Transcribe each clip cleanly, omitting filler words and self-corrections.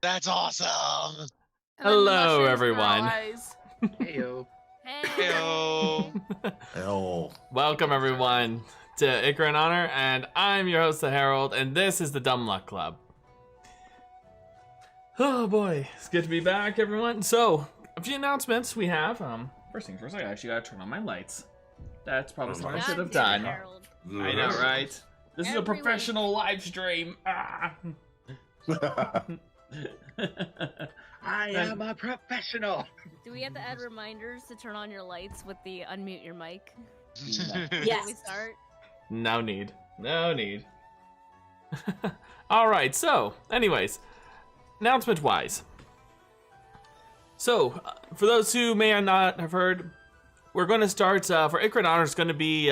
That's awesome. Hello, everyone. Heyo. Heyo. Oh. Welcome, everyone, to Ichor and Honor, and I'm your host, the Herald, and this is the Dumb Luck Club. Oh boy, it's good to be back, everyone. So, a few announcements we have. First things first, I actually gotta turn on my lights. That's probably something I should have done. I know, right? This is a professional live stream. Ah. I am a professional. Do we have to add reminders to turn on your lights with the unmute your mic? Yes. Can we start? No need. No need. Alright, so, anyways, announcement-wise. So, for those who may not have heard, we're going to start, for Ichor and Honor, it's going to be,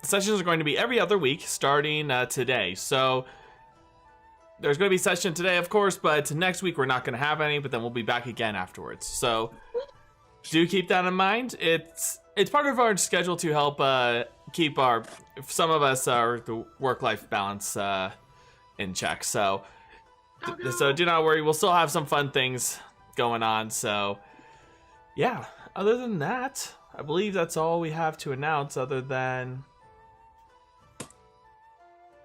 sessions are going to be every other week, starting today. So, there's going to be a session today, of course, but next week we're not going to have any, but then we'll be back again afterwards. So, do keep that in mind. It's part of our schedule to help keep some of us, the work-life balance in check. So, so do not worry. We'll still have some fun things going on. So, yeah. Other than that, I believe that's all we have to announce. Other than,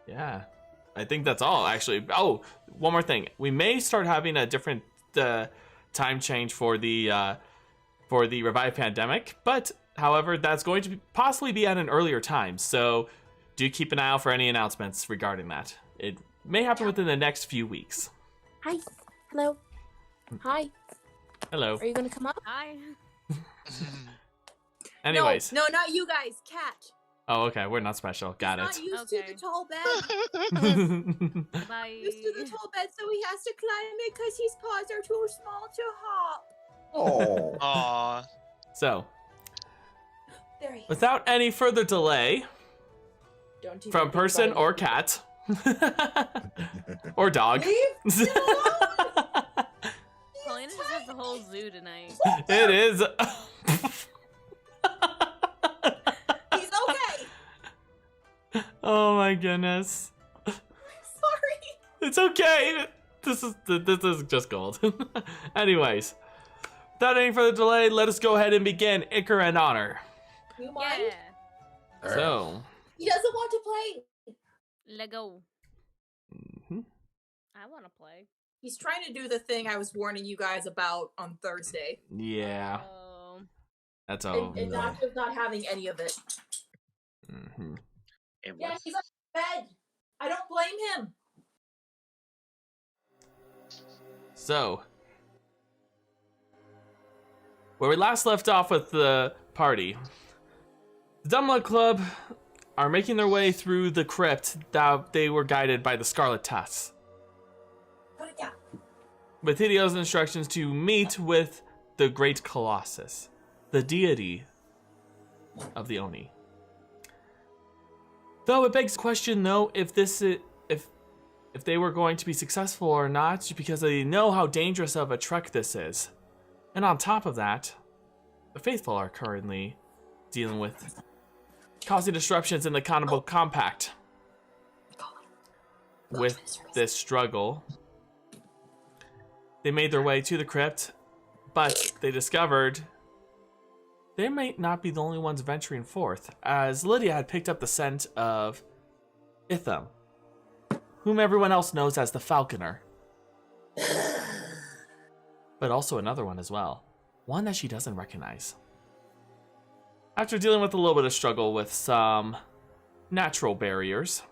yeah, I think that's all. Actually, oh, one more thing. We may start having a different time change for the Revive Pandemic, but however, that's going to possibly be at an earlier time. So, do keep an eye out for any announcements regarding that. It may happen within the next few weeks. Hi. Hello. Hi. Hello. Are you gonna come up? Hi. Anyways. No, not you guys. Cat. Oh, okay. We're not special. Got He's it. not used to the tall bed. Bye. Used to the tall bed, so he has to climb it because his paws are too small to hop. Oh. Aw. So, There he is. without any further delay, Don't even from think person about it. or cat, or dog. Leave me alone! Paulina just has the whole zoo tonight. It is. He's okay. Oh my goodness. Sorry. It's okay. This is just gold. Anyways, without any further delay, let us go ahead and begin Ichor and Honor. You mind? Yeah. So, He doesn't want to play. Let go. mhm. I want to play. He's trying to do the thing I was warning you guys about on Thursday. Yeah, that's all. And Doctor's not having any of it. Mhm. And Yeah, what's he's on bed. I don't blame him. So, where we last left off with the party, the Dumb Luck Club are making their way through the crypt that they were guided by the Scarlet Tusk, Put it down. with Hidio's instructions to meet with the Great Colossus, the deity of the Oni. Though it begs the question, though, if they were going to be successful or not, because they know how dangerous of a trek this is. And on top of that, the faithful are currently dealing with causing disruptions in the Cannibal Compact. With this struggle, they made their way to the crypt, but they discovered they might not be the only ones venturing forth, as Lydia had picked up the scent of Itham, whom everyone else knows as the Falconer. But also another one as well, one that she doesn't recognize. After dealing with a little bit of struggle with some natural barriers,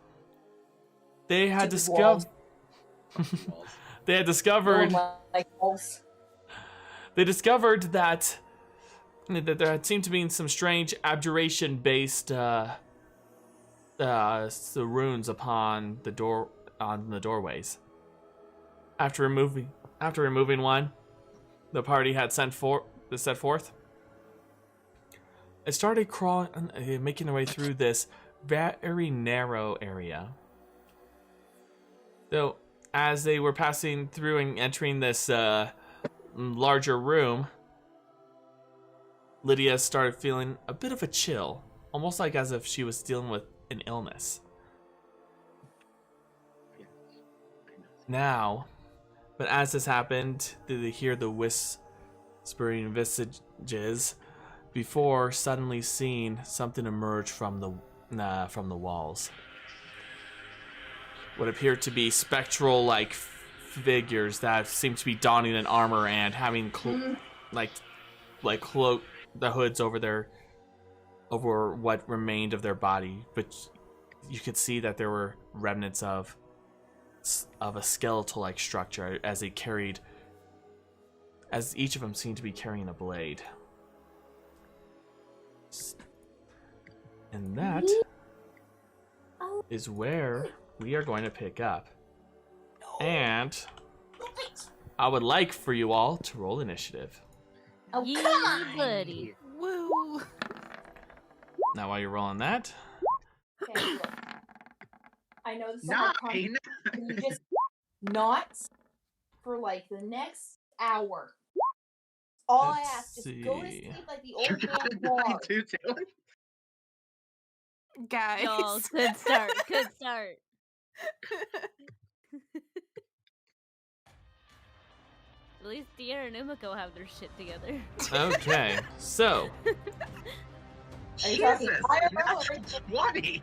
they had discovered that there had seemed to be some strange abjuration-based runes upon the doorways. After removing one, the party had set forth. It started crawling, making their way through this very narrow area. Though, as they were passing through and entering this larger room, Lydia started feeling a bit of a chill, almost like as if she was dealing with an illness. Now, But as this happened, they hear the whispering visages before suddenly seeing something emerge from the walls. What appeared to be spectral-like figures that seemed to be donning an armor and having cloak the hoods over what remained of their body, but you could see that there were remnants of a skeletal-like structure as each of them seemed to be carrying a blade. And that is where we are going to pick up. And I would like for you all to roll initiative. Oh, Yee, come on! buddy. Woo! Now while you're rolling that, Okay, look. I know this is a hard 9. Can you just not for like the next hour? All I Let's ask is go to see. sleep like the You old got a man 9 was. too. Guys. Y'all, good start. Good start. At least Diar and Umeko have their shit together. okay, so Are you talking Jesus, fireball or natural 20.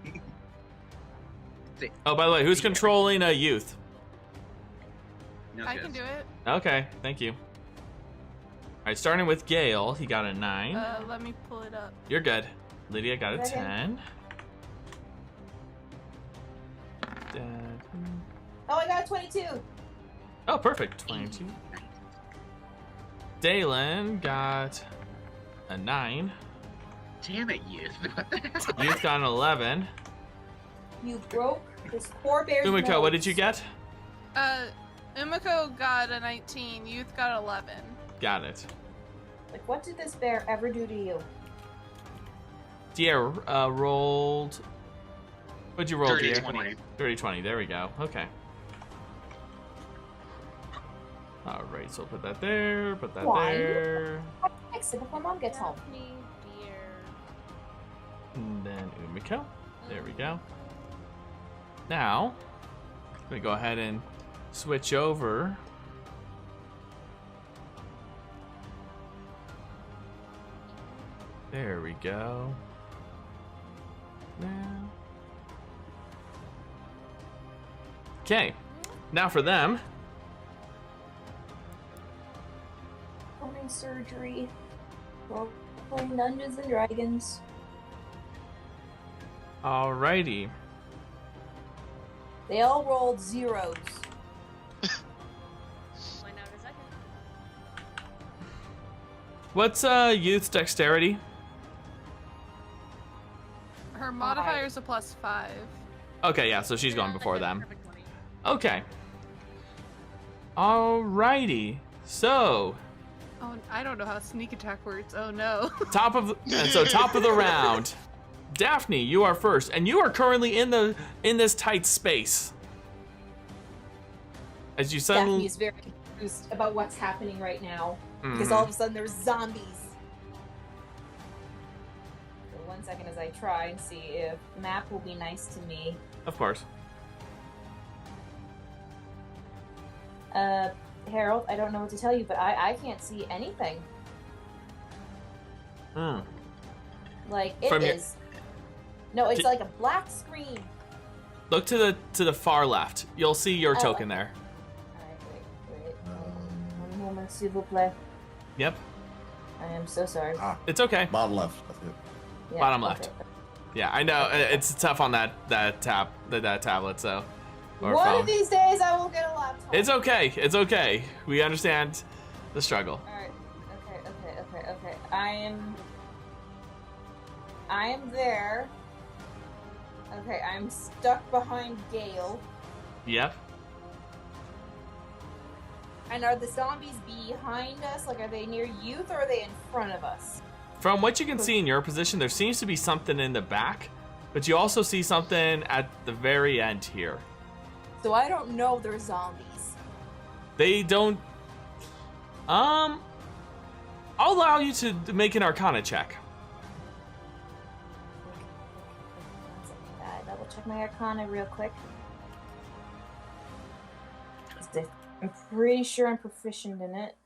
oh, by the way, who's controlling a youth? No, I good. can do it. Okay, thank you. All right, starting with Gale, he got a 9. Let me pull it up. You're good. Lydia got a Okay. 10. Oh, I got a 22. Oh, perfect. 22. Delan got a 9. Damn it, youth. Youth got an 11. You broke this poor bear's Umeko, what did nose. you get? Umeko got a 19. Youth got 11. Got it. Like, what did this bear ever do to you? Diar rolled. What'd you roll, Dirty Diar? 20. Dirty 20. There we go. Okay. Alright, so put that there. Put that Why? there. I'll fix it before mom gets home. Daphne, Diar. And then Umeko. There we go. Now, I'm going to go ahead and switch over. There we go. Now. Okay. Now for them. Pony surgery. Well, playing Dungeons and Dragons. Alrighty. They all rolled zeros. Find out in a second. What's youth's dexterity? Her modifier is a +5. Okay, yeah, so she's going Yeah, before that's a them. perfect 20. Okay. Alrighty. So, Oh, I don't know how sneak attack works. Oh no. top of the round. Daphne, you are first, and you are currently in this tight space. As you Daphne suddenly is very confused about what's happening right now. Because Mhm. all of a sudden there's zombies. So 1 second as I try and see if map will be nice to me. Of course. Harold, I don't know what to tell you, but I can't see anything. Hmm. Like, it From your- is. No, it's Di- like a black screen. Look to the far left. You'll see your Oh, token okay. there. Alright, wait. One moment, s'il vous plaît. Yep. I am so sorry. It's okay. Bottom left. That's it. Yeah, bottom okay. left. Yeah, I know it's tough on that tablet. So. Or One phone. of these days I will get a laptop. It's okay. It's okay. We understand the struggle. Alright. Okay. I am there. Okay, I'm stuck behind Gale. Yep. And are the zombies behind us? Like, are they near youth or are they in front of us? From what you can see in your position, there seems to be something in the back, but you also see something at the very end here. So I don't know they're zombies. They don't. I'll allow you to make an Arcana check. Double check my Arcana real quick. I'm pretty sure I'm proficient in it.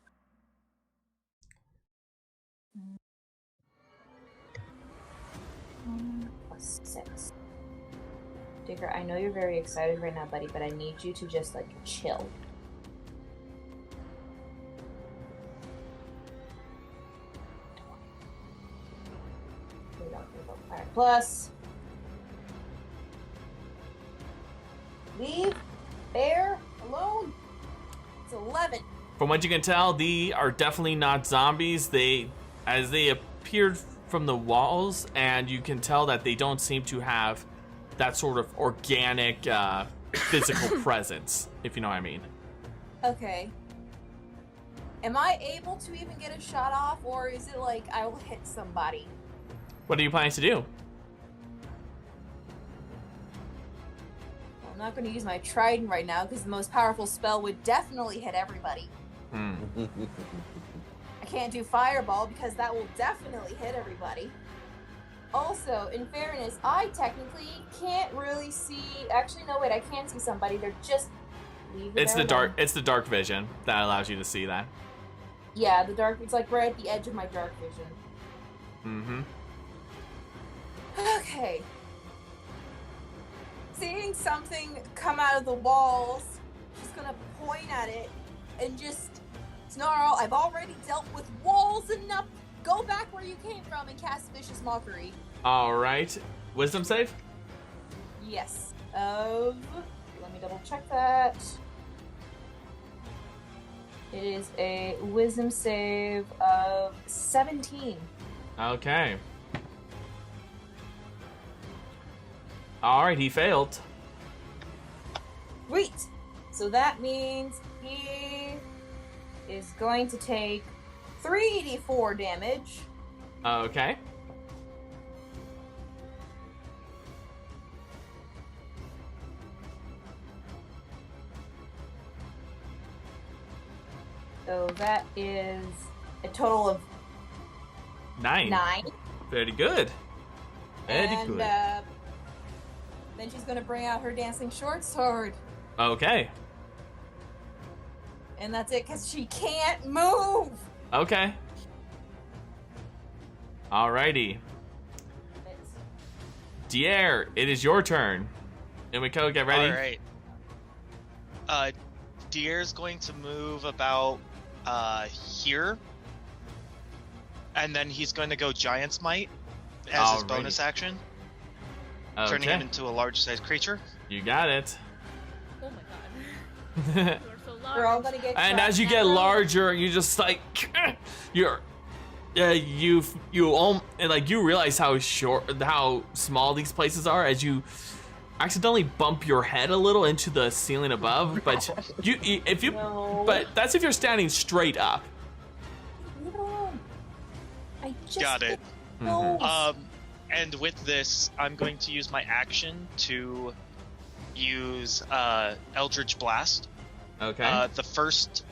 +6. Digger, I know you're very excited right now, buddy, but I need you to just, like, chill. Alright, plus. Leave Bear alone. It's 11. From what you can tell, they are definitely not zombies. As they appeared from the walls, and you can tell that they don't seem to have that sort of organic, physical presence, if you know what I mean. Okay. Am I able to even get a shot off, or is it like I will hit somebody? What are you planning to do? I'm not going to use my trident right now because the most powerful spell would definitely hit everybody. I can't do fireball because that will definitely hit everybody. Also, in fairness, I technically can't really see. Actually, no, wait, I can see somebody. They're just leaving. It's the dark vision that allows you to see that. Yeah, the dark. It's like right at the edge of my dark vision. Mm-hmm. Okay. Seeing something come out of the walls, she's gonna point at it and just snarl, "I've already dealt with walls enough. Go back where you came from and cast Vicious Mockery." All right. Wisdom save? Yes. Let me double check that. It is a wisdom save of 17. Okay. All right, he failed. Sweet. So that means he is going to take 3d4 damage. Okay. So that is a total of 9. 9. Very good. Very good. Then she's gonna bring out her dancing short sword. Okay. And that's it, because she can't move! Okay. Alrighty. Diar, it is your turn. Umeko, get ready. Alright. Diar's going to move about here. And then he's going to go Giant's Might as his bonus action. Okay. Turning him into a large-sized creature. You got it. Oh my god. You are so large. We're all gonna get And trapped as you in get that room. larger, you just like you realize how small these places are as you accidentally bump your head a little into the ceiling above. But No. but that's if you're standing straight up. Leave it alone. I just Got it. No. And with this, I'm going to use my action to use Eldritch Blast. Okay. The first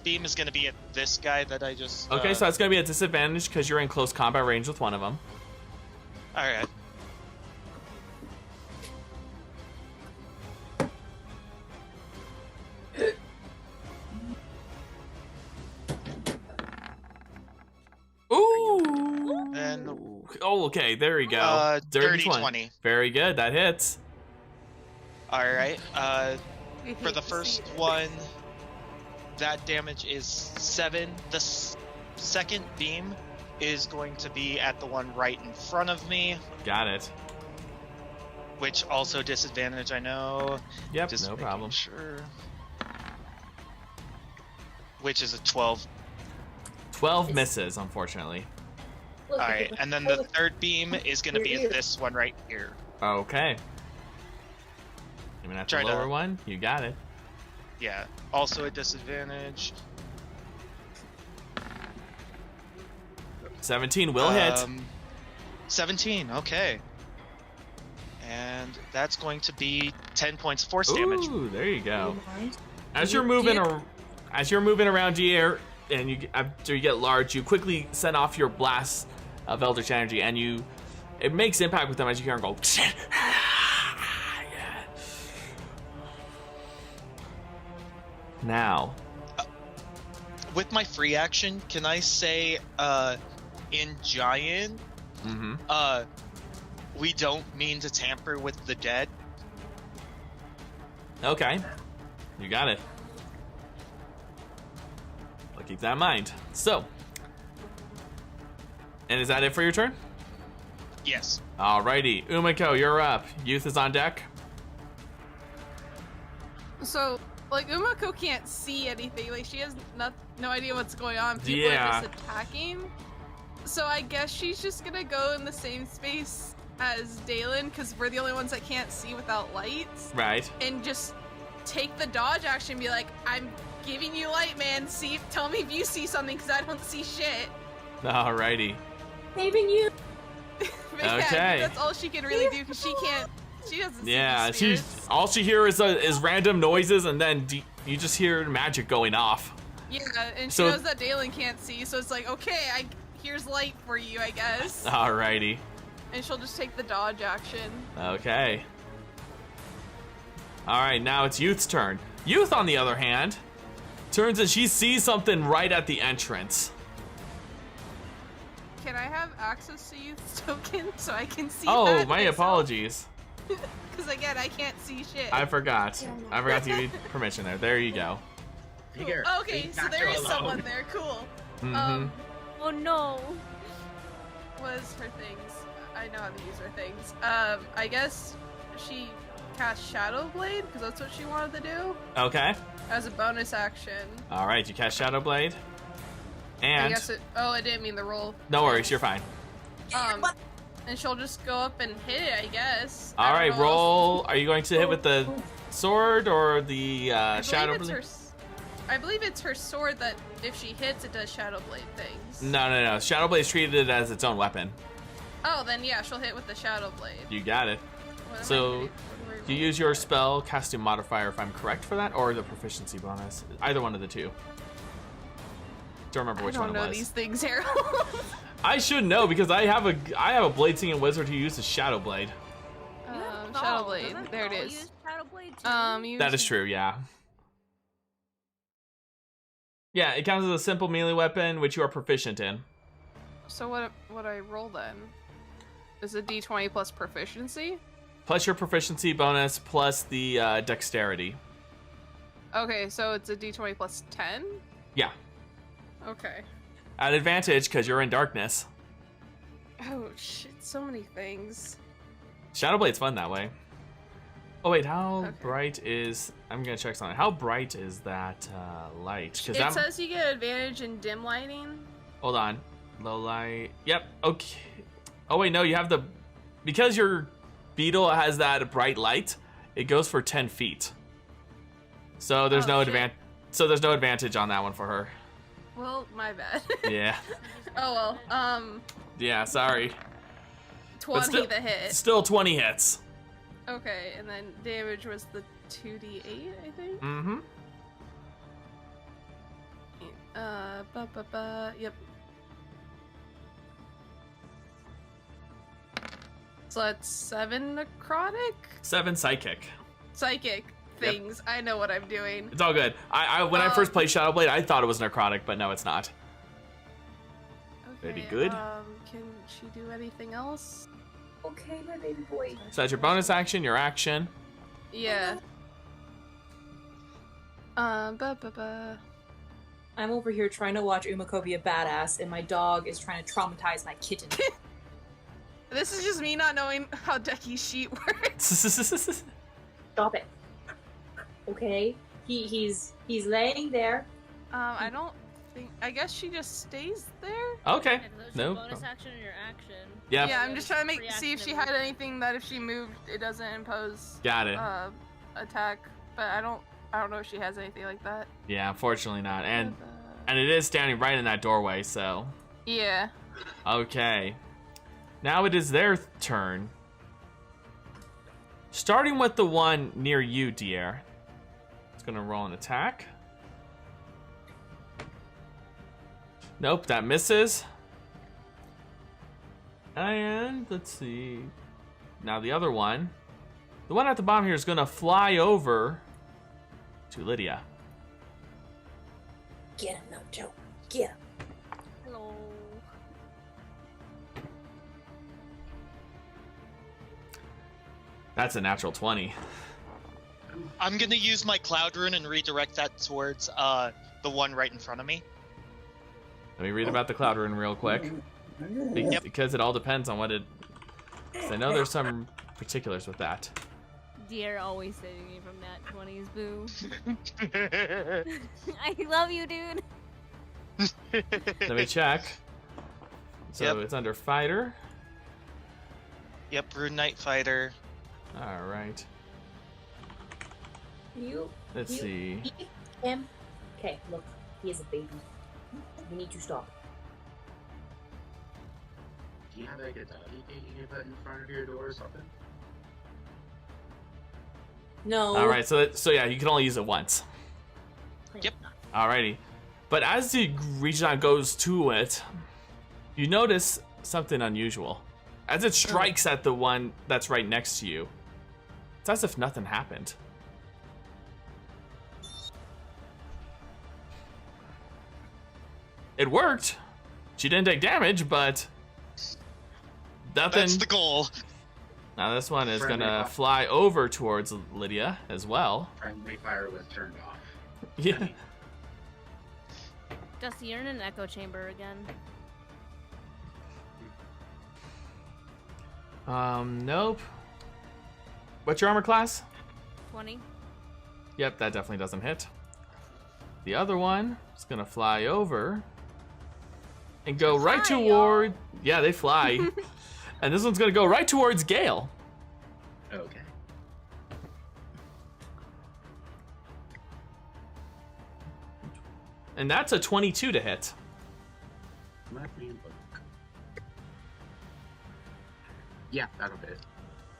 beam is going to be at this guy that I just. Okay, so that's gonna be a disadvantage because you're in close combat range with one of them. All right. Ooh. And Oh, okay. There we go. dirty 20. Very good. That hits. All right. I For hate the to first see it. one, that damage is 7. The second beam is going to be at the one right in front of me, Got it. which also disadvantage, I know. Yep. Just No making problem. Sure. Which is a 12. 12 misses, unfortunately. All right, and then the third beam is going to be at this one right here. Okay. Even at the Try to- lower one, you got it. Yeah, also a disadvantage. 17 will hit. 17, okay. And that's going to be 10 points force damage. Ooh, there you go. Mind? As you're moving around the air, and after you get large, you quickly send off your blast of Eldritch energy, and it makes impact with them as you hear them go. now. With my free action, can I say, in Giant, we don't mean to tamper with the dead? Okay. You got it. I'll keep that in mind. So. And is that it for your turn? Yes. Alrighty. Umeko, you're up. Youth is on deck. So, like, Umeko can't see anything. Like, she has no idea what's going on. People are just attacking. So I guess she's just gonna go in the same space as Delan, because we're the only ones that can't see without lights. Right. And just take the dodge action and be like, I'm giving you light, man. Tell me if you see something, because I don't see shit. Alrighty. Saving you. Okay. That's all she can really do, because she doesn't see these spirits. All she hears is random noises, and then you just hear magic going off. Yeah, and she knows that Delan can't see, so it's like, okay, here's light for you, I guess. Alrighty. And she'll just take the dodge action. Okay. Alright, now it's Youth's turn. Youth, on the other hand, turns and she sees something right at the entrance. Can I have access to Youth's token so I can see Oh, that my myself? apologies. Because again, I can't see shit. I forgot. I forgot to give you permission there. There you go. Figure. Okay, so there is someone there. Cool. Oh no. What is her things? I know how to use her things. I guess she cast Shadow Blade because that's what she wanted to do Okay. as a bonus action. Alright, you cast Shadow Blade. And I guess I didn't mean the roll. no worries, you're fine. And she'll just go up and hit it, I guess. Alright, roll. Are you going to hit with the sword or the Shadow Blade? I believe it's her sword that if she hits, it does Shadow Blade things. No. Shadow Blade is treated as its own weapon. Oh, then yeah, she'll hit with the Shadow Blade. You got it. What am So, I you use your spell casting modifier, if I'm correct for that, or the proficiency bonus. Either one of the two. Don't remember which one it was. I don't know these things, Harold. I should know because I have a blade singing wizard who uses Shadow Blade. Shadow Blade. There it is. Use Shadow Blade too? That is true, yeah. Yeah, it counts as a simple melee weapon, which you are proficient in. So what I roll then? Is it D20 plus proficiency? Plus your proficiency bonus, plus the dexterity. Okay, so it's a D20 plus 10? Yeah. Okay. At advantage, because you're in darkness. Oh shit, so many things. Shadow Blade's fun that way. Oh wait, how bright is... I'm gonna check something. How bright is that light? It says you get advantage in dim lighting. Hold on. Low light. Yep, okay. Oh wait, no, you have the... Because your beetle has that bright light, it goes for 10 feet. So there's no advantage. So there's no advantage on that one for her. Well, my bad. Yeah. Oh well, Yeah, sorry. 20 the hit. Still 20 hits. Okay, and then damage was the 2d8, I think? Mm-hmm. Yep. So that's 7 necrotic? 7 psychic. Psychic things. Yep. I know what I'm doing. It's all good. When I first played Shadow Blade, I thought it was necrotic, but no, it's not. Okay, Very good. Can she do anything else? Okay, my baby boy. So that's your bonus action, your action. Yeah. I'm over here trying to watch Umeko be a badass, and my dog is trying to traumatize my kitten. This is just me not knowing how Decky's sheet works. Stop it. Okay, he's laying there. I don't think. I guess she just stays there. Okay. No. Bonus action or your action. Yeah. Yeah, I'm just trying to see if she had anything that if she moved, it doesn't impose. Got it. Attack, but I don't know if she has anything like that. Yeah, unfortunately not. And it is standing right in that doorway, so. Yeah. Okay. Now it is their turn. Starting with the one near you, Diar. It's gonna roll an attack. Nope, that misses. And let's see. Now the other one. The one at the bottom here is gonna fly over to Lydia. Get him, Nacho. Get him. Hello. That's a natural 20. I'm gonna use my cloud rune and redirect that towards the one right in front of me. Let me read about the cloud rune real quick. Because it all depends on what it... I know there's some particulars with that. Diar always saving me from nat 20s, boo. I love you, dude. Let me check. So Yep. it's under fighter. Yep, Rune Knight Fighter. All right. Let's You see. eat him. Okay, look, he is a baby. We need to stop. Do you have like a doggy gate you can put in front of your door or something? No. All right. So yeah, you can only use it once. Yep. Alrighty. But as the region goes to it, you notice something unusual. As it strikes at the one that's right next to you, it's as if nothing happened. It worked. She didn't take damage, but nothing. That's the goal. Now this one is Friendly gonna fire. fly over towards Lydia as well. Friendly fire was turned off. Yeah. Dusty, you're in an echo chamber again. Nope. What's your armor class? 20. Yep, that definitely doesn't hit. The other one is gonna fly over and go right fly, toward. Yeah, they fly. And this one's gonna go right towards Gale. Okay. And that's a 22 to hit. My handbook. Yeah, that'll hit.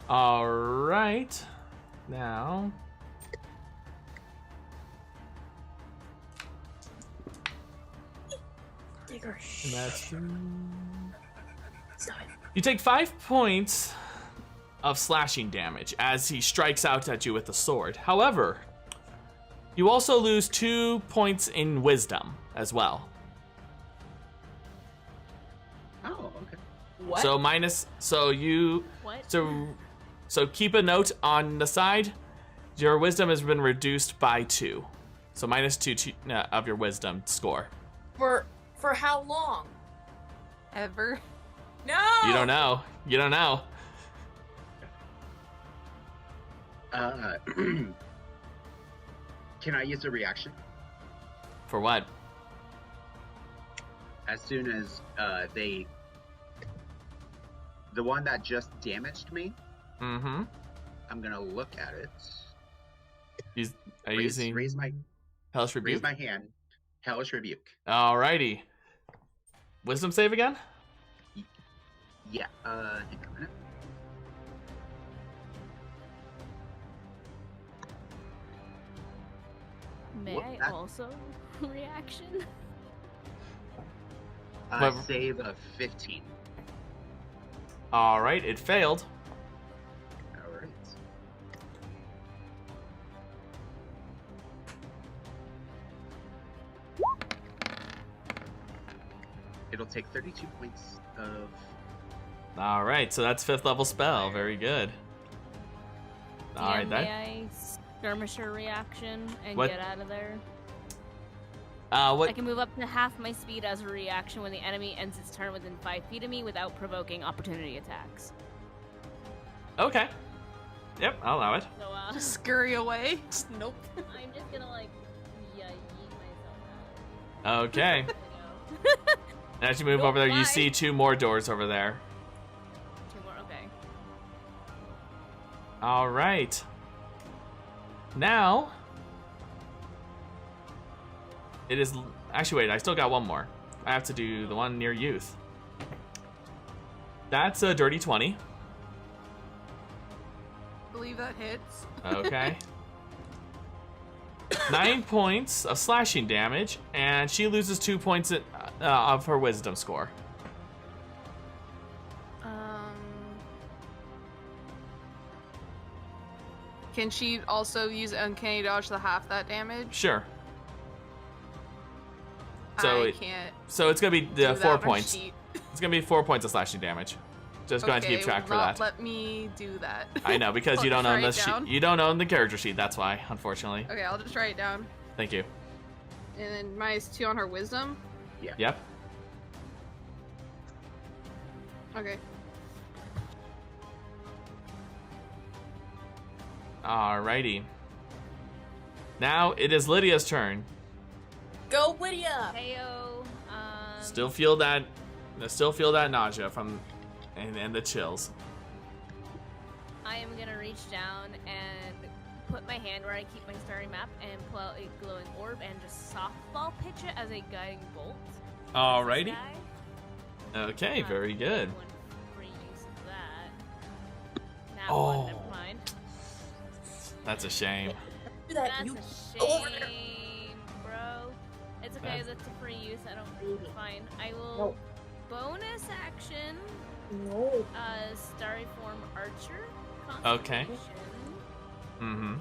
All right. Now. And that's. You take 5 points of slashing damage as he strikes out at you with the sword. However, you also lose 2 points in wisdom as well. Oh, okay. What? So minus. So you. What? So keep a note on the side. Your wisdom has been reduced by 2. So minus 2 of your wisdom score. For how long? Ever. No. You don't know. You don't know. Can I use a reaction? For what? As soon as the one that just damaged me, Mm-hmm. I'm gonna look at it. Are you using raise my Hellish raise Rebuke? my hand. Hellish rebuke. Alrighty. Wisdom save again? Yeah. Hang on a minute. May Whoop, I that- also reaction? What- Save of 15. Alright, it failed. All right. It'll take 32 points of. Alright, so that's 5th level spell. Very good. Alright, May that. I skirmisher reaction and What- get out of there? What? I can move up to half my speed as a reaction when the enemy ends its turn within 5 feet of me without provoking opportunity attacks. Okay. Yep, I'll allow it. So, Just scurry away. Nope. I'm just gonna, like, yeet myself Okay. out. As you move Nope, over there, bye. you see 2 more doors over there. 2 more, okay. Alright. Now. It is. Actually, wait, I still got one more. I have to do the one near youth. That's a dirty 20. I believe that hits. Okay. 9 points of slashing damage, and she loses 2 points of her wisdom score. Can she also use Uncanny Dodge to half that damage? Sure. So I can't. So it's gonna be do that 4 on a points. sheet. It's gonna be 4 points of slashing damage. Just going to keep track for that. Let me do that. I know, because I'll you don't just own write the it sheet. down. You don't own the character sheet. That's why, unfortunately. Okay, I'll just write it down. Thank you. And then -2 on her wisdom. Yeah. Yep. Okay. Alrighty. Now it is Lydia's turn. Go, Lydia! Heyo. Still feel that nausea from and the chills. I am gonna reach down and put my hand where I keep my starry map and pull out a glowing orb and just softball pitch it as a guiding bolt. Alrighty. Okay, very good. One free use of that. Now Oh. one, never mind. That's a shame. Do that, That's you a over there. shame, bro. It's okay, that's a free use. I don't. It's fine. I will No. bonus action. No. Starry form archer. Okay. Concentration. Mm-hmm.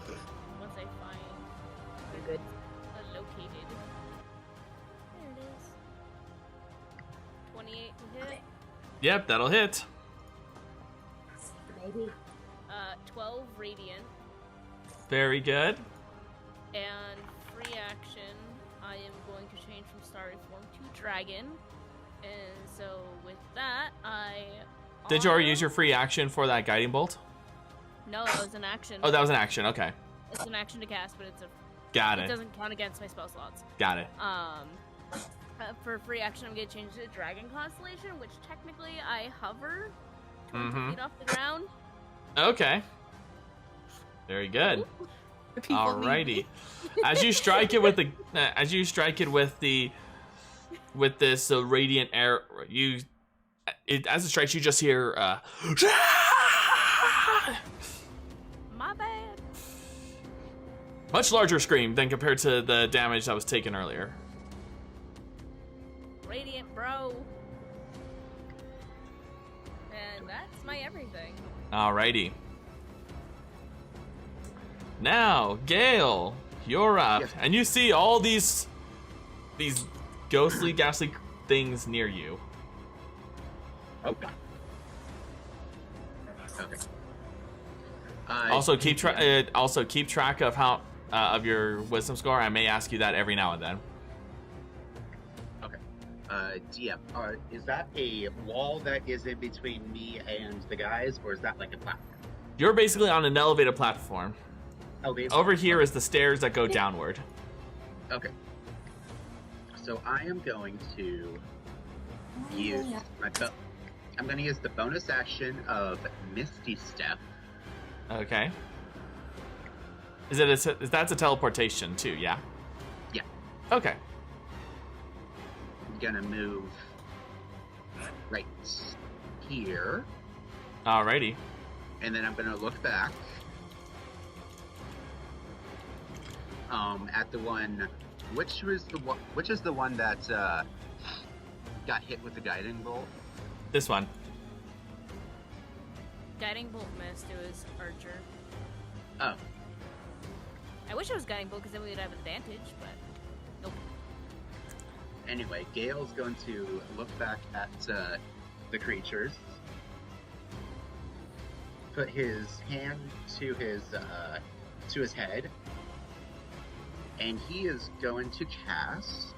Once I find You're good. located. There it is. 28 to hit. Yep, that'll hit. Maybe. 12 radiant. Very good. And free action, I am going to change from starry form to dragon. And so with that, Did you already use your free action for that guiding bolt? No, that was an action. Oh, that was an action. Okay. It's an action to cast, but Got it it. doesn't count against my spell slots. Got it. For free action, I'm going to change to Dragon Constellation, which technically I hover 20 Mhm. feet off the ground. Okay. Very good. The people need Alrighty. me. As you strike it with this radiant air, as it strikes, you just hear My bad. much larger scream than compared to the damage that was taken earlier. Radiant bro. And that's my everything. Alrighty. Now, Gale, you're up, Yes. and you see all these ghostly, ghastly things near you. Okay. Okay. Also, keep track of how of your wisdom score. I may ask you that every now and then. Okay. DM, is that a wall that is in between me and the guys, or is that like a platform? You're basically on an elevated platform. Elevated Over platform. here is the stairs that go downward. Okay. So I am going to use I'm going to use the bonus action of Misty Step. Okay. That's a teleportation too? Yeah. Yeah. Okay. I'm going to move right here, Alrighty. and then I'm going to look back at the one. Which is the one that got hit with the guiding bolt? This one. Guiding bolt missed. It was archer. Oh, I wish it was guiding bolt because then we would have advantage, but nope. anyway, Gale's going to look back at the creatures, put his hand to his head, and he is going to cast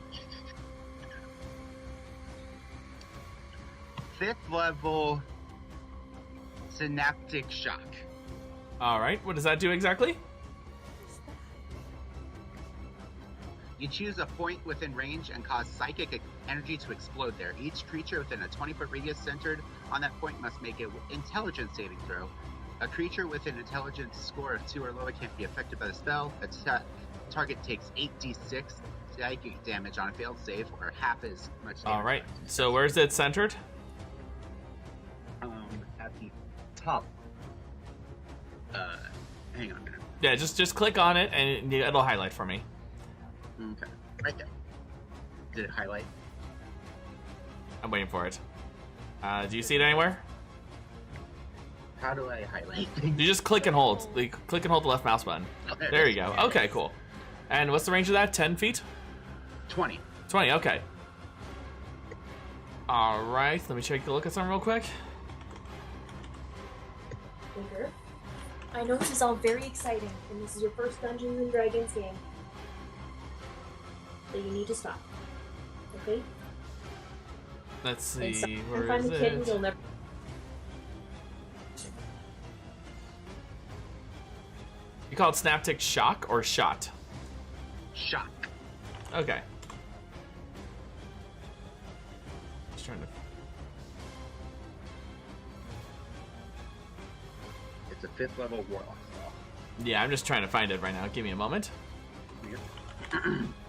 5th level Synaptic Shock. Alright, what does that do exactly? You choose a point within range and cause psychic energy to explode there. Each creature within a 20-foot radius centered on that point must make an intelligence saving throw. A creature with an intelligence score of 2 or lower can't be affected by the spell. A target takes 8d6 psychic damage on a failed save, or half as much damage. Alright, so where's it centered? At the top. Hang on a minute. Yeah, just click on it and it'll highlight for me. Okay, right there. Did it highlight? I'm waiting for it. Do you see it anywhere? How do I highlight? You just click and hold. Click and hold the left mouse button. Oh, There it you is. go. Okay, cool. And what's the range of that? 10 feet? 20. 20, okay. All right, let me take a look at something real quick. Ichor, I know this is all very exciting, and this is your first Dungeons and Dragons game. But you need to stop. Okay? Let's see, And where find is the kid and it? you'll never. You call it Snaptic Shock or Shot? Shock. Okay. Just trying to. It's a 5th level warlock spell. Yeah, I'm just trying to find it right now. Give me a moment.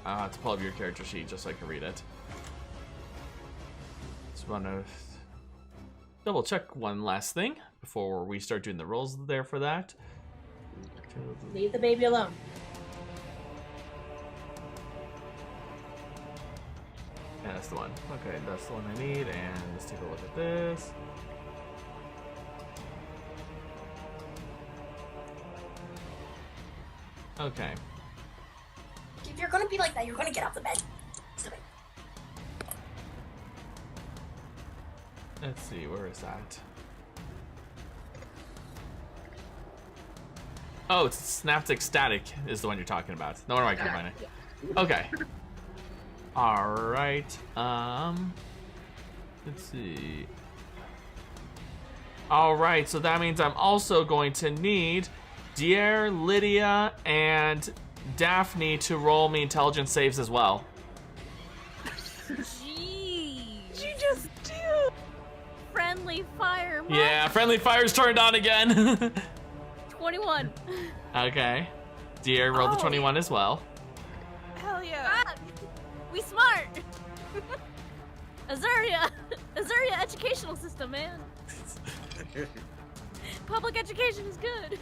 I'll have to pull up your character sheet just so I can read it. Just want to double check one last thing before we start doing the rolls there for that. Leave the baby alone. Yeah, that's the one. Okay, that's the one I need, and let's take a look at this. Okay. If you're gonna be like that, you're gonna get off the bed. Stop it. Let's see, where is that? Oh, it's Synaptic Static is the one you're talking about. No wonder I can find it. Okay. Alright. Let's see. Alright, so that means I'm also going to need Diar, Lydia, and Daphne to roll me intelligence saves as well. Jeez. You just do. Friendly fire. Mom. Yeah, friendly fire's turned on again. 21. Okay. Diar rolled a 21 as well. Hell yeah. Ah, we smart. Azuria educational system, man. Public education is good.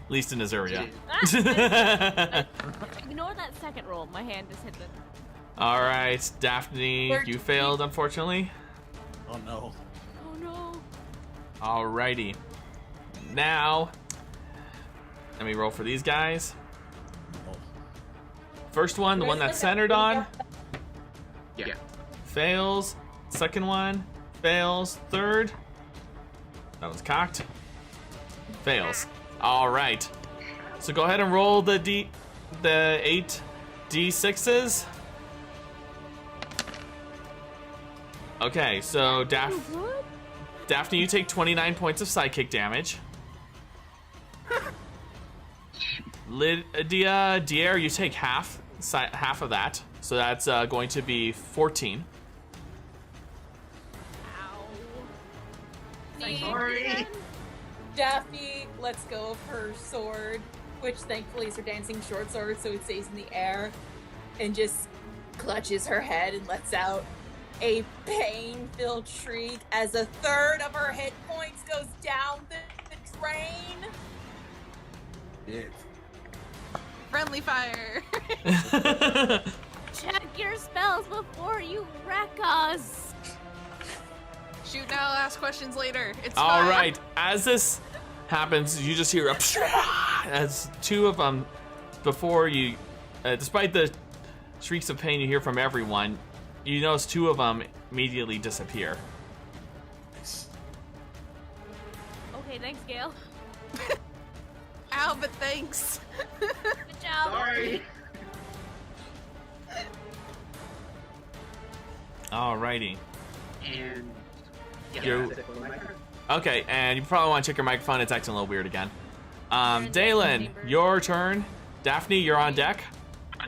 At least in Azuria. Ignore that second roll. My hand just hit the. Alright, Daphne, you failed, unfortunately. Oh no. Oh no. Alrighty. Now, let me roll for these guys. First one, the one that's centered on, Yeah. fails. Second one, fails. Third, that one's cocked. Fails. Alright. So go ahead and roll the 8 D6s. Okay, so Daphne, you take 29 points of psychic damage. Lydia, Diar, you take half of that, so that's going to be 14. Sorry. Daphne lets go of her sword, which thankfully is her dancing short sword, so it stays in the air, and just clutches her head and lets out a pain-filled shriek as a third of her hit points goes down the drain. Yeah. Friendly fire. Check your spells before you wreck us. Shoot now, ask questions later. It's All fine. right, as this happens, you just hear a as two of them, before you, despite the shrieks of pain you hear from everyone, you notice two of them immediately disappear. Okay, thanks, Gale. Ow, but thanks. Good job. Sorry. Alrighty. And yeah, You're- that's it for my turn. Okay, and you probably want to check your microphone. It's acting a little weird again. Delan, your turn. Daphne, you're on deck.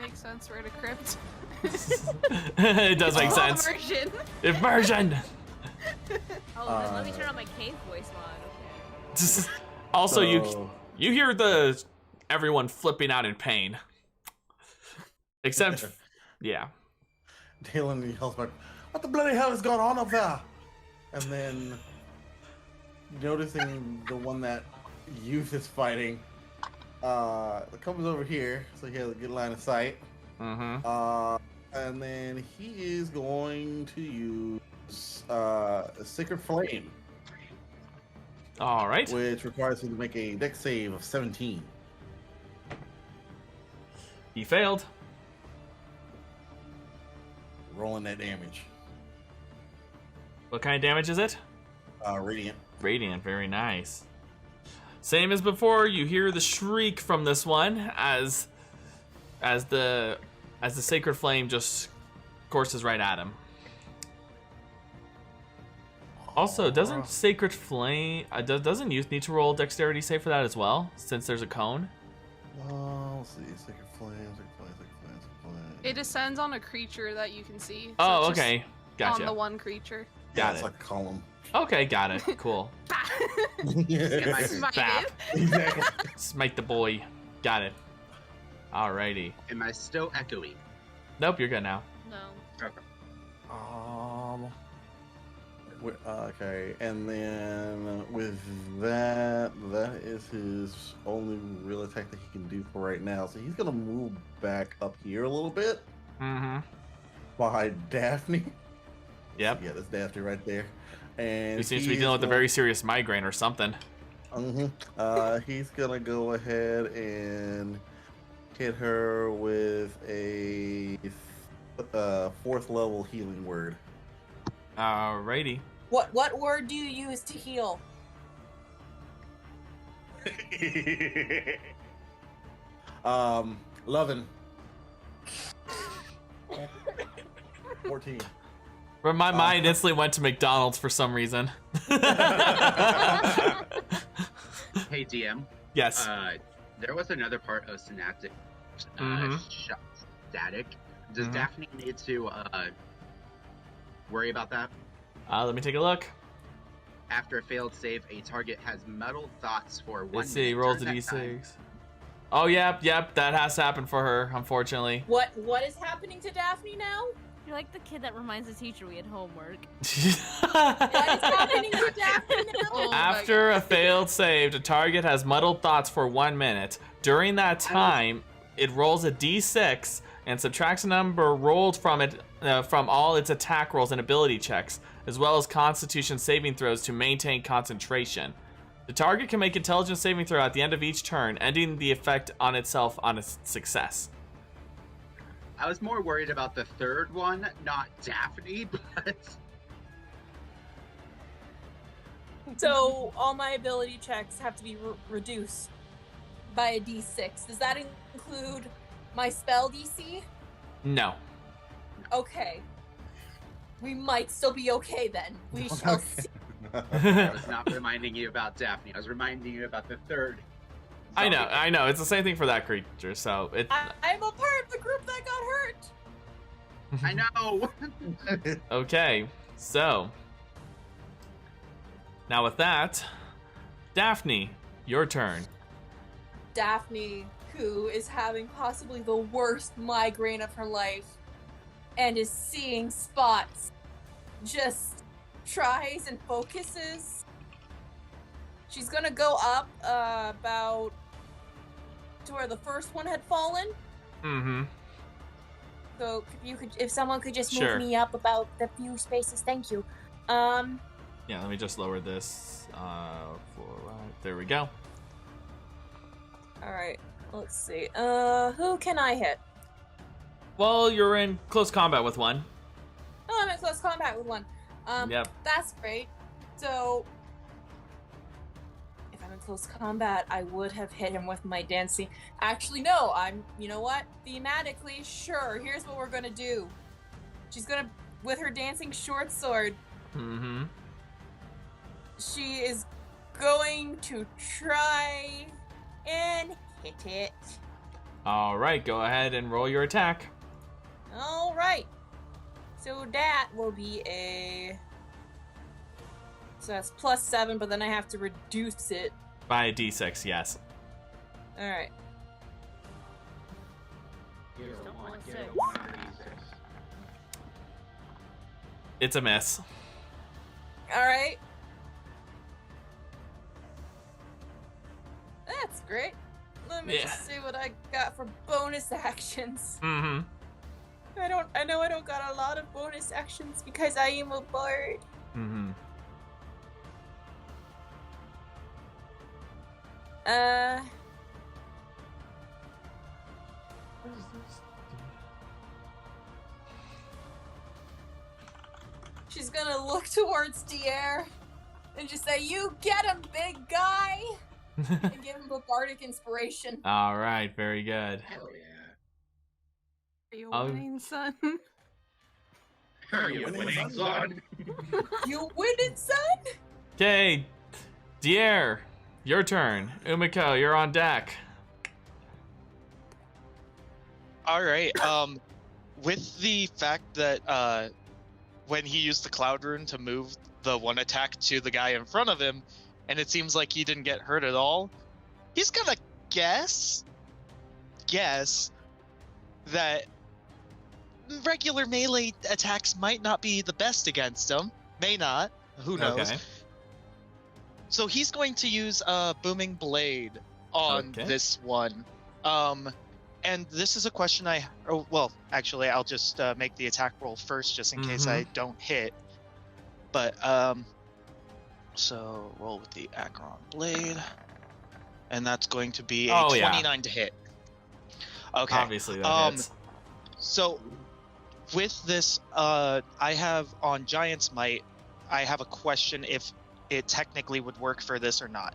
Makes sense. We're at a crypt. It does make sense. Immersion. Immersion. Oh, then let me turn on my cave voice mod. Okay. Also, So- you hear everyone flipping out in pain. Except, yeah. Delan yells back, "What the bloody hell is going on up there?" And then, noticing the one that Youth is fighting, comes over here, so he has a good line of sight. Mm-hmm. And then he is going to use a Sacred Flame, All right. which requires him to make a dex save of 17. He failed. rolling that damage. What kind of damage is it? Radiant. Radiant, very nice. Same as before, you hear the shriek from this one as the sacred flame just courses right at him. Also, doesn't sacred flame doesn't youth need to roll dexterity save for that as well, since there's a cone? Let's see, sacred flame. It descends on a creature that you can see. So Oh, it's just okay, gotcha. On the one creature. Got It's it. like a column. Okay, got it. Cool. Smite Bap. it. Exactly. Smite the boy. Got it. Alrighty. Am I still echoey? Nope, you're good now. No. Okay. Okay, and then with that is his only real attack that he can do for right now. So he's gonna move back up here a little bit Mm-hmm. behind Daphne. Yep. Yeah, that's Daphne right there. And He seems to be dealing with a very serious migraine or something. He's gonna go ahead and hit her with a 4th level healing word. Alrighty. What word do you use to heal? Lovin'. 14. But my mind instantly went to McDonald's for some reason. Hey DM. Yes. There was another part of synaptic static. Does Mhm. Daphne need to worry about that? Let me take a look. After a failed save, a target has muddled thoughts for 1 Let's see, minute. rolls a During that time, d6. Oh, yep, that has to happen for her, unfortunately. What is happening to Daphne now? You're like the kid that reminds the teacher we had homework. What is happening to Daphne now? Oh my After God. a failed save, the target has muddled thoughts for 1 minute. During that time, it rolls a d6 and subtracts a number rolled from it from all its attack rolls and ability checks, as well as Constitution saving throws to maintain concentration. The target can make intelligence saving throw at the end of each turn, ending the effect on itself on a success. I was more worried about the third one, not Daphne, but So all my ability checks have to be reduced by a d6. Does that include my spell DC? No. Okay. We might still be okay then. We shall see. I was not reminding you about Daphne. I was reminding you about the third. I know. It's the same thing for that creature, so it. I'm a part of the group that got hurt. I know. Okay, so now with that, Daphne, your turn. Daphne, who is having possibly the worst migraine of her life and is seeing spots, just tries and focuses. She's gonna go up about to where the first one had fallen. Mm-hmm. So if someone could just move Sure. me up about the few spaces, thank you. Yeah, let me just lower this. There we go. All right. Let's see. Who can I hit? Well, you're in close combat with one. Oh, I'm in close combat with one. Yep. That's great. So, if I'm in close combat, I would have hit him with my dancing. Actually, no. You know what? Thematically, sure. Here's what we're gonna do. She's gonna, with her dancing short sword. Mm-hmm. She is going to try and hit it. All right, go ahead and roll your attack. All right. So that will be a. So that's +7, but then I have to reduce it. By a d6, yes. All right. Just don't want to. It's a miss. All right. That's great. Let me just see what I got for bonus actions. Mm-hmm. I know I don't got a lot of bonus actions because I am a bard. Mm-hmm. She's gonna look towards Diar and just say, "You get him, big guy!" and give him a bardic inspiration. All right, very good. Hell yeah. Are you winning, son? Are you winning, son? You winning, son? Okay, Diar, your turn. Umeko, you're on deck. All right. With the fact that when he used the cloud rune to move the one attack to the guy in front of him, and it seems like he didn't get hurt at all, he's gonna guess that regular melee attacks might not be the best against him. May not. Who knows? Okay. So he's going to use a booming blade on this one. And this is a question actually, I'll just make the attack roll first, just in case I don't hit. But, so roll with the Acheron blade. And that's going to be a 29 to hit. Okay. Obviously that hits. So, with this, I have on Giant's Might, I have a question if it technically would work for this or not.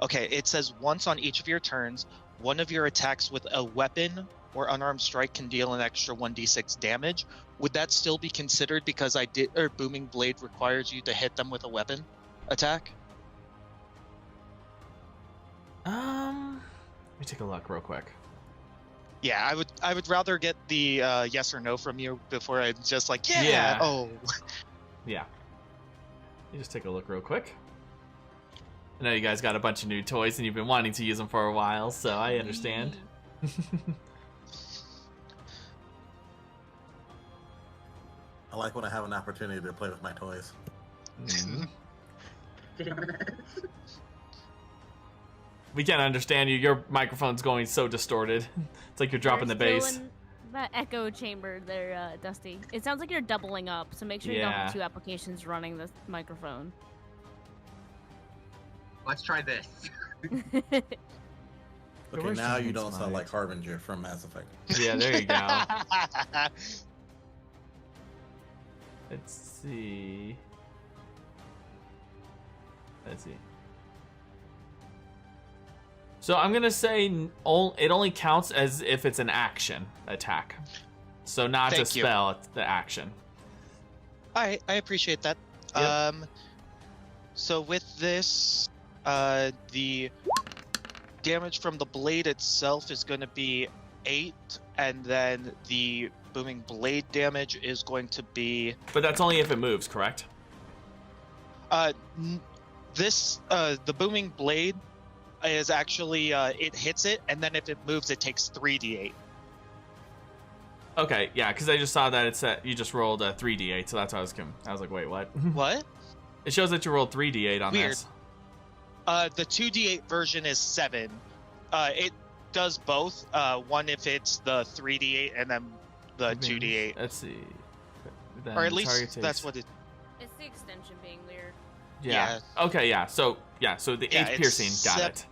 Okay, it says once on each of your turns, one of your attacks with a weapon or unarmed strike can deal an extra 1d6 damage. Would that still be considered because Booming Blade requires you to hit them with a weapon attack? Let me take a look real quick. Yeah, I would rather get the yes or no from you before I'm just like, yeah. Yeah. Oh. Yeah. You just take a look real quick. I know you guys got a bunch of new toys and you've been wanting to use them for a while, so I understand. I like when I have an opportunity to play with my toys. We can't understand you. Your microphone's going so distorted. It's like you're dropping the bass. That echo chamber there, Dusty. It sounds like you're doubling up, so make sure you don't have two applications running this microphone. Let's try this. Okay, now you don't sound like Harbinger from Mass Effect. Yeah, there you go. Let's see. So I'm gonna say it only counts as if it's an action attack. So not a spell, it's the action. Alright, I appreciate that. Yep. So with this, the damage from the blade itself is going to be 8, and then the booming blade damage is going to be... But that's only if it moves, correct? The booming blade is actually, it hits it, and then if it moves, it takes 3d8. Okay, yeah, because I just saw that it's you just rolled a 3d8, so that's why I was like, wait, what? What? It shows that you rolled 3d8 on Weird. this. The 2d8 version is 7. It does both. One if it's the 3d8 and then the 2d8. Let's see. Then or at least that's what it... It's the extension being weird. Yeah. Okay, yeah. So the 8 piercing, got it.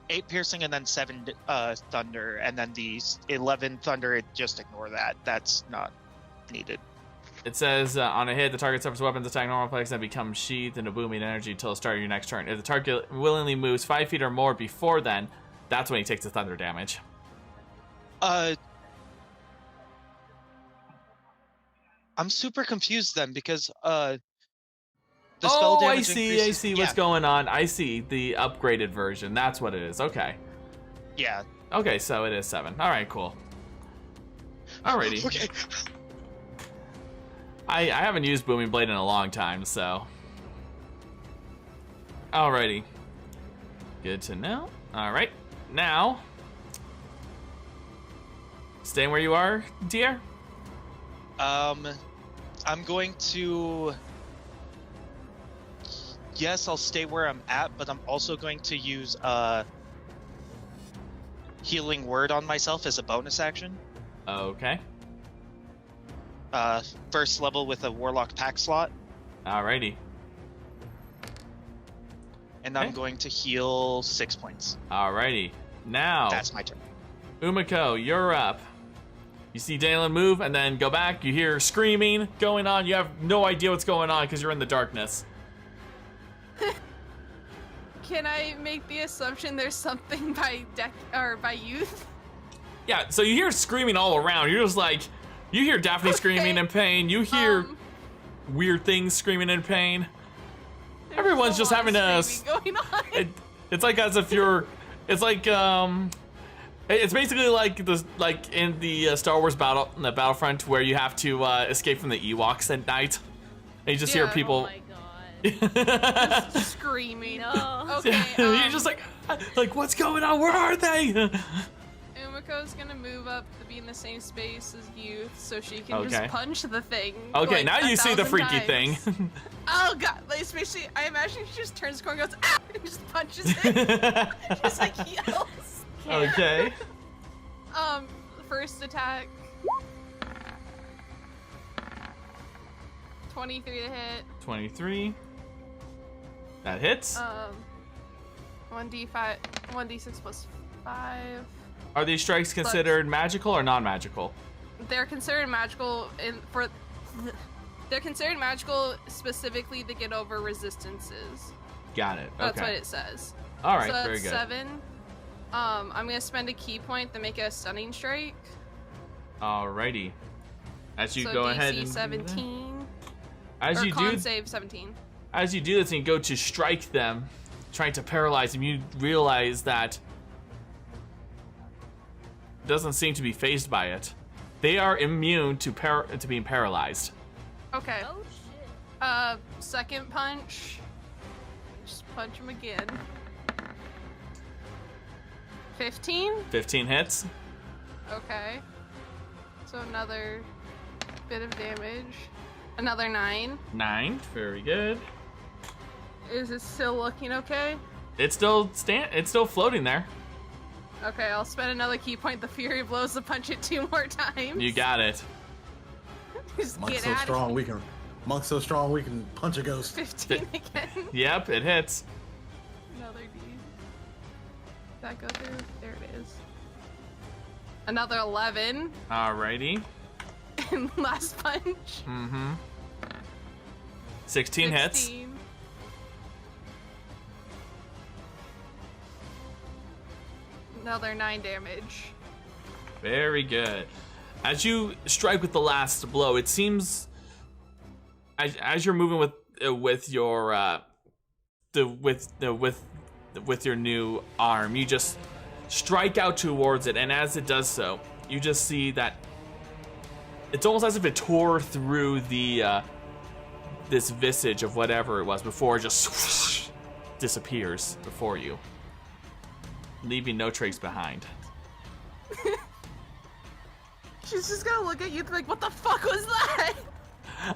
8 piercing and then 7 thunder, and then the 11 thunder, just ignore that. That's not needed. It says, on a hit, the target suffers weapons attack normal effects that become sheathed into booming energy until the start of your next turn. If the target willingly moves 5 feet or more before then, that's when he takes the thunder damage. I'm super confused then, because the spell damage I see what's going on. I see the upgraded version. That's what it is. Okay. Yeah. Okay, so it is 7. All right, cool. Alrighty. Okay. I haven't used Booming Blade in a long time, so... Alrighty. Good to know. Alright, now... Staying where you are, Diar? I'm going to... Yes, I'll stay where I'm at, but I'm also going to use Healing Word on myself as a bonus action. Okay. First level with a Warlock pack slot. Alrighty. And I'm going to heal 6 points. Alrighty. Now... That's my turn. Umeko, you're up. You see Delan move and then go back. You hear screaming going on. You have no idea what's going on because you're in the darkness. Can I make the assumption there's something by youth? Yeah, so you hear screaming all around. You're just like, you hear Daphne screaming in pain. You hear weird things screaming in pain. Everyone's just having a... Going on. It's like as if you're... It's like, it's basically like in the Star Wars Battlefront where you have to escape from the Ewoks at night. And you just hear people... Oh my god. Just screaming. No. Okay, You're just like, what's going on? Where are they? Umeko's gonna move up to be in the same space as youth so she can just punch the thing. Okay, like, now you see the freaky times. thing. Oh god, like, especially, I imagine she just turns the corner and goes, ah! And just punches it. Just like yells. Okay. First attack. 23 to hit. 23. That hits. 1d5, 1d6 plus 5. Are these strikes considered magical or non-magical? They're considered magical they're considered magical specifically to get over resistances. Got it. Okay. That's what it says. All right, so that's very good. 7. I'm gonna spend a key point to make it a stunning strike. Alrighty. As you so go DC ahead and 17. as or you con do save 17. As you do this and you go to strike them, trying to paralyze them, you realize that it doesn't seem to be phased by it. They are immune to being paralyzed. Okay. Oh shit. Second punch. Just punch him again. 15? 15 hits. Okay. So another bit of damage. Another 9. 9, very good. Is it still looking okay? It's still floating there. Okay, I'll spend another key point. The Fury blows to punch it 2 more times. You got it. Just Monk's get so out strong of we can. Monk's so strong we can punch a ghost. 15 again. Yep, it hits. Another D. Did that go through? There it is. Another 11. Alrighty. And last punch. Mm-hmm. 16 hits. Another 9 damage. Very good. As you strike with the last blow, it seems as you're moving with your with your new arm, you just strike out towards it, and as it does so, you just see that it's almost as if it tore through the this visage of whatever it was before, it just whoosh, disappears before you, leaving no trace behind. She's just gonna look at you like, what the fuck was that?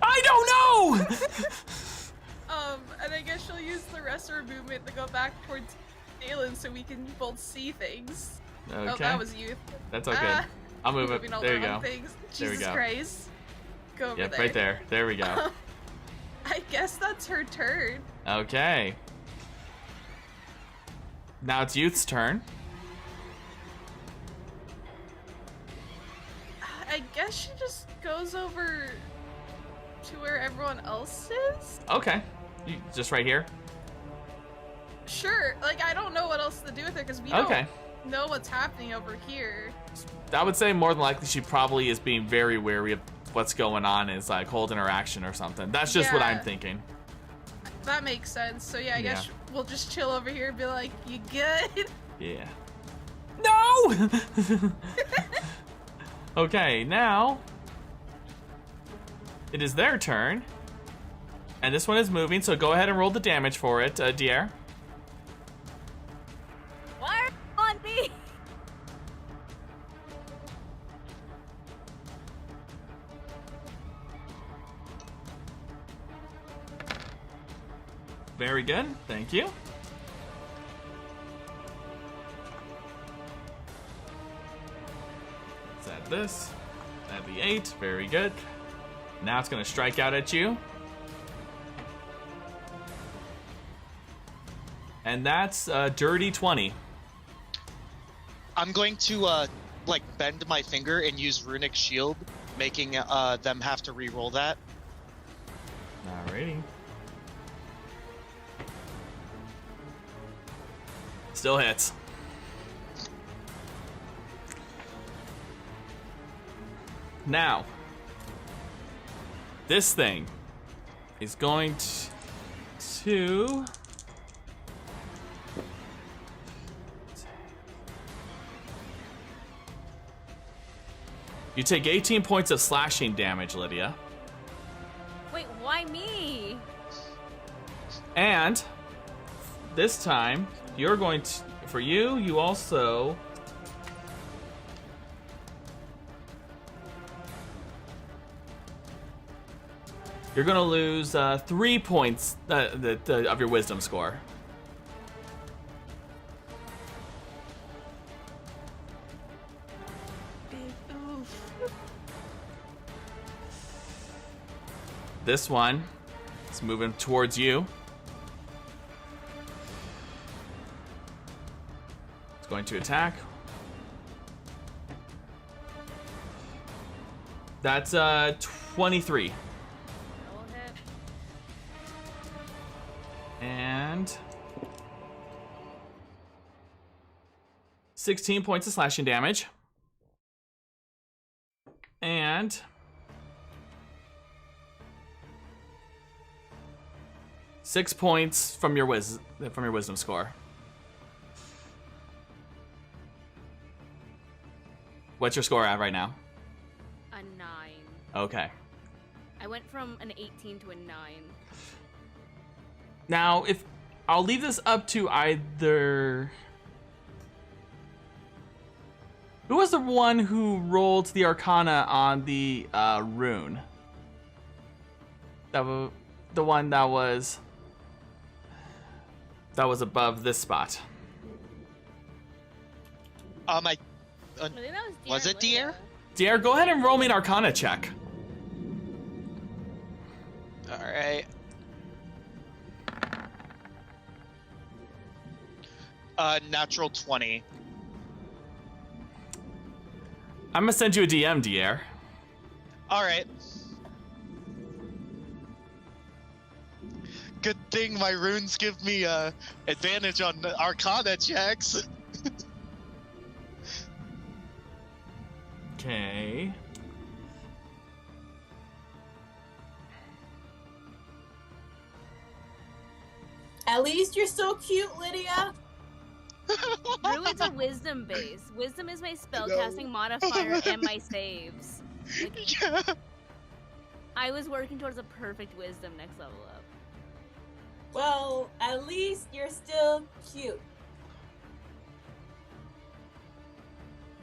I don't know! And I guess she'll use the rest of her movement to go back towards Delan so we can both see things. Okay. Oh, that was you. That's all good. I'll move moving it. all There the you wrong go. Things. There we Jesus go. Christ. Go over Yep, there. right there. There we go. I guess that's her turn. Okay. Now it's Youth's turn. I guess she just goes over to where everyone else is? Okay. You just right here? Sure. Like, I don't know what else to do with her because we don't know what's happening over here. I would say more than likely she probably is being very wary of what's going on, is like holding her action or something. That's just what I'm thinking. That makes sense. So yeah, I guess we'll just chill over here and be like, you good? Yeah. No! Okay, now it is their turn. And this one is moving, so go ahead and roll the damage for it, Diar. Why on me? Very good, thank you. Let's add this. Add the 8, very good. Now it's gonna strike out at you. And that's a dirty 20. I'm going to like bend my finger and use runic shield, making them have to re-roll that. Alrighty. Still hits. Now, this thing is going to you take 18 points of slashing damage, Lydia. Wait, why me? And this time, you're going to, for you, you also you're going to lose 3 points of your wisdom score. This one is moving towards you. It's going to attack. That's 23. That will hit. And 16 points of slashing damage. And 6 points from your wisdom score. What's your score at right now? A 9. Okay. I went from an 18 to a 9. Now, if I'll leave this up to either. Who was the one who rolled the Arcana on the rune? That was the one that was above this spot. I think that Was it Diar? Diar, go ahead and roll me an Arcana check. All right. Natural 20. I'm gonna send you a DM, Diar. All right. Good thing my runes give me advantage on the Arcana checks. Okay. At least you're so cute, Lydia. Druid's a wisdom base. Wisdom is my spellcasting modifier and my saves. Like, Yeah. I was working towards a perfect wisdom next level up. Well, at least you're still cute.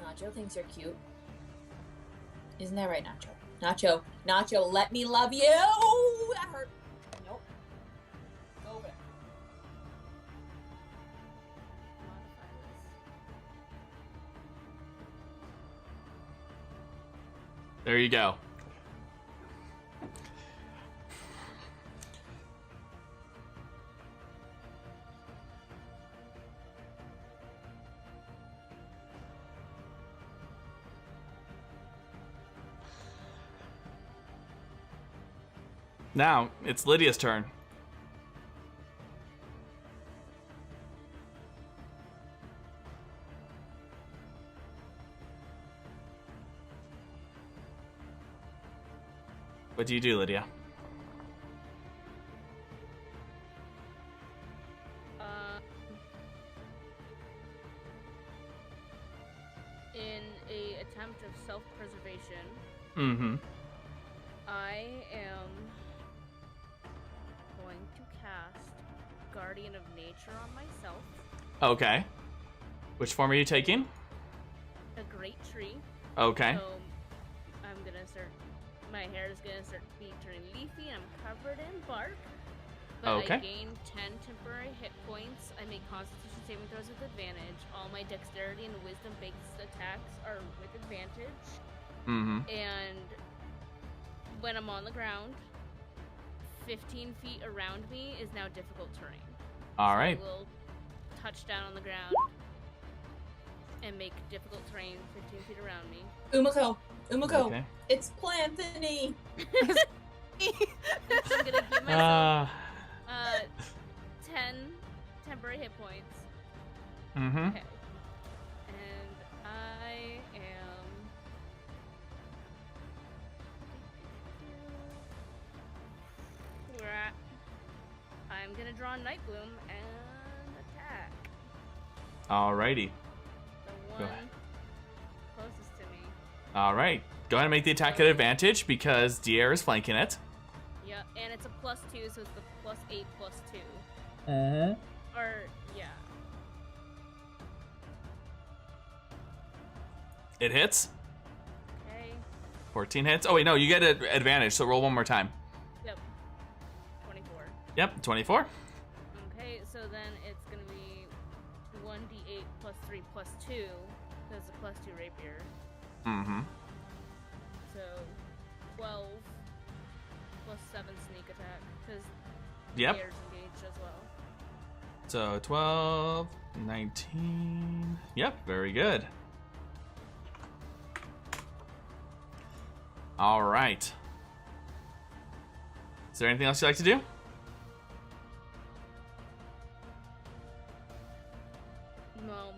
Nacho thinks you're cute. Isn't that right, Nacho? Nacho, let me love you! Ooh, that hurt. Nope. Go over there. There you go. Now, it's Lydia's turn. What do you do, Lydia? In a attempt of self-preservation, Mm-hmm. I am going to cast Guardian of Nature on myself. Okay. Which form are you taking? A great tree. Okay. So I'm gonna start. My hair is gonna start turning leafy, and I'm covered in bark. But Okay. I gain 10 temporary hit points. I make Constitution saving throws with advantage. All my Dexterity and Wisdom-based attacks are with advantage. Mm-hmm. And when I'm on the ground, 15 feet around me is now difficult terrain. All right. I will touch down on the ground. and make difficult terrain 15 feet around me. Umeko, Okay. it's Planthony. I'm gonna give myself 10 temporary hit points. Mm-hmm. Okay. And I am. I'm gonna draw Night Bloom and attack. Alrighty. The Go one ahead. closest to me. Alright. Go ahead and make the attack at advantage because Diar is flanking it. Yeah, and it's a +2, so it's the +8 +2. Mm-hmm. Or, yeah. It hits. Okay. 14 hits. Oh, wait, no, you get an advantage, so roll one more time. Yep. 24. Yep, 24. Okay, so then it's gonna be 1d8 +3 +2, because it's a +2 rapier. Mm-hmm. So 12 +7 sneak attack, because Yep. Diar's engaged as well. So 12, 19. Yep, very good. All right. Is there anything else you'd like to do? No.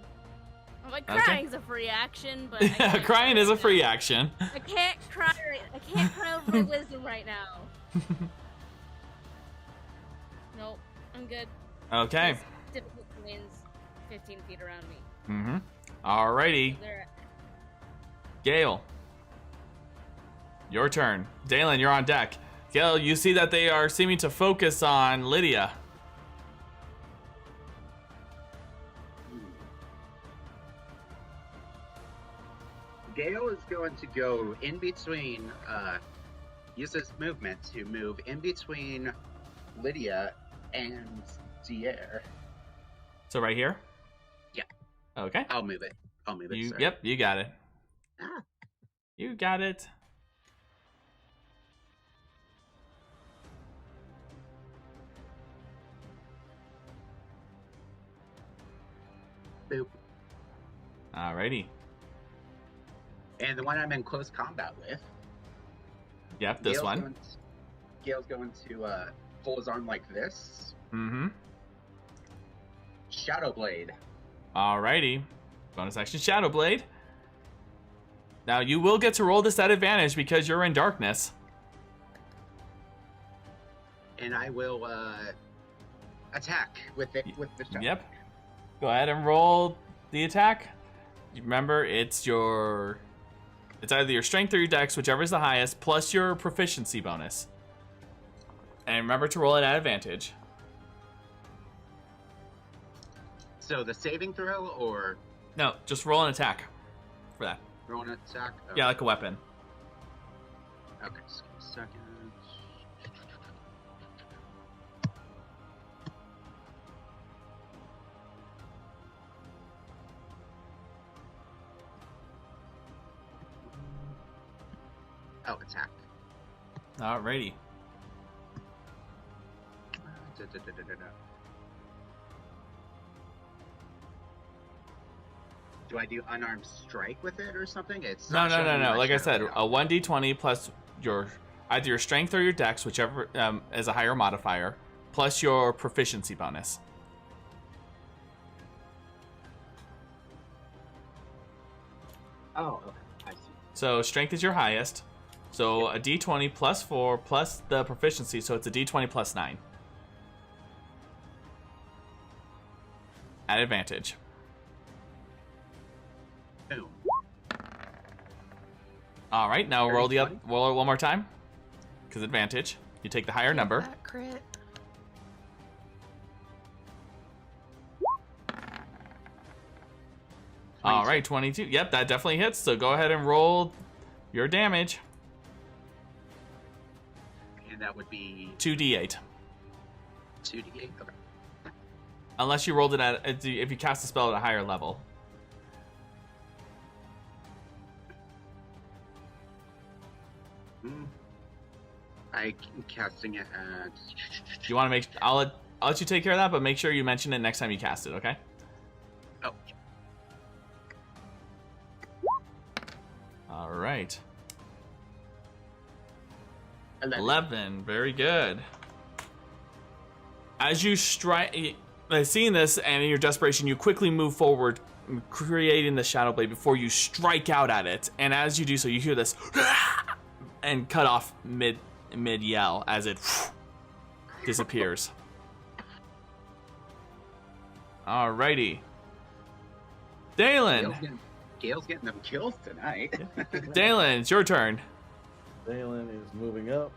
I'm like, Okay. crying's a free action, but I can't Crying cry is a right free now. action. I can't cry. I can't cry over my wisdom right now. Nope, I'm good. Okay. It's difficult wins 15 feet around me. Mm-hmm. Alrighty. They're Gale. Your turn. Delan, you're on deck. Gale, you see that they are seeming to focus on Lydia. Gale is going to go in between, use his movement to move in between Lydia and Diar. So right here? Yeah. Okay. I'll move it. You, sorry. yep, you got it. Ah. You got it. Boop. Alrighty. And the one I'm in close combat with. Yep, this one. Gale's going to pull his arm like this. Mm-hmm. Shadow Blade. Alrighty. Bonus action Shadow Blade. Now you will get to roll this at advantage because you're in darkness. And I will attack with it with the shadow. Yep. Go ahead and roll the attack. Remember, it's either your strength or your dex, whichever is the highest, plus your proficiency bonus. And remember to roll it at advantage. So the saving throw or No, just roll an attack for that. roll an attack? Oh, Yeah, like a weapon. Okay, just give me a second. Oh, attack. Alrighty. Do I do unarmed strike with it or something? It's No. not showing me my Like I shadow said, now. a 1d20 plus either your strength or your dex, whichever is a higher modifier, plus your proficiency bonus. Oh, okay. I see. So strength is your highest. So a d20 plus 4 plus the proficiency, so it's a d20 plus 9. At advantage. Boom. All right, now roll Dirty 20. roll it one more time. Because advantage. You take the higher number. That crit. All right, 22. Yep, that definitely hits. So go ahead and roll your damage. And that would be 2d8. 2d8. Okay. Unless you rolled it at if you cast a spell at a higher level. I'm casting it at. You want to make? I'll let you take care of that, but make sure you mention it next time you cast it. Okay? Oh. All right. 11. Very good. As you strike, seeing this and in your desperation, you quickly move forward, creating the shadow blade before you strike out at it. And as you do so, you hear this and cut off mid yell as it disappears. Alrighty. Delan. Gale's getting them kills tonight. Delan, it's your turn. Delan is moving up,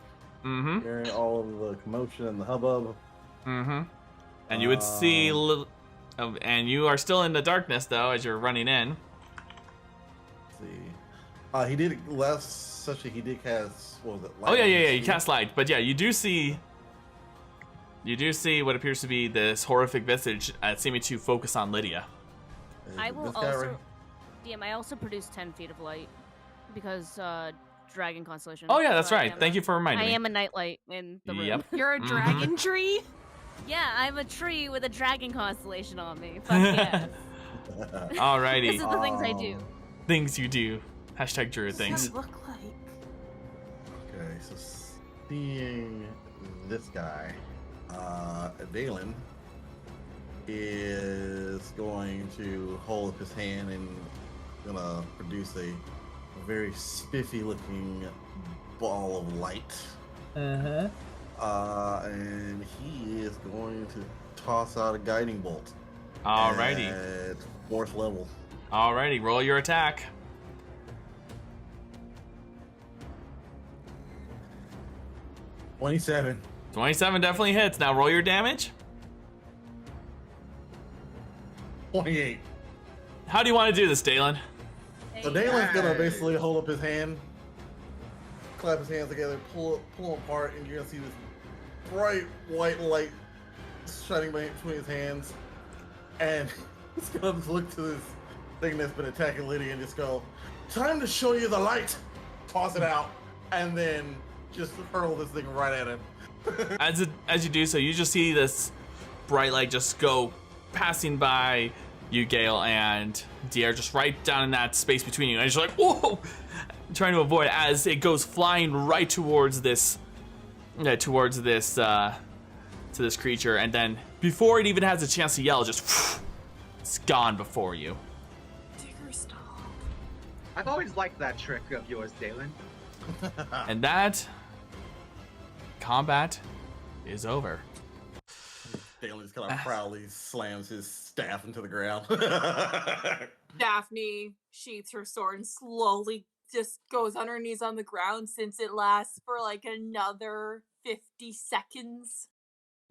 Mm-hmm. hearing all of the commotion and the hubbub. Mm-hmm. And you would see, and you are still in the darkness though as you're running in. Let's see. He did last session. He did cast. What was it? Oh yeah. You cast light, but yeah, you do see what appears to be this horrific visage seeming to focus on Lydia. I will also, DM. I also produce 10 feet of light because dragon constellation. Oh yeah, that's so right. Thank you for reminding me. I am a nightlight in the room. Yep. You're a dragon tree? Yeah, I'm a tree with a dragon constellation on me. Fuck yes. Alrighty. This is the things I do. Things you do. Hashtag Druid What does things. it look like? Okay, so seeing this guy, Delan is going to hold up his hand and gonna produce a very spiffy looking ball of light. And he is going to toss out a guiding bolt. Alrighty. At 4th level. Alrighty, roll your attack. 27. 27 definitely hits. Now roll your damage. 28. How do you want to do this, Delan? So Dalen's gonna basically hold up his hand, clap his hands together, pull them apart, and you're gonna see this bright white light shining between his hands. And he's gonna look to this thing that's been attacking Lydia and just go, "Time to show you the light!" Toss it out, and then just hurl this thing right at him. As you do so, you just see this bright light just go passing by you, Gale, and Diar, just right down in that space between you. And you're like, whoa! Trying to avoid it as it goes flying right towards this, to this creature. And then before it even has a chance to yell, just it's gone before you. Digger, stop. I've always liked that trick of yours, Delan. And that combat is over. Dalen's just kind of proudly slams his staff into the ground. Daphne sheaths her sword and slowly just goes on her knees on the ground since it lasts for like another 50 seconds.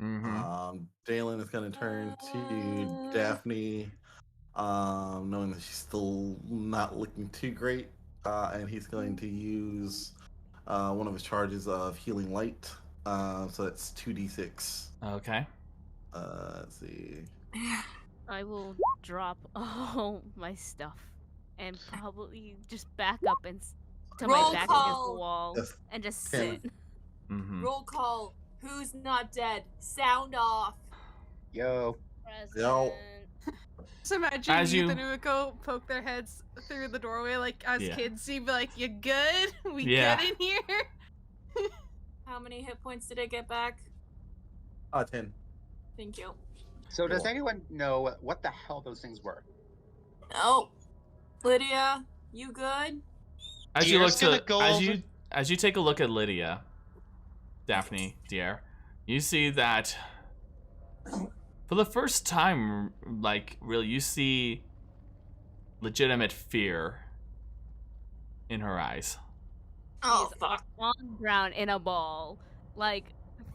Mm-hmm. Delan is going to turn to Daphne, knowing that she's still not looking too great, and he's going to use one of his charges of healing light. So that's 2d6. Okay. Let's see. I will drop all my stuff and probably just back up and to my Roll back call. against the wall That's and just 10. sit. Mm-hmm. Roll call. Who's not dead? Sound off. Yo. Yo. So imagine As Youth you- and Umeko poke their heads through the doorway like as Yeah. kids. You'd be like, "You good? We Yeah. good in here?" How many hit points did I get back? 10. Thank you. So does Cool. anyone know what the hell those things were? No. Lydia, you good? As you look Diar's gonna to go over- as you take a look at Lydia, Daphne, Diar, you see that for the first time, like really, you see legitimate fear in her eyes. Oh, She's fuck. on the ground in a ball, like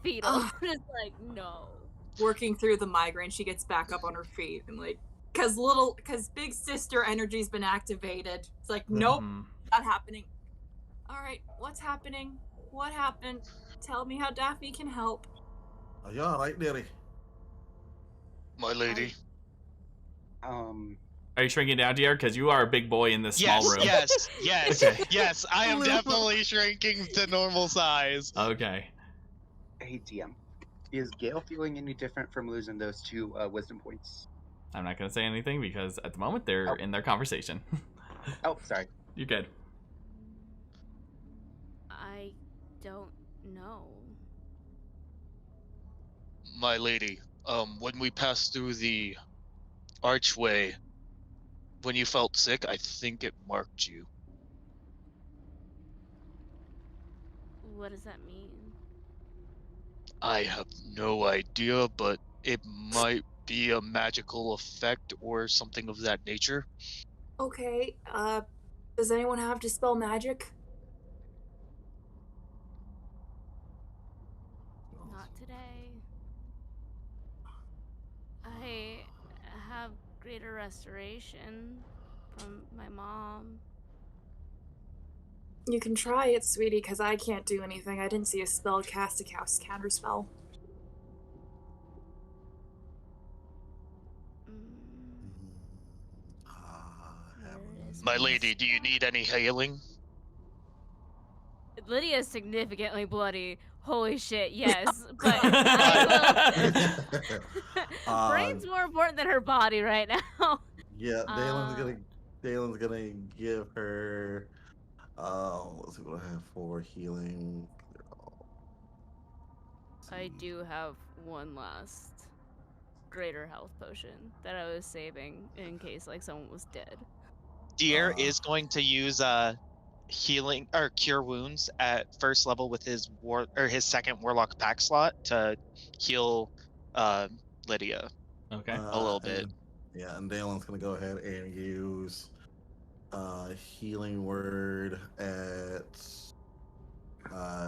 fetal. Ugh. Just like no. Working through the migraine, she gets back up on her feet and like, cause big sister energy's been activated. It's like, nope, Mhm. not happening. All right, what's happening? What happened? Tell me how Daphne can help. Are you alright, dearie? My lady. Are you shrinking down, Diar? Because you are a big boy in this Yes, small room. yes. Okay. Yes, I am definitely shrinking to normal size. Okay. Hey, DM. Is Gale feeling any different from losing those 2 wisdom points? I'm not gonna say anything because at the moment they're in their conversation. Oh, sorry. You're good. don't know. My lady, when we passed through the archway, when you felt sick, I think it marked you. What does that mean? I have no idea, but it might be a magical effect or something of that nature. Okay, does anyone have Dispel Magic? Not today. I have greater restoration from my mom. You can try it, sweetie, because I can't do anything. I didn't see a spell cast a counterspell. Where is My lady, do you need any healing? Lydia's significantly bloody. Holy shit, yes. But I will... Brain's more important than her body right now. Yeah, Dalen's gonna give her. Let's see what I have for healing. I do have one last greater health potion that I was saving in case like someone was dead. Diar is going to use healing or cure wounds at first level with his his second warlock pack slot to heal Lydia. Okay. A little bit. And Dalen's gonna go ahead and use healing word at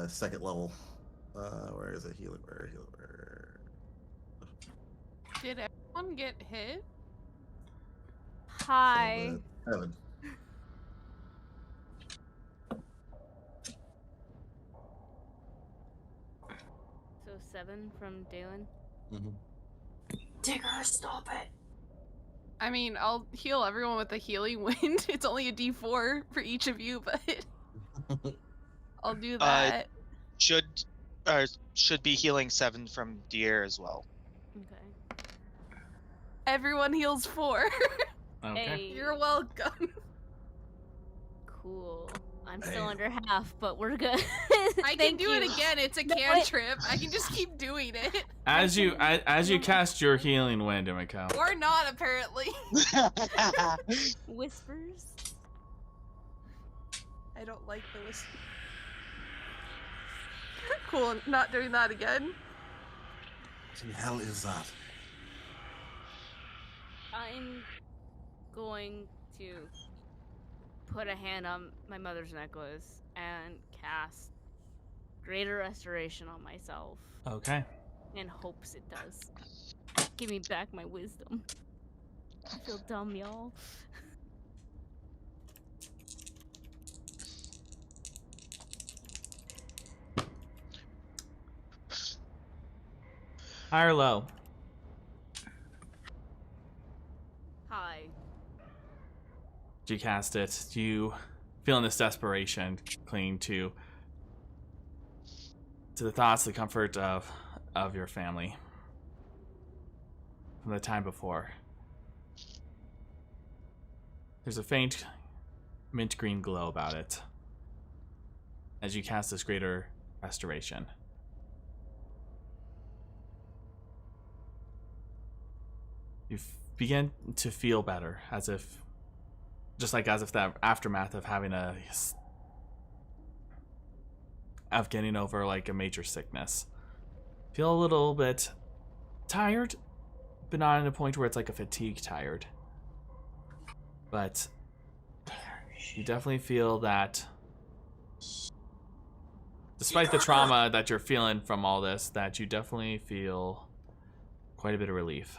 second level. Where is it? Healing word. Did everyone get hit? Hi. 7. So 7 from Delan. Digger, stop it. I mean, I'll heal everyone with a healing wind. It's only a D4 for each of you, but I'll do that. Should be healing 7 from Diar as well. Okay. Everyone heals 4. Okay. Hey. You're welcome. Cool. I'm still under half, but we're good. I can do it again. It's a cantrip. I can just keep doing it. As you cast your healing wind, Umeko. Or not, apparently. Whispers. I don't like the whispers. Cool, not doing that again. What the hell is that? I'm going to put a hand on my mother's necklace and cast greater restoration on myself. Okay. In hopes it does. Give me back my wisdom. I feel dumb, y'all. High or low? Hi. You cast it. You feeling this desperation, clinging to the thoughts, the comfort of your family from the time before. There's a faint mint green glow about it as you cast this greater restoration. You begin to feel better, as if that aftermath of having of getting over like a major sickness. Feel a little bit tired, but not in a point where it's like a fatigue tired. But you definitely feel that despite the trauma that you're feeling from all this, that you definitely feel quite a bit of relief.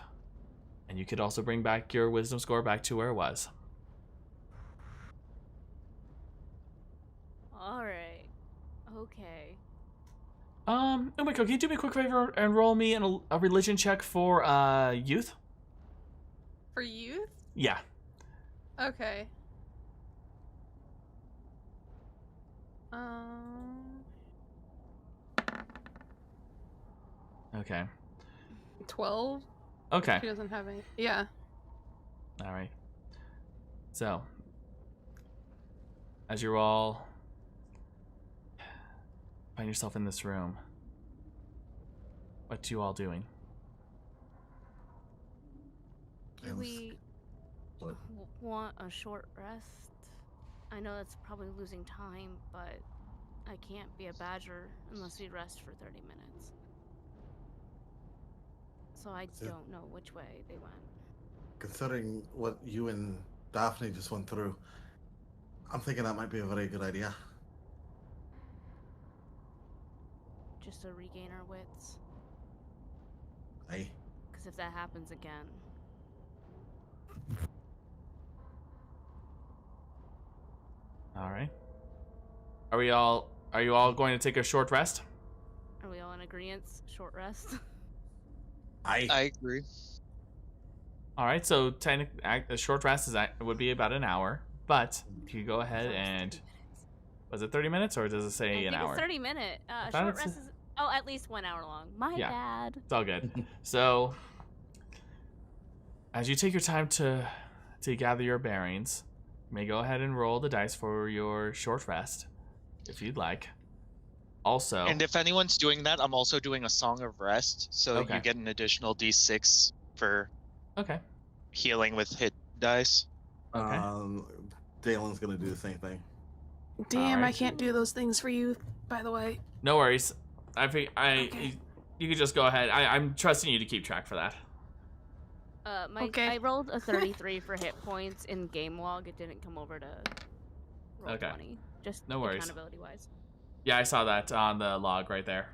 And you could also bring back your wisdom score back to where it was. Alright. Okay. Umeko, can you do me a quick favor and roll me a religion check for youth? For youth? Yeah. Okay. Okay. 12? Okay. She doesn't have any. Yeah. All right. So, as you're all find yourself in this room. What you all doing? Do we want a short rest? I know that's probably losing time, but I can't be a badger unless we rest for 30 minutes. So I don't know which way they went. Considering what you and Daphne just went through, I'm thinking that might be a very good idea. Just to regain our wits. Aye. Because if that happens again... Alright. Are you all going to take a short rest? Are we all in agreement? Short rest? I agree. Alright, so a short rest would be about an hour, but if you go ahead and... Was it 30 minutes or does it say an hour? It's 30 minutes. Short rest is... Oh, at least 1 hour long. My bad. It's all good. So, as you take your time to gather your bearings, you may go ahead and roll the dice for your short rest, if you'd like. Also... And if anyone's doing that, I'm also doing a Song of Rest, so you get an additional d6 for healing with hit dice. Okay. Dalen's gonna do the same thing. Damn, I can't do those things for you, by the way. No worries. You could just go ahead. I'm trusting you to keep track for that. I rolled a 33 for hit points in game log. It didn't come over to roll 20. Just no worries. Accountability-wise. Yeah, I saw that on the log right there.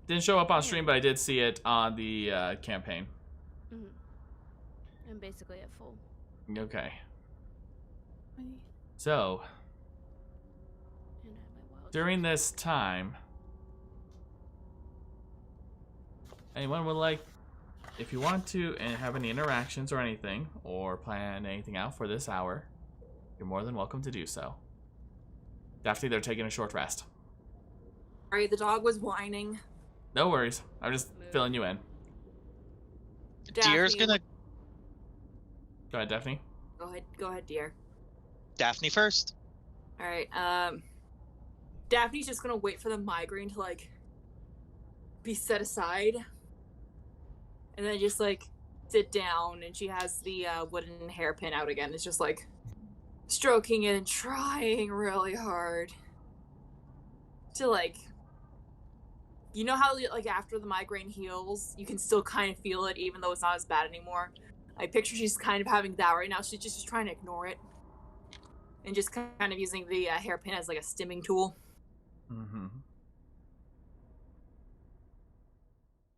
Didn't show up on stream, but I did see it on the campaign. Mm-hmm. I'm basically at full. Okay. So, during this time, anyone would like, if you want to and have any interactions or anything, or plan anything out for this hour, you're more than welcome to do so. Daphne, they're taking a short rest. Sorry, the dog was whining. No worries. I'm just filling you in. Diar's gonna... Go ahead, Daphne. Go ahead, Diar. Daphne first. Alright, Daphne's just gonna wait for the migraine to, like, be set aside. And then just, like, sit down, and she has the wooden hairpin out again. It's just, like, stroking it and trying really hard to, like... You know how, like, after the migraine heals, you can still kind of feel it, even though it's not as bad anymore? I picture she's kind of having that right now. She's just trying to ignore it. And just kind of using the hairpin as, like, a stimming tool. Mm-hmm.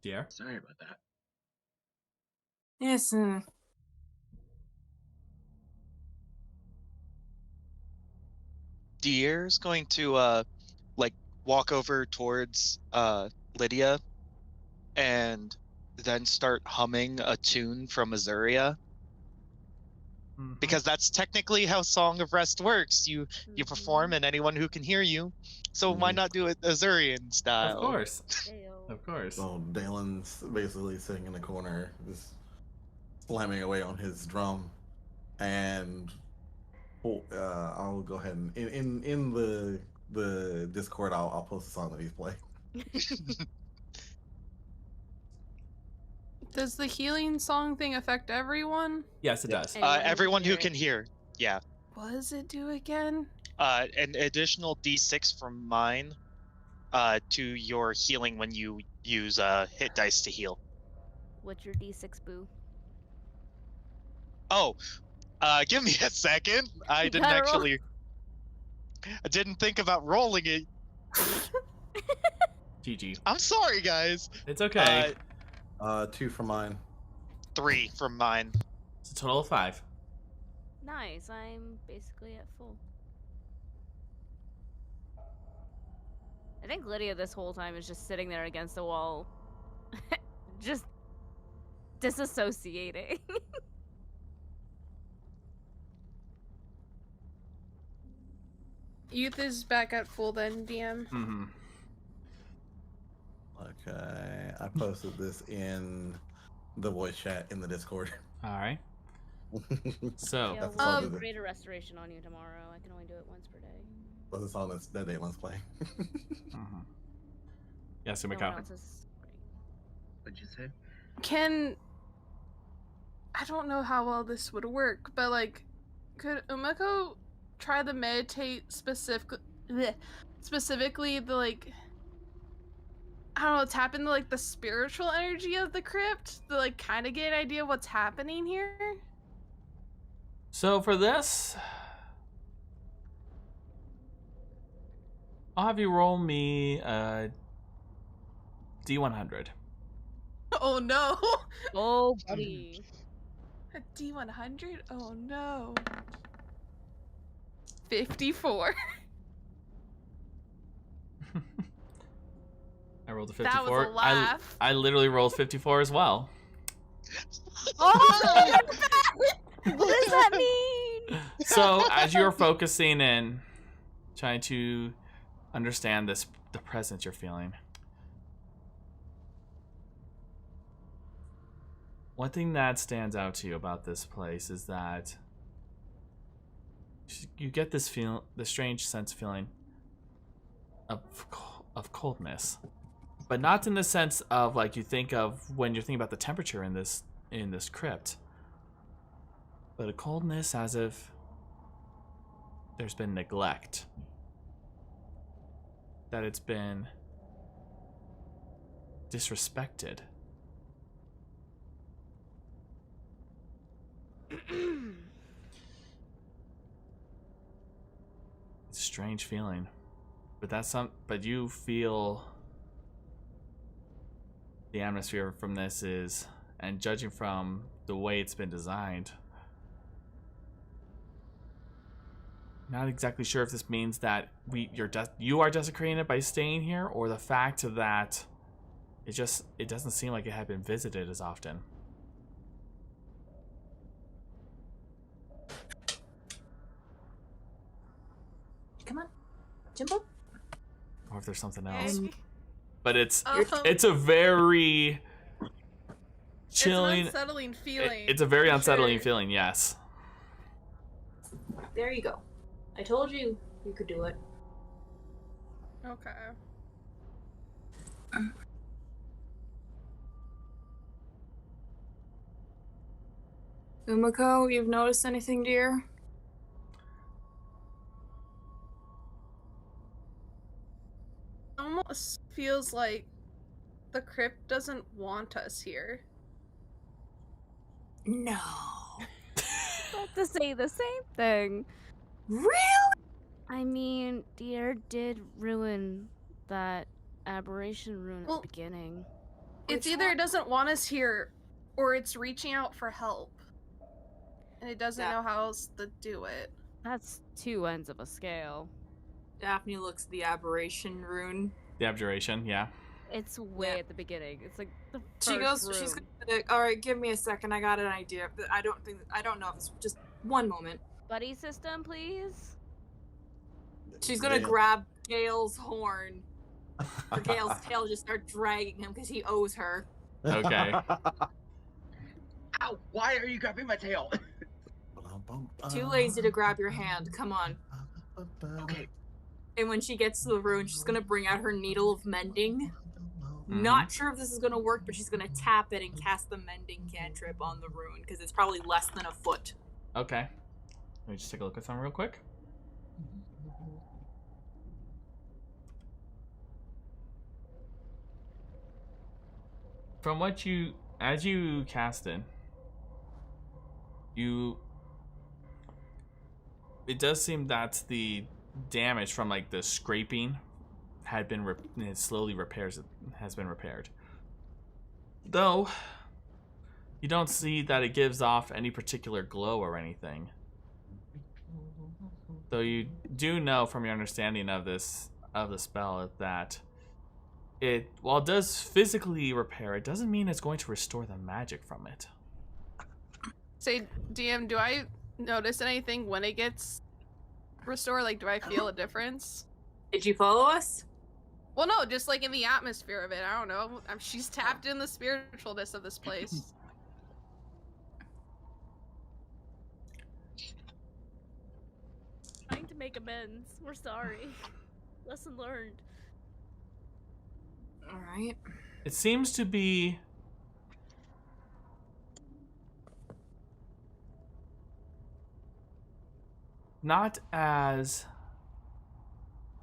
Diar? Sorry about that. Yes. Diar's going to, like, walk over towards Lydia and then start humming a tune from Azuria. Mm-hmm. Because that's technically how Song of Rest works. You perform and anyone who can hear you. So why not do it Azurian style? Of course. Of course. So Dalen's basically sitting in the corner, just slamming away on his drum, and I'll go ahead and in the Discord I'll post the song that he's playing. Does the healing song thing affect everyone? Yes, it does. Everyone who can hear. Yeah. What does it do again? An additional d6 from mine to your healing when you use hit dice to heal. What's your d6, boo? Oh, give me a second. I didn't think about rolling it. GG. I'm sorry, guys. It's okay. 2 from mine. 3 from mine. It's a total of 5. Nice. I'm basically at full. I think Lydia this whole time is just sitting there against the wall, just disassociating. Youth is back at full then, DM. Mm-hmm. Okay, I posted this in the voice chat in the Discord. All right. So Yeah, we'll do greater restoration on you tomorrow. I can only do it once per day. was the song that Dalen's playing. Mm-hmm. Yes, No Umeko. one else is- What'd you say? I don't know how well this would work, but like, could Umeko try to meditate specifically the like, I don't know, tap into like the spiritual energy of the crypt to like kind of get an idea of what's happening here? So for this, I'll have you roll me a D100. Oh no! Oh, buddy. A D100? Oh no. 54. I rolled a 54. That was a laugh. I literally rolled 54 as well. Oh! What does that mean? So as you're focusing in, trying to understand the presence you're feeling, one thing that stands out to you about this place is that you get this strange sense of feeling of coldness, but not in the sense of like you think of when you're thinking about the temperature in this crypt, but a coldness as if there's been neglect, that it's been disrespected. It's a strange feeling, but you feel the atmosphere from this is, and judging from the way it's been designed, not exactly sure if this means that you are desecrating it by staying here, or the fact that it doesn't seem like it had been visited as often. Come on, jump up. Or if there's something else. Hey. But it's a very chilling, it's an unsettling feeling. It's a very for unsettling sure. feeling, yes. There you go. I told you you could do it. Okay. Umeko, you've noticed anything, dear? Almost feels like the crypt doesn't want us here. No. About to say the same thing. Really? I mean, Diar did ruin that aberration rune at Well, the beginning. It's Which either one? it doesn't want us here, or it's reaching out for help. And it doesn't know how else to do it. That's two ends of a scale. Daphne looks at the aberration rune. The abjuration, yeah. It's way at the beginning. It's like the first She goes. rune. She's gonna. All right, give me a second. I got an idea. But I don't know if it's just one moment. Buddy system, please. She's gonna grab Gale's horn. Or Gale's tail, just start dragging him because he owes her. Okay. Ow! Why are you grabbing my tail? Too lazy to grab your hand. Come on. Okay. And when she gets to the rune, she's gonna bring out her needle of mending. Not sure if this is gonna work, but she's gonna tap it and cast the mending cantrip on the rune because it's probably less than a foot. Okay. Let me just take a look at something real quick. From what as you cast it, it does seem that the damage from like the scraping had been has been repaired. Though you don't see that it gives off any particular glow or anything. Though you do know from your understanding of the spell that while it does physically repair, it doesn't mean it's going to restore the magic from it. Say, DM, do I notice anything when it gets restored? Like, do I feel a difference? Did you follow us? Well, no, just like in the atmosphere of it. I don't know. She's tapped in the spiritualness of this place. Trying to to make amends. We're sorry. Lesson learned. All right. It seems to be not as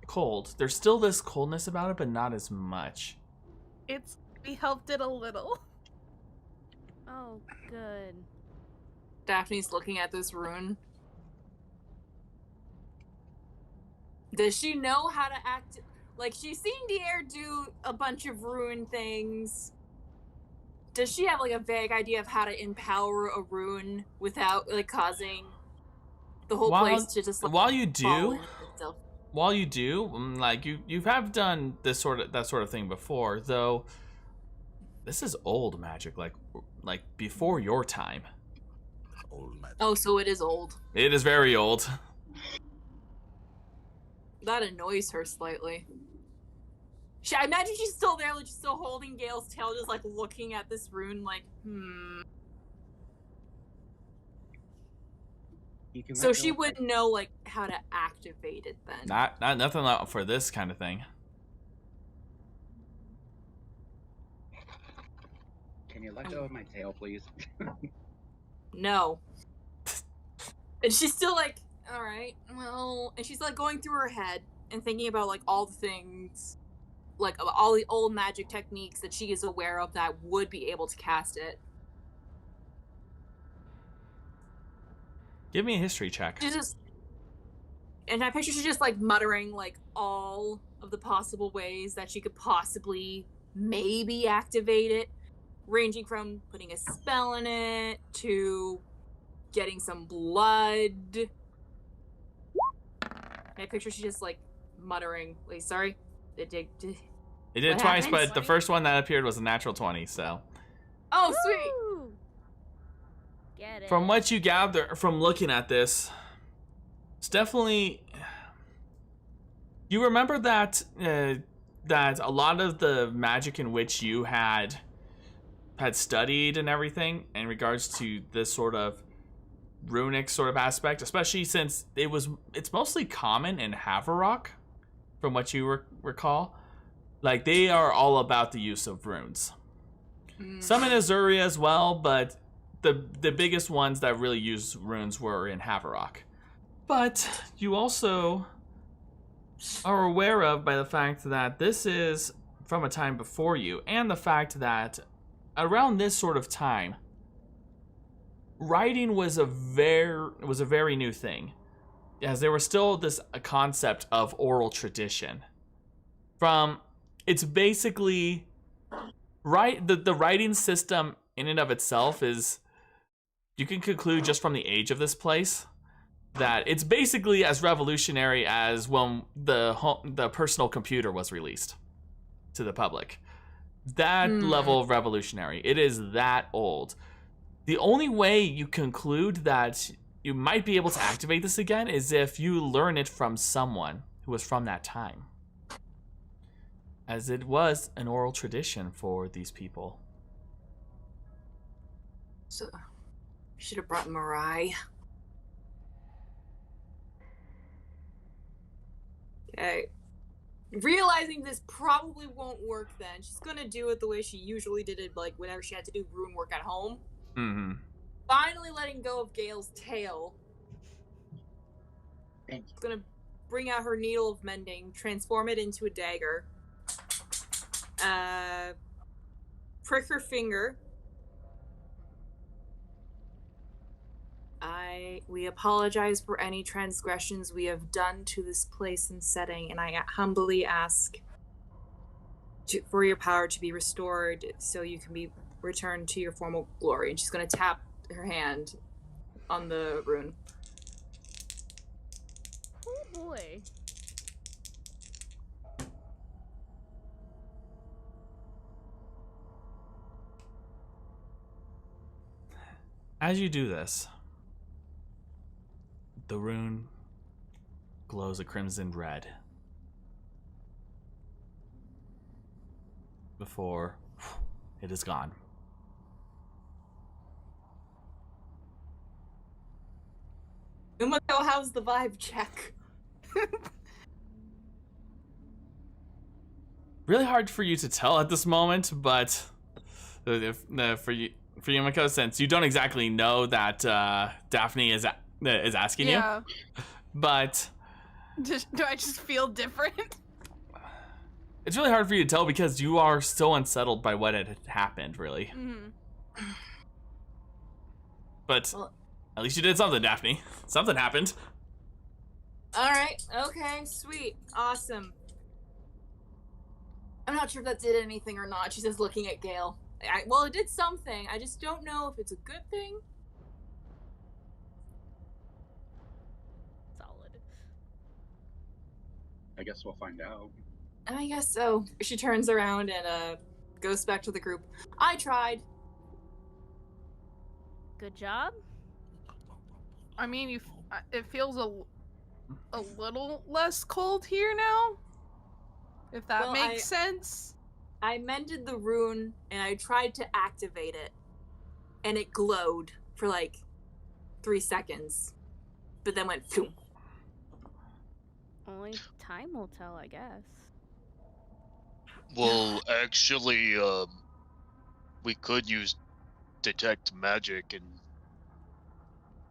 cold. There's still this coldness about it, but not as much. We helped it a little. Oh, good. Daphne's looking at this rune. Does she know how to act? Like, she's seen Diar do a bunch of rune things. Does she have, like, a vague idea of how to empower a rune without, like, causing the whole place to just, like, while you do, like, you have done that sort of thing before, though this is old magic, like before your time. Old magic. Oh, so it is old. It is very old. That annoys her slightly. I imagine she's still there, like, still holding Gale's tail, just, like, looking at this rune, like, So she wouldn't know, like, how to activate it then. Nothing for this kind of thing. Can you let go of my tail, please? No. And she's still like, all right, well, and she's like going through her head and thinking about like all the things, like all the old magic techniques that she is aware of that would be able to cast it. Give me a history check. And I picture she's just like muttering like all of the possible ways that she could possibly maybe activate it, ranging from putting a spell in it to getting some blood. I picture she's just like muttering. Wait, sorry. It did twice, but the first one that appeared was a natural 20, so. Oh, sweet. Woo! Get it. From what you gather from looking at this, it's definitely. You remember that that a lot of the magic in which you had studied and everything in regards to this sort of runic sort of aspect, especially since it's mostly common in Havarok, from what you recall. Like, they are all about the use of runes. Some in Azuria as well, but the biggest ones that really used runes were in Havarok. But you also are aware of by the fact that this is from a time before you, and the fact that around this sort of time, writing was a very new thing, as there was still a concept of oral tradition. It's basically the writing system in and of itself is, you can conclude just from the age of this place that it's basically as revolutionary as when the personal computer was released to the public. That level of revolutionary. It is that old. The only way you conclude that you might be able to activate this again is if you learn it from someone who was from that time, as it was an oral tradition for these people. So, should have brought Mirai. Okay. Realizing this probably won't work then, she's gonna do it the way she usually did it, like whenever she had to do rune work at home. Mm-hmm. Finally letting go of Gale's tail. She's gonna bring out her needle of mending, transform it into a dagger. Prick her finger. We apologize for any transgressions we have done to this place and setting, and I humbly ask for your power to be restored so you can be returned to your former glory. And she's going to tap her hand on the rune. Oh boy. As you do this, the rune glows a crimson red before it is gone. Umeko, how's the vibe check? Really hard for you to tell at this moment, but for you, Umeko, since you don't exactly know that Daphne is asking you, but do I just feel different? It's really hard for you to tell because you are so unsettled by what had happened, really. Mm-hmm. But at least you did something, Daphne. Something happened. Alright, okay, sweet, awesome. I'm not sure if that did anything or not. She's just looking at Gale. Well, it did something. I just don't know if it's a good thing. Solid. I guess we'll find out. I guess so. She turns around and goes back to the group. I tried. Good job. I mean, it feels a little less cold here now. If that makes sense. I mended the rune and I tried to activate it. And it glowed for like 3 seconds. But then went phoom. Only time will tell, I guess. Well, actually, we could use detect magic and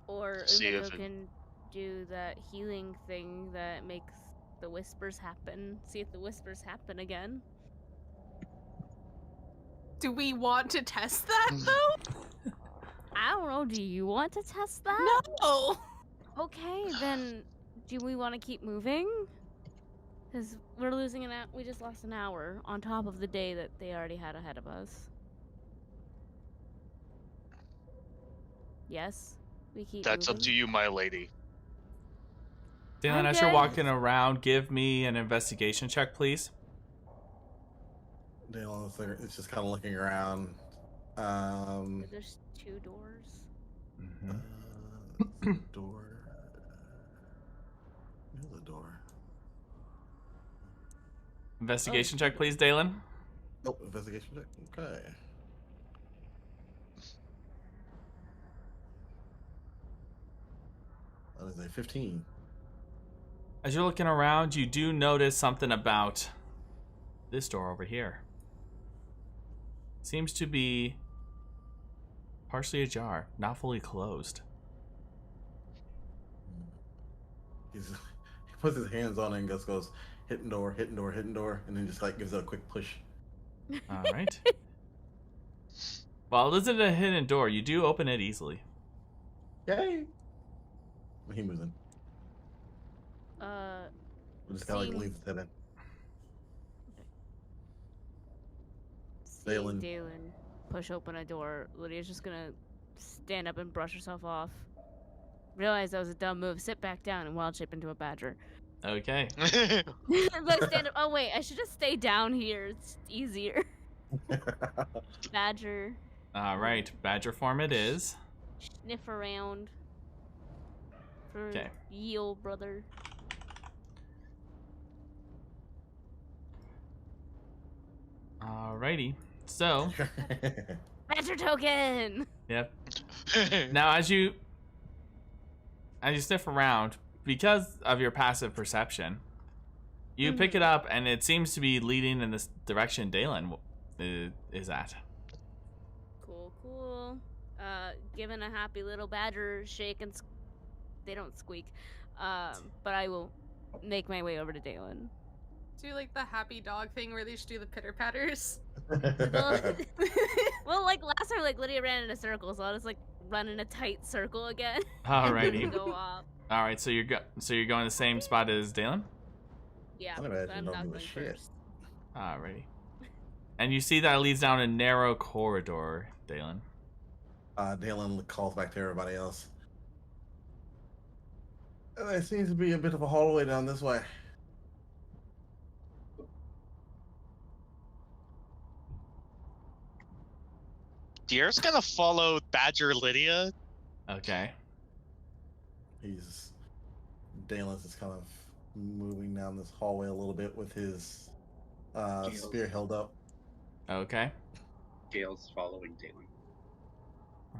or see if Umeko can do that healing thing that makes the whispers happen. See if the whispers happen again. Do we want to test that though? I don't know. Do you want to test that? No. Okay, then do we want to keep moving? Because we're losing an hour. We just lost an hour on top of the day that they already had ahead of us. Yes, we keep. That's moving. up to you, my lady. Delan, as you're walking around, give me an investigation check, please. Delan is just kind of looking around. There's 2 doors. Door. There's a door. Investigation check, please, Delan. Oh, investigation check. Okay. That is a 15. As you're looking around, you do notice something about this door over here. Seems to be partially ajar, not fully closed. He puts his hands on it and just goes, hitting door, hitting door, hitting door, and then just like gives it a quick push. All right. While it isn't a hidden door, you do open it easily. Yay! He moves in. We'll just kind of like leaves his head in. Delan push open a door. Lydia's just gonna stand up and brush herself off. Realize that was a dumb move. Sit back down and wild shape into a badger. Okay. Like stand up. Oh wait, I should just stay down here. It's easier. Badger. All right, badger form it is. Sniff around. For ye old brother. Alrighty, so badger token. Yep. Now, as you sniff around, because of your passive perception, you pick it up, and it seems to be leading in this direction Delan is at. Cool. Giving a happy little badger shake and they don't squeak. But I will make my way over to Delan. Do like the happy dog thing where they just do the pitter patters. Well, like last time, like Lydia ran in a circle, so I'll just like run in a tight circle again. Alrighty. Go off. All right, so you're going the same spot as Delan. Yeah, I'm not going first. Alrighty. And you see that it leads down a narrow corridor, Delan. Delan calls back to everybody else. There seems to be a bit of a hallway down this way. Diar's gonna follow Badger Lydia. Okay. Dalen's just kind of moving down this hallway a little bit with his spear held up. Okay. Gale's following Delan.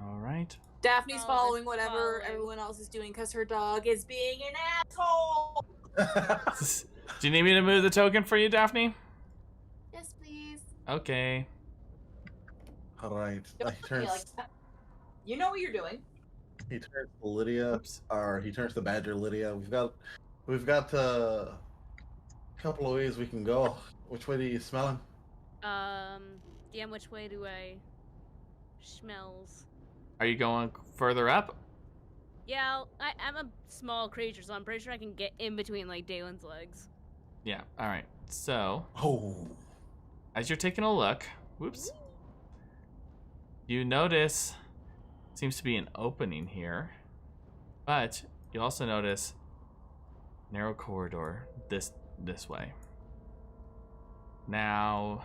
All right. Daphne's following whatever everyone else is doing because her dog is being an asshole. Do you need me to move the token for you, Daphne? Yes, please. Okay. All right. He turns. You know what you're doing. He turns to Lydia, Oops. or he turns to Badger Lydia. We've got a couple of ways we can go. Which way do you smell him? DM, which way do I smells? Are you going further up? Yeah, I'm a small creature, so I'm pretty sure I can get in between like Dalen's legs. Yeah. All right. So, Oh. as you're taking a look, whoops, you notice seems to be an opening here, but you also notice narrow corridor this way. Now,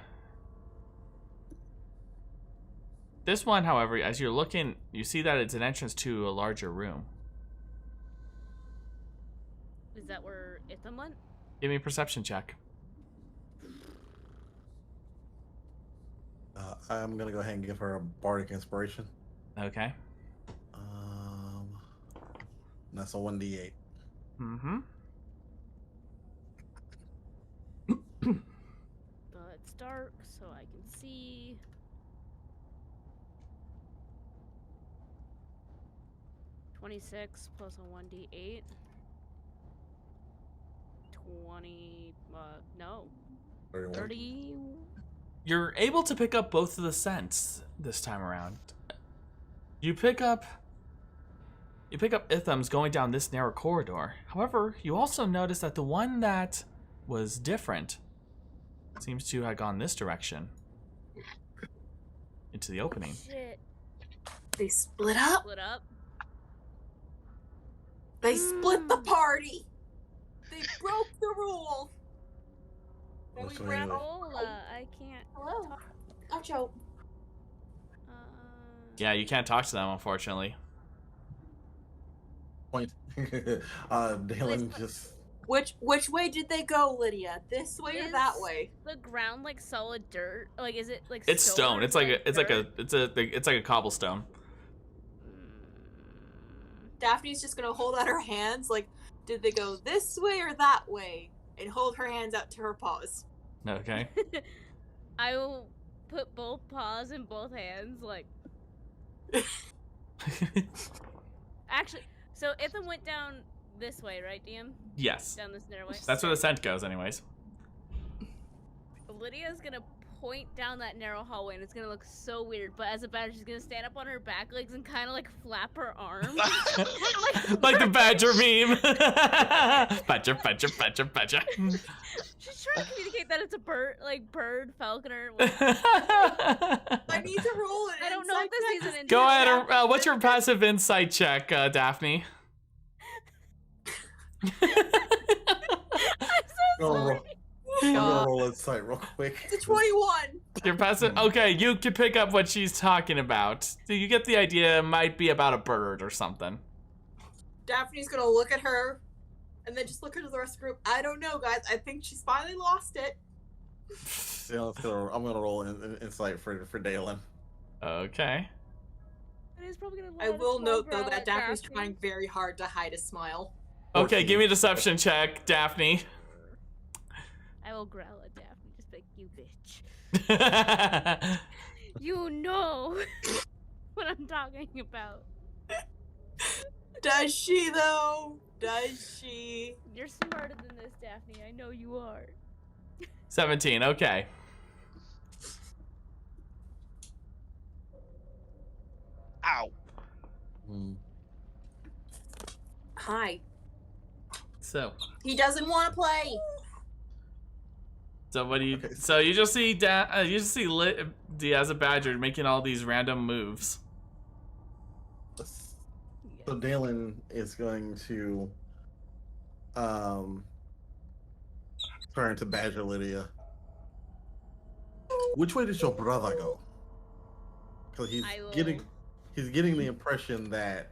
this one, however, as you're looking, you see that it's an entrance to a larger room. Is that where Itham went? Give me a perception check. I'm gonna go ahead and give her a bardic inspiration. Okay. That's a 1d8. Mm-hmm. But it's dark, so I can see. $26 plus a 1d8. 20. No. 31. 30. You're able to pick up both of the scents this time around. You pick up Itham's going down this narrow corridor. However, you also notice that the one that was different seems to have gone this direction into the opening. Shit. They split up. Split up. They split the party. They broke the rule. And we ran Hola, I can't. Hello. Ocho. Yeah, you can't talk to them, unfortunately. Point. Delan just. Which way did they go, Lydia? This way or that way? The ground like solid dirt? Like, is it like? It's stone. It's like a cobblestone. Daphne's just gonna hold out her hands. Like, did they go this way or that way? And hold her hands out to her paws. Okay. I will put both paws in both hands, like. Actually, so Itham went down this way, right, DM? Yes. Down this narrow way. That's where the scent goes, anyways. Lydia's gonna point down that narrow hallway, and it's gonna look so weird. But as a badger, she's gonna stand up on her back legs and kind of like flap her arms, like the badger meme. Badger, badger, badger, badger. She's trying to communicate that it's a bird, like bird, falconer. I need to roll it. I don't know if this is an. Go ahead. What's your passive insight check, Daphne? I'm so sorry. I'm gonna roll insight real quick. It's a 21. You're passive. Okay, you can pick up what she's talking about. So you get the idea. It might be about a bird or something. Daphne's gonna look at her, and then just look at the rest of the group. I don't know, guys. I think she's finally lost it. Yeah, I'm gonna roll insight for Delan. Okay. It is probably gonna I will note though that Daphne's trying very hard to hide a smile. Okay, give me a deception check, Daphne. I will growl at Daphne, just like, you bitch. You know what I'm talking about. Does she, though? Does she? You're smarter than this, Daphne. I know you are. 17, okay. Ow. Hi. So. He doesn't want to play. So what do you? Okay. So you just see Lydia as a badger making all these random moves. So Delan is going to turn to Badger Lydia. Which way did your brother go? Because he's getting the impression that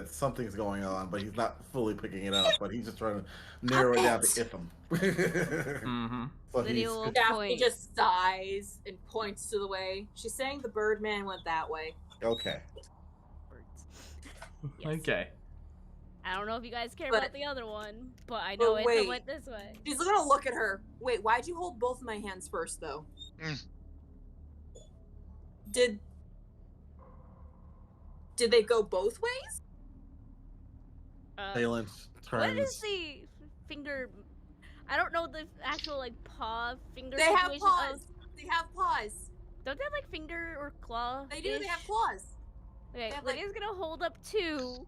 something's going on, but he's not fully picking it up. But he's just trying to narrow it down to Itham. Mm-hmm. So Daphne just sighs and points to the way. She's saying the Birdman went that way. Okay. Yes. Okay. I don't know if you guys care But- about the other one, but I know it went this way. She's gonna look at her. Wait, why'd you hold both of my hands first, though? Did they go both ways? Delan turns. What is the finger? I don't know the actual like paw finger. They have situation paws. They have paws. Don't they have like finger or claw? They do. They have claws. Okay, have, Lydia's gonna hold up 2,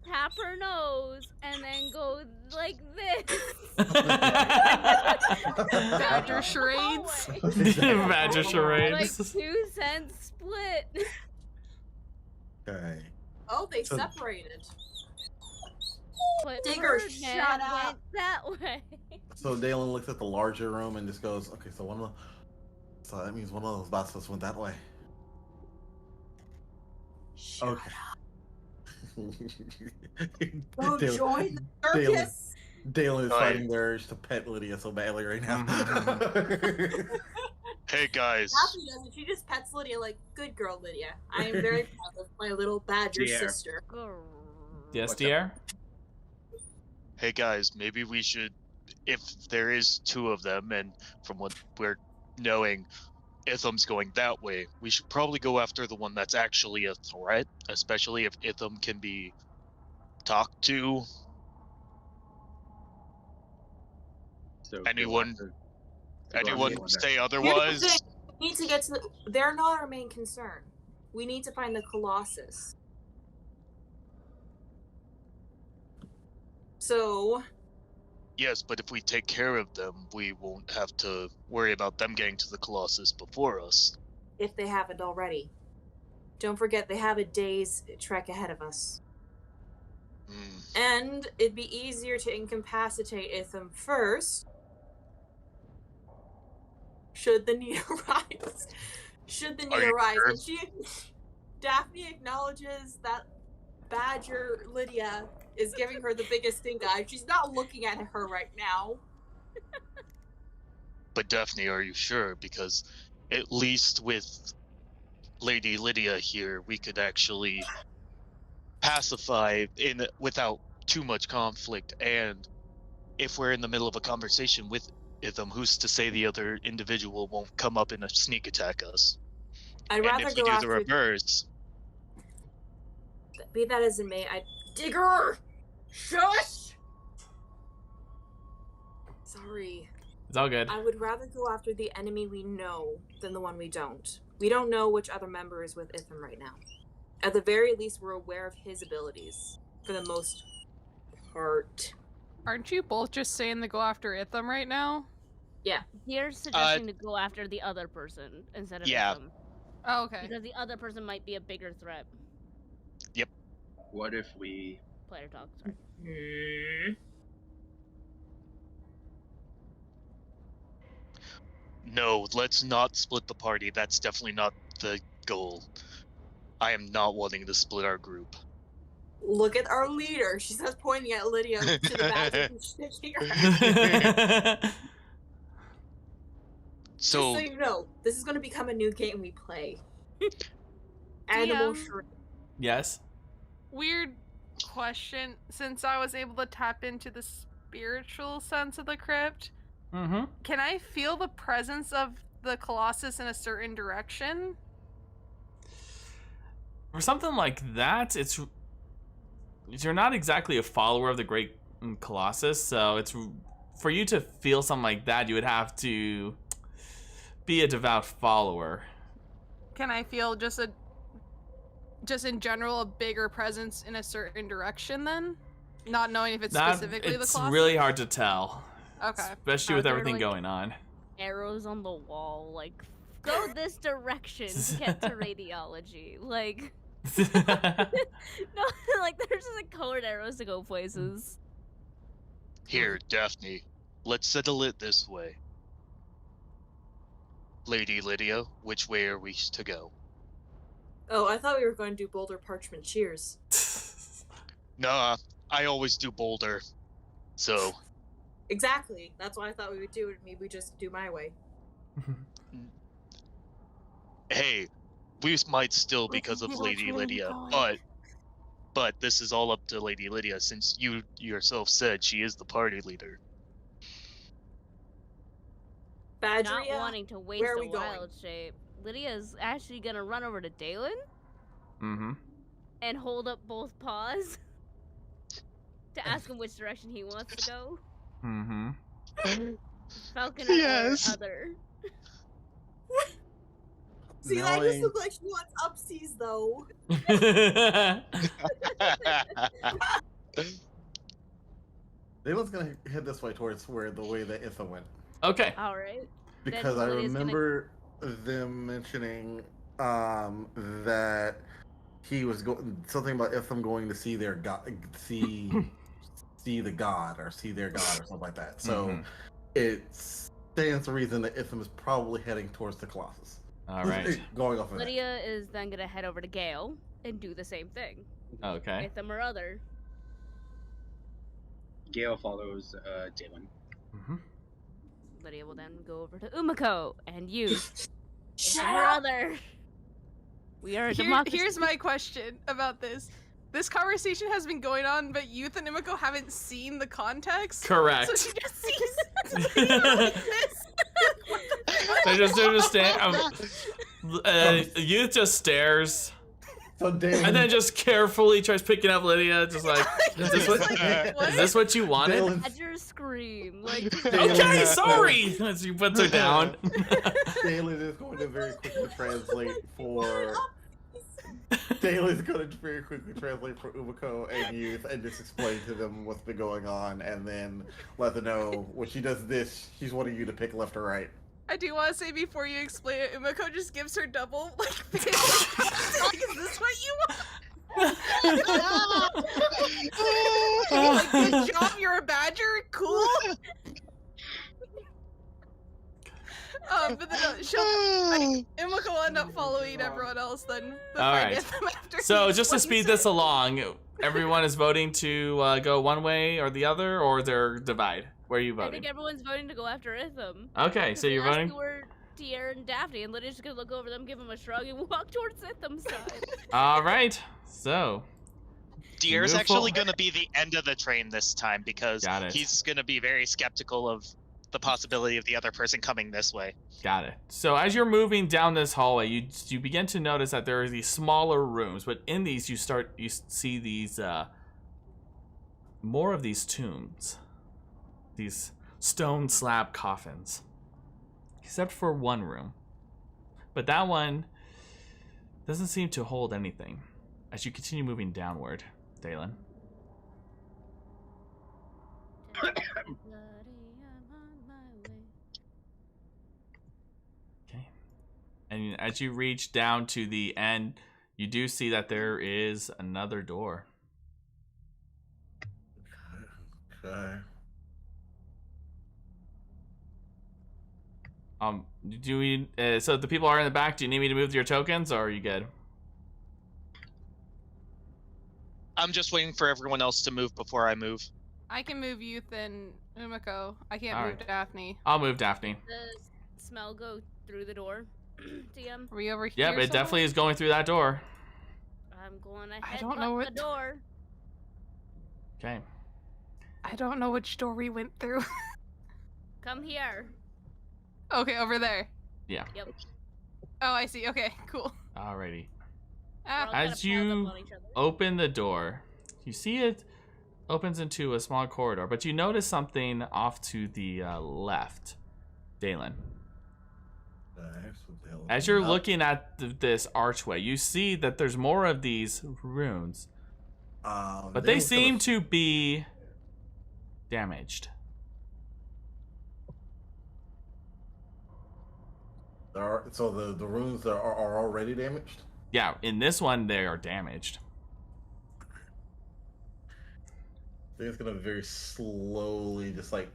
tap her nose, and then go like this. Badger charades. Badger charades. Like 2 cents split. Okay. Oh, they separated. But Digger, Birdman shut up. went that way. So Delan looks at the larger room and just goes, "Okay, so so that means one of those bastards went that way." Shut Okay. Go join the circus. Delan is fighting the urge to pet Lydia so badly right now. Hey guys. Daphne doesn't. She just pets Lydia like, good girl, Lydia. I am very proud of my little badger sister. Yes, Diar? Hey guys, maybe we should, if there is 2 of them, and from what we're knowing, Itham's going that way, we should probably go after the one that's actually a threat, especially if Itham can be talked to. So anyone say Here's otherwise? the thing. We need to get to they're not our main concern. We need to find the Colossus. So Yes, but if we take care of them, we won't have to worry about them getting to the Colossus before us. if they haven't already. Don't forget they have a day's trek ahead of us. And it'd be easier to incapacitate Itham first. Should the need arise. Should the need arise. Sure? And Daphne acknowledges that Badger Lydia is giving her the biggest stink eye. She's not looking at her right now. But Daphne, are you sure? Because at least with Lady Lydia here, we could actually pacify without too much conflict. And if we're in the middle of a conversation with Itham, who's to say the other individual won't come up and sneak attack us? I'd rather and if we go do after the reverse, be that as it may, Digger! Shush! Sorry. It's all good. I would rather go after the enemy we know than the one we don't. We don't know which other member is with Itham right now. At the very least, we're aware of his abilities, for the most part. Aren't you both just saying to go after Itham right now? Yeah. You're suggesting to go after the other person instead of Itham. Oh, okay. Because the other person might be a bigger threat. Yep. What if we... Player talk, sorry. no, let's not split the party. That's definitely not the goal. I am not wanting to split our group. Look at our leader. She says, pointing at Lydia to the back and shaking her head. Just so you know, this is going to become a new game we play. Animal Shrine. Yes? Weird question. Since I was able to tap into the spiritual sense of the crypt, can I feel the presence of the Colossus in a certain direction? For something like that, you're not exactly a follower of the Great Colossus, so it's for you to feel something like that, you would have to be a devout follower. Can I feel just in general a bigger presence in a certain direction then? Not knowing if it's specifically the Colossus? It's really hard to tell. Okay. Especially with everything going on. Arrows on the wall, like, go this direction to get to radiology. Like, no, like, there's just like colored arrows to go places. Here, Daphne, let's settle it this way. Lady Lydia, which way are we to go? Oh, I thought we were going to do Boulder Parchment Cheers. Nah, I always do Boulder. So... Exactly. That's why I thought we would do it. Maybe we just do my way. Hey, we might still because of Lady Lydia, but But this is all up to Lady Lydia, since you yourself said she is the party leader. Not Badria, wanting to waste where are a we going? wild shape, Lydia's actually gonna run over to Delan Mm-hmm. and hold up both paws to ask him which direction he wants to go. Mm-hmm. Falconer Yes. or other. See, that just looked like she wants upsies, though. Damon's gonna head this way towards where the way that Itha went. Okay. All right. Because Then I Lydia's remember them mentioning that he was going something about Itham going to see their god, see the god, or see their god, or something like that. So it stands to reason that Itham is probably heading towards the Colossus. All right. Going off of Lydia is then gonna head over to Gale and do the same thing. Okay. With them or other. Gale follows Delan. Mm-hmm. Lydia will then go over to Umeko and you. Shut or up! other. We are a democracy. Here's my question about this. This conversation has been going on, but Youth and Umeko haven't seen the context. Correct. So she just sees this. They're just staring. Youth just stares. So Dalen, And then just carefully tries picking up Lydia, just like, is this what you wanted? Dalen's- Badger scream. Like, Okay, sorry! As she puts her down. Dalen is going to very quickly translate for. Dalen is going to very quickly translate for Umeko and Youth and just explain to them what's been going on, and then let them know when she does this, she's wanting you to pick left or right. I do want to say before you explain it, Umeko just gives her double, like, face. Like, is this what you want? Like, good job, you're a badger, cool. But then Umeko will end up following everyone else then. All right. So just to speed this along, everyone is voting to go one way or the other, or they're divide. Where are you I voting? think everyone's voting to go after Itham. Okay, so you're voting? Were Diar and Daphne, and Lydia's just gonna look over them, give them a shrug, and walk towards Itham's side. All right. So. Diar's actually going to be the end of the train this time because Got it. he's going to be very skeptical of the possibility of the other person coming this way. Got it. So as you're moving down this hallway, you begin to notice that there are these smaller rooms, but in these you see these more of these tombs, these stone slab coffins, except for one room. But that one doesn't seem to hold anything. As you continue moving downward, Delan. Okay. And as you reach down to the end, you do see that there is another door. Okay. Do we? So the people are in the back. Do you need me to move your tokens, or are you good? I'm just waiting for everyone else to move before I move. I can move Youth and Umeko. I can't All move right. Daphne. I'll move Daphne. Does smell go through the door, DM? Are we over here? Yep, it definitely is going through that door. I'm going ahead. I don't know the what door. Okay. I don't know which door we went through. Come here. Okay, over there. Yeah. Yep. Oh, I see. Okay, cool. Alrighty. Ah, As you open the door, you see it opens into a small corridor, but you notice something off to the left, Delan. As you're looking at this archway, you see that there's more of these runes, but they seem to be damaged. So the runes are already damaged? Yeah, in this one, they are damaged. I think it's gonna very slowly just like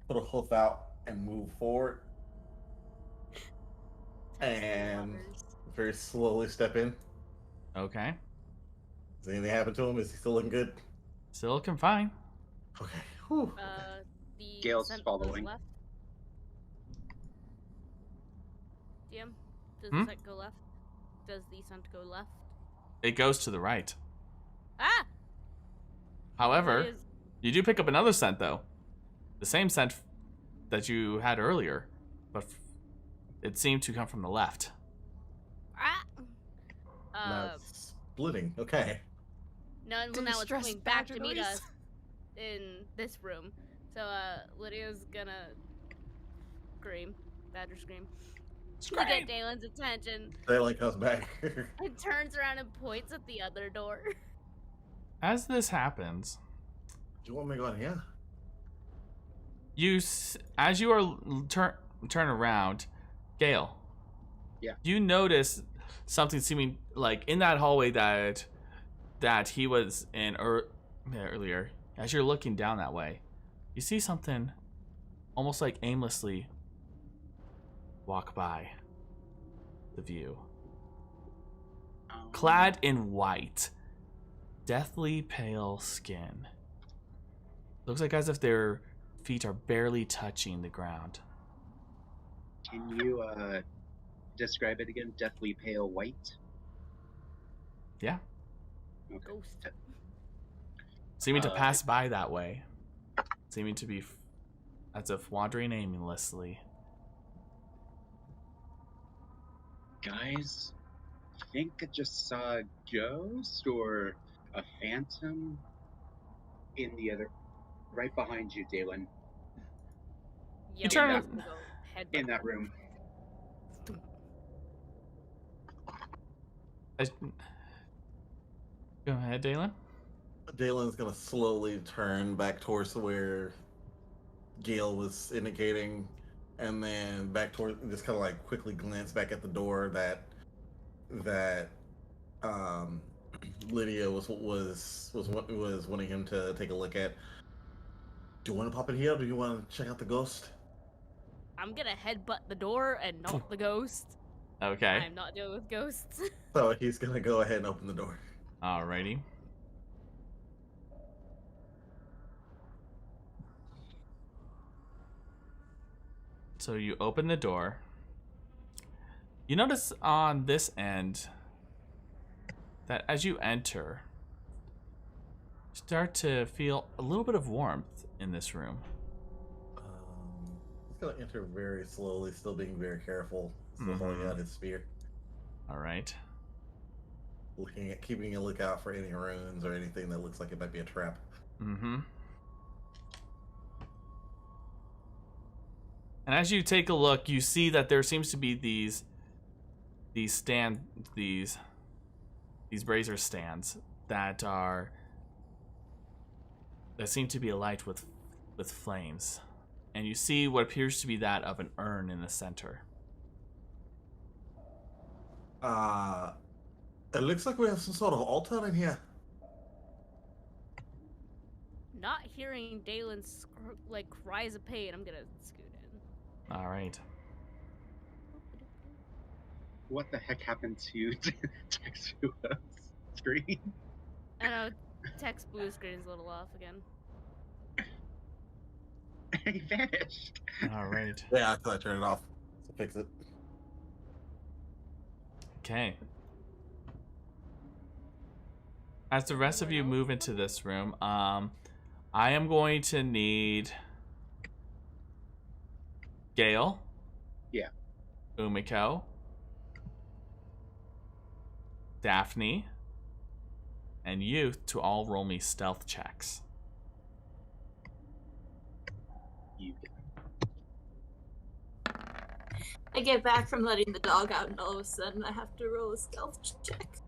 put a hoof out and move forward. And very slowly step in. Okay. Does anything happen to him? Is he still looking good? Still looking fine. Okay. Whew. The Gale's scent following. goes left. DM, does Hmm? the scent go left? Does the scent go left? It goes to the right. Ah! However, you do pick up another scent, though. The same scent that you had earlier, but it seemed to come from the left. Ah! Now it's splitting. Okay. Now it's coming back to meet us in this room. So, Lydia's gonna scream. Badger scream. To get Dalen's attention. Dalan comes back. And turns around and points at the other door. As this happens, do you want me to go in here? As you are turn around, Gale. Yeah. You notice something seeming like in that hallway that he was in earlier. As you're looking down that way, you see something almost like aimlessly walk by the view. Clad in white, deathly pale skin. Looks like as if their feet are barely touching the ground. Can you describe it again? Deathly pale white? Yeah. Okay. Ghost. Seeming to pass by that way. Seeming to be as if wandering aimlessly. Guys, I think I just saw a ghost or a phantom in the other, right behind you, Delan. You turn in that room. Go ahead, Delan. Dalen's gonna slowly turn back towards where Gale was indicating, and then back toward, just kind of like quickly glance back at the door that Lydia was wanting him to take a look at. Do you want to pop in here, or do you want to check out the ghost? I'm gonna headbutt the door and not the ghost. Okay. I'm not dealing with ghosts. So he's gonna go ahead and open the door. Alrighty. So you open the door. You notice on this end that as you enter, you start to feel a little bit of warmth in this room. He's gonna enter very slowly, still being very careful. Still holding out his spear. All right. Keeping a lookout for any runes or anything that looks like it might be a trap. Mm-hmm. And as you take a look, you see that there seems to be these brazier stands that seem to be alight with flames, and you see what appears to be that of an urn in the center. It looks like we have some sort of altar in here. Not hearing Dalen's cries of pain, I'm gonna scoot in. All right. What the heck happened to Teksuo's screen? I know, Tech's blue screen is a little off again. He vanished. All right. Yeah, I turned it off. So fix it. Okay. As the rest of you move into this room, I am going to need Gale. Yeah. Umeko. Daphne. And you to all roll me stealth checks. I get back from letting the dog out, and all of a sudden I have to roll a stealth check.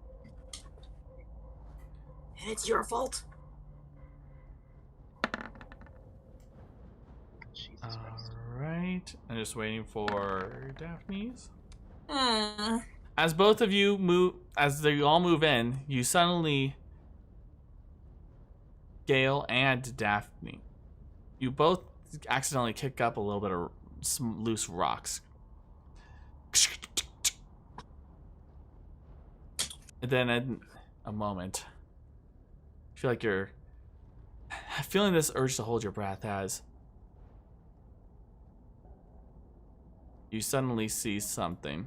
And it's your fault. Alright. I'm just waiting for Daphne's. As both of you move, as they all move in, you suddenly, Gale and Daphne, you both accidentally kick up a little bit of some loose rocks. And then in a moment, you feel like you're feeling this urge to hold your breath as you suddenly see something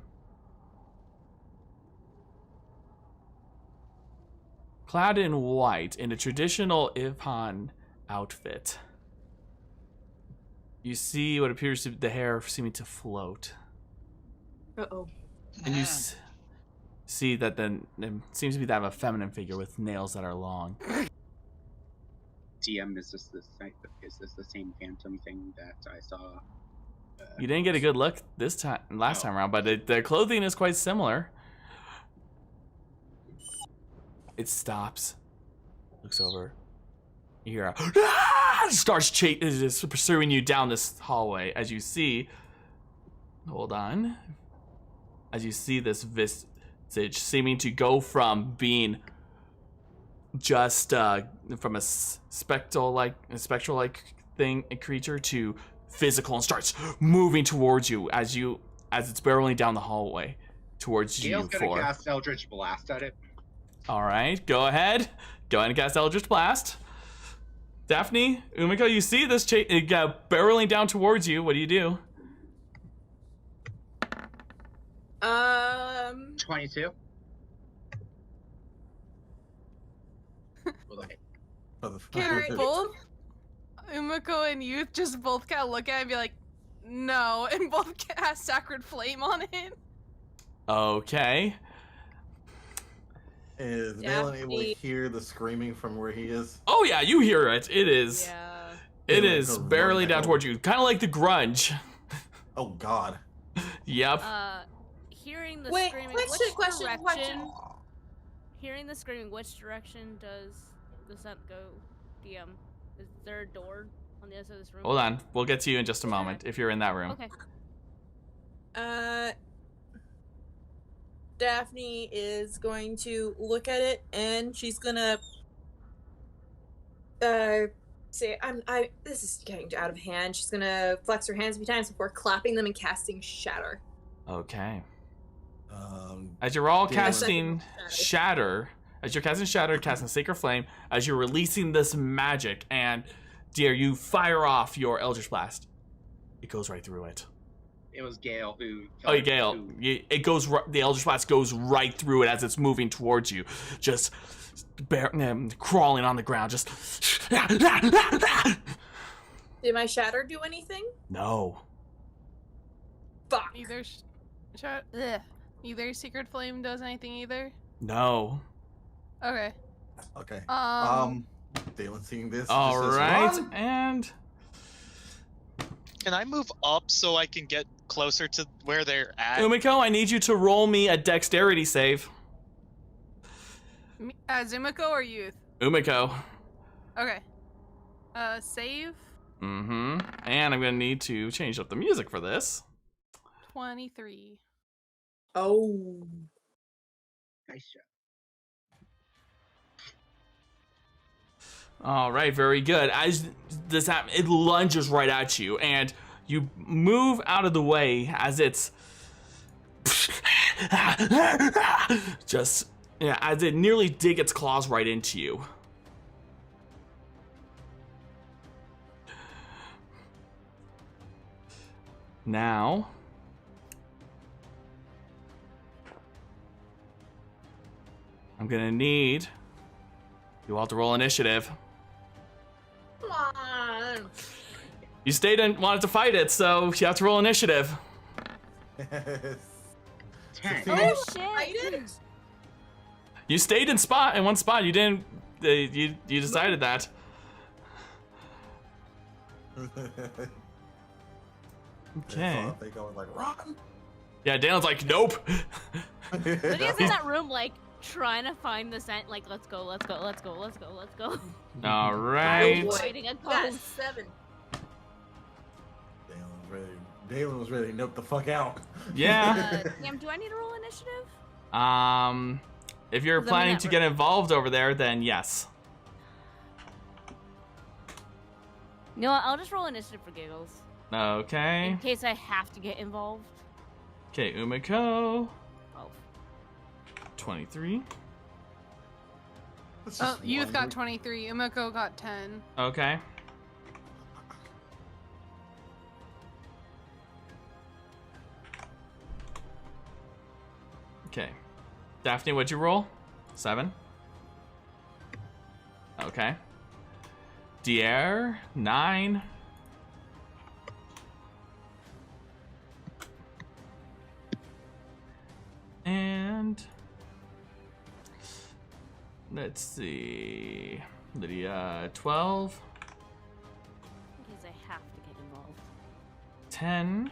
clad in white in a traditional Ivhan outfit. You see what appears to be the hair seeming to float. Uh-oh. And you see that then it seems to be that of a feminine figure with nails that are long. DM, is this the same phantom thing that I saw? You didn't get a good look this time, last time around, but the clothing is quite similar. It stops, looks over. You hear a starts just pursuing you down this hallway as you see. Hold on. As you see this visage seeming to go from being just from a spectral-like thing, a creature, to physical, and starts moving towards you as it's barreling down the hallway towards Gale's you. Gonna cast Eldritch Blast at it. All right, go ahead and cast Eldritch Blast. Daphne, Umeko, you see this barreling down towards you. What do you do? 22. Can both Umeko and Youth just both kind of look at it and be like, no, and both cast Sacred Flame on it? Okay. Is Delan able to hear the screaming from where he is? Oh yeah, you hear it. It is. Yeah. It is barely down towards you, kind of like the grunge. Oh God. Yep. Hearing the Wait, screaming. question. Hearing the screaming, which direction does the scent go? DM. Is there a door on the other side of this room? Hold on, we'll get to you in just a moment if you're in that room. Okay. Daphne is going to look at it, and she's gonna say, this is getting out of hand. She's gonna flex her hands a few times before clapping them and casting Shatter. Okay. As you're all casting Shatter, casting Sacred Flame, as you're releasing this magic, and Diar, you fire off your Eldritch Blast. It goes right through it. It was Gale who. Oh, Gale. It goes. The Eldritch Blast goes right through it as it's moving towards you, just crawling on the ground. Just. Did my Shatter do anything? No. Fuck. Either Secret Flame does anything either? No. Okay. Okay. Delan seeing this. All right, and can I move up so I can get closer to where they're at? Umeko, I need you to roll me a dexterity save. As Umeko or Youth? Umeko. Okay. Save? Mm-hmm. And I'm gonna need to change up the music for this. 23. Oh. Nice job. All right, very good. As this happens, it lunges right at you, and you move out of the way as it's just as it nearly dig its claws right into you. Now, I'm gonna need you all to roll initiative. Come on. You stayed and wanted to fight it, so you have to roll initiative. Oh shit! You stayed in one spot. You didn't. You decided that. Okay. They going like run. Yeah, Dalen's like, nope. Lydia's in that room, like trying to find the scent. Like, let's go. All right. Waiting a That's 7. Delan was ready to nope the fuck out. Yeah. Damn, do I need to roll initiative? If you're planning to get involved over there, then yes. No, I'll just roll initiative for giggles. Okay. In case I have to get involved. Okay, Umeko. 12. 23. Youth got 23. Umeko got 10. Okay. Okay. Daphne, what'd you roll? 7? Okay. Diar, 9. And let's see, Lydia, 12. In case I have to get involved. 10.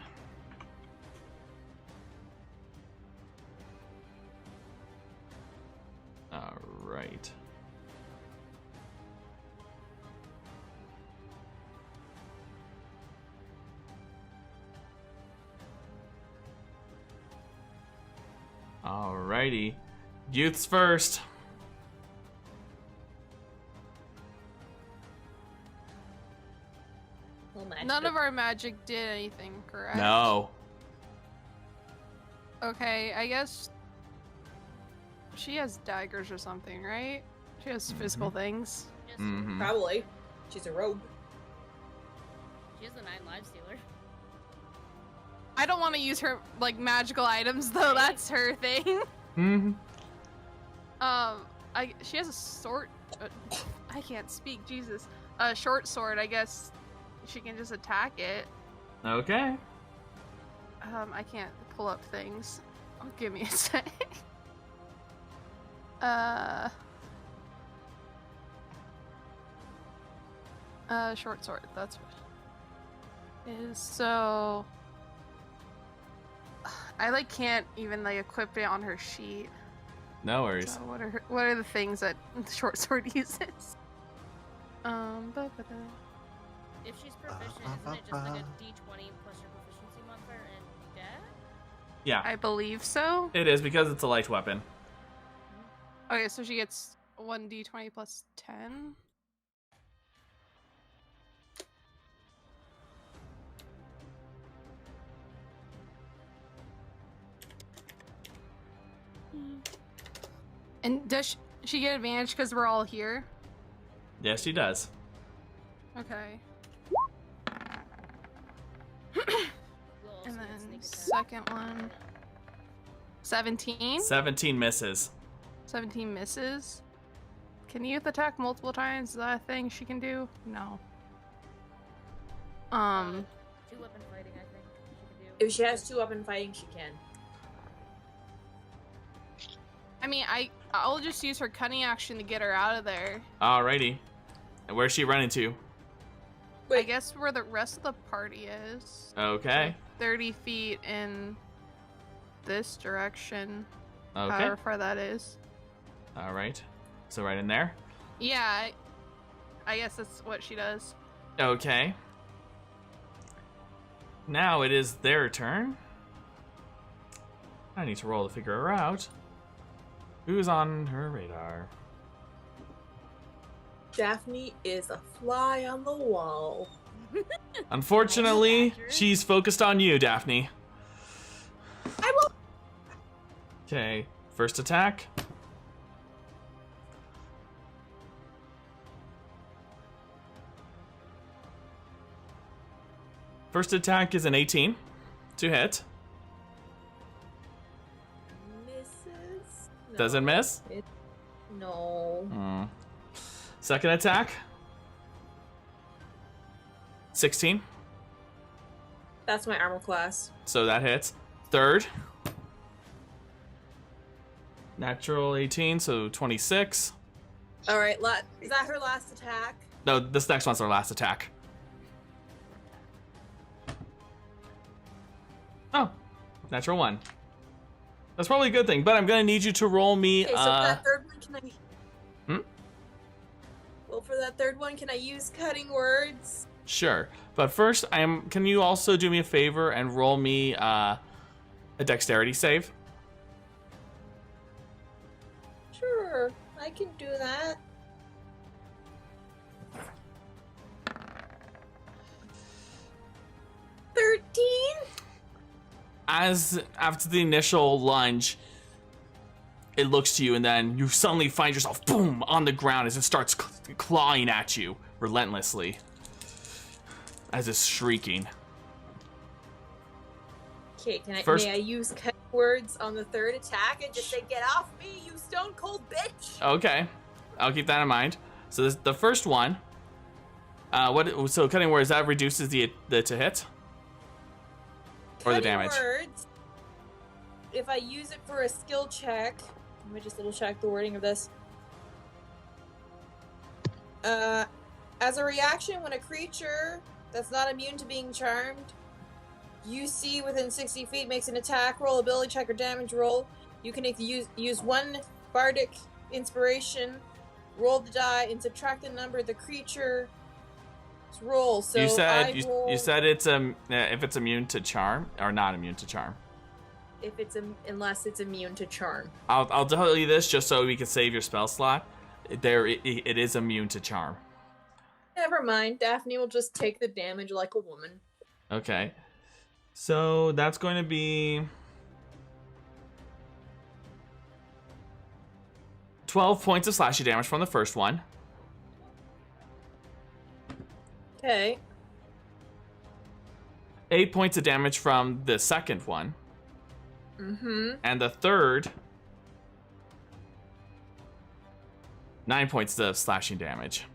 All right. Alrighty. Youths first. None of our magic did anything, correct? No. Okay, I guess she has daggers or something, right? She has physical things. Probably. She's a rogue. She has the 9 lives stealer. I don't want to use her like magical items though. That's her thing. She has a sword. I can't speak. Jesus, a short sword. I guess she can just attack it. Okay. I can't pull up things. Oh, give me a sec. Short sword. That's what it is. So I like can't even like equip it on her sheet. No worries. So what are the things that the short sword uses? If she's proficient, isn't it just like a d20 plus your proficiency modifier and death? Yeah. I believe so. It is because it's a light weapon. Okay, so she gets 1d20 plus 10. And does she get advantage because we're all here? Yes, she does. Okay. And then second one. 17? 17 misses. 17 misses. Can youth attack multiple times? Is that a thing she can do? No. 2-weapon fighting, I think she can do. If she has 2-weapon fighting, she can. I mean, I'll just use her cunning action to get her out of there. Alrighty. And where's she running to? I guess where the rest of the party is. Okay. So 30 feet in this direction. Okay. However far that is. Alright. So right in there? Yeah, I guess that's what she does. Okay. Now it is their turn. I need to roll to figure her out. Who's on her radar? Daphne is a fly on the wall. Unfortunately, she's focused on you, Daphne. I will. Okay, first attack. First attack is an 18 to hit. Misses. No. Does it miss? No. Second attack. 16. That's my armor class. So that hits. Third. Natural 18, so 26. Alright, is that her last attack? No, this next one's our last attack. Oh, natural 1. That's probably a good thing, but I'm gonna need you to roll me. Okay, so for that third one, can I? Hmm? Well, for that third one, can I use cutting words? Sure, but first, can you also do me a favor and roll me a dexterity save? Sure, I can do that. As after the initial lunge, it looks to you, and then you suddenly find yourself, boom, on the ground as it starts clawing at you relentlessly. As it's shrieking. Okay, may I use cutting words on the third attack and just say, "Get off me, you stone cold bitch"? Okay, I'll keep that in mind. So the first one. So cutting words, that reduces the to hit? Or the damage? Words, if I use it for a skill check, let me just double check the wording of this. As a reaction, when a creature that's not immune to being charmed, you see within 60 feet makes an attack roll, ability check, or damage roll, you can use one bardic inspiration, roll the die, and subtract the number of the creature's roll. So you said it's if it's immune to charm or not immune to charm. If it's unless it's immune to charm. I'll tell you this just so we can save your spell slot. It is immune to charm. Never mind. Daphne will just take the damage like a woman. Okay. So that's going to be 12 points of slashing damage from the first one. Okay. 8 points of damage from the second one. Mm-hmm. And the third, 9 points of slashing damage.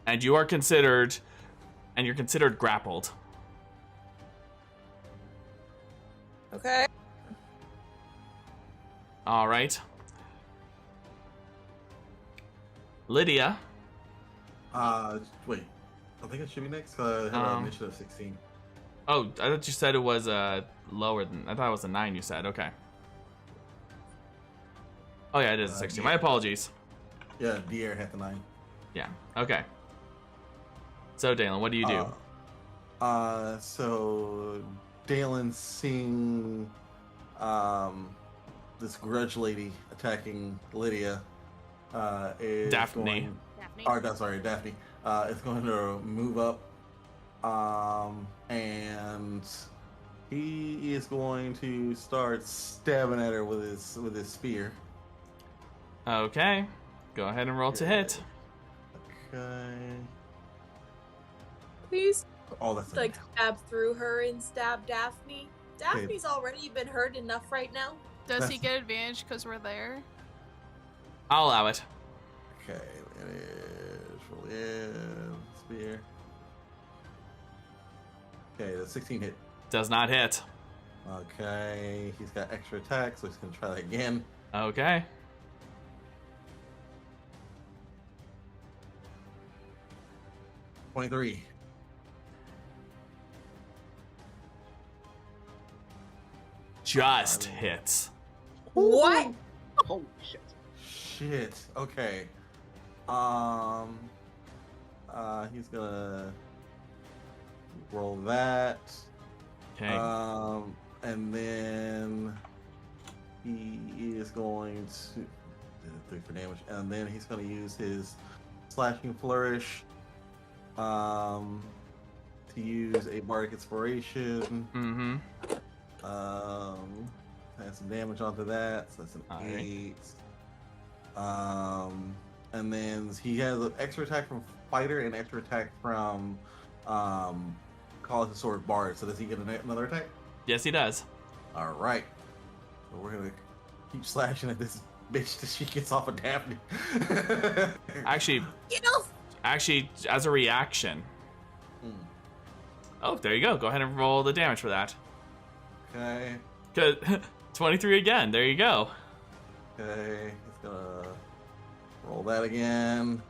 And you're considered grappled. Okay. All right. Lydia. Wait. I think it should be next. I have an initiative 16. Oh, I thought you said it was lower than. I thought it was a 9. You said okay. Oh yeah, it is a 16. My apologies. Yeah, Diar had the 9. Yeah. Okay. So Delan, what do you do? So Delan seeing this grudge lady attacking Lydia is Daphne. Daphne is going to move up, and he is going to start stabbing at her with his spear. Okay, go ahead and roll to hit. Okay. Please. Oh, that's like stab through her and stab Daphne. Daphne's already been hurt enough right now. Does he get advantage because we're there? I'll allow it. Okay, it is spear. Okay, the 16 hit. Does not hit. Okay, he's got extra attack, so he's gonna try that again. Okay. $23. Just hits. What? Holy shit. Shit. Okay. He's gonna roll that. Okay. And then he is going to 3 for damage, and then he's gonna use his slashing flourish. To use a bardic inspiration. Mm-hmm. Add some damage onto that, so that's an 8. And then he has an extra attack from fighter and extra attack from call it the sword bard. So does he get another attack? Yes, he does. All right. So we're gonna keep slashing at this bitch till she gets off of Daphne. Actually, as a reaction. Oh, there you go. Go ahead and roll the damage for that. Okay. Good. 23 again. There you go. Okay. He's gonna roll that again.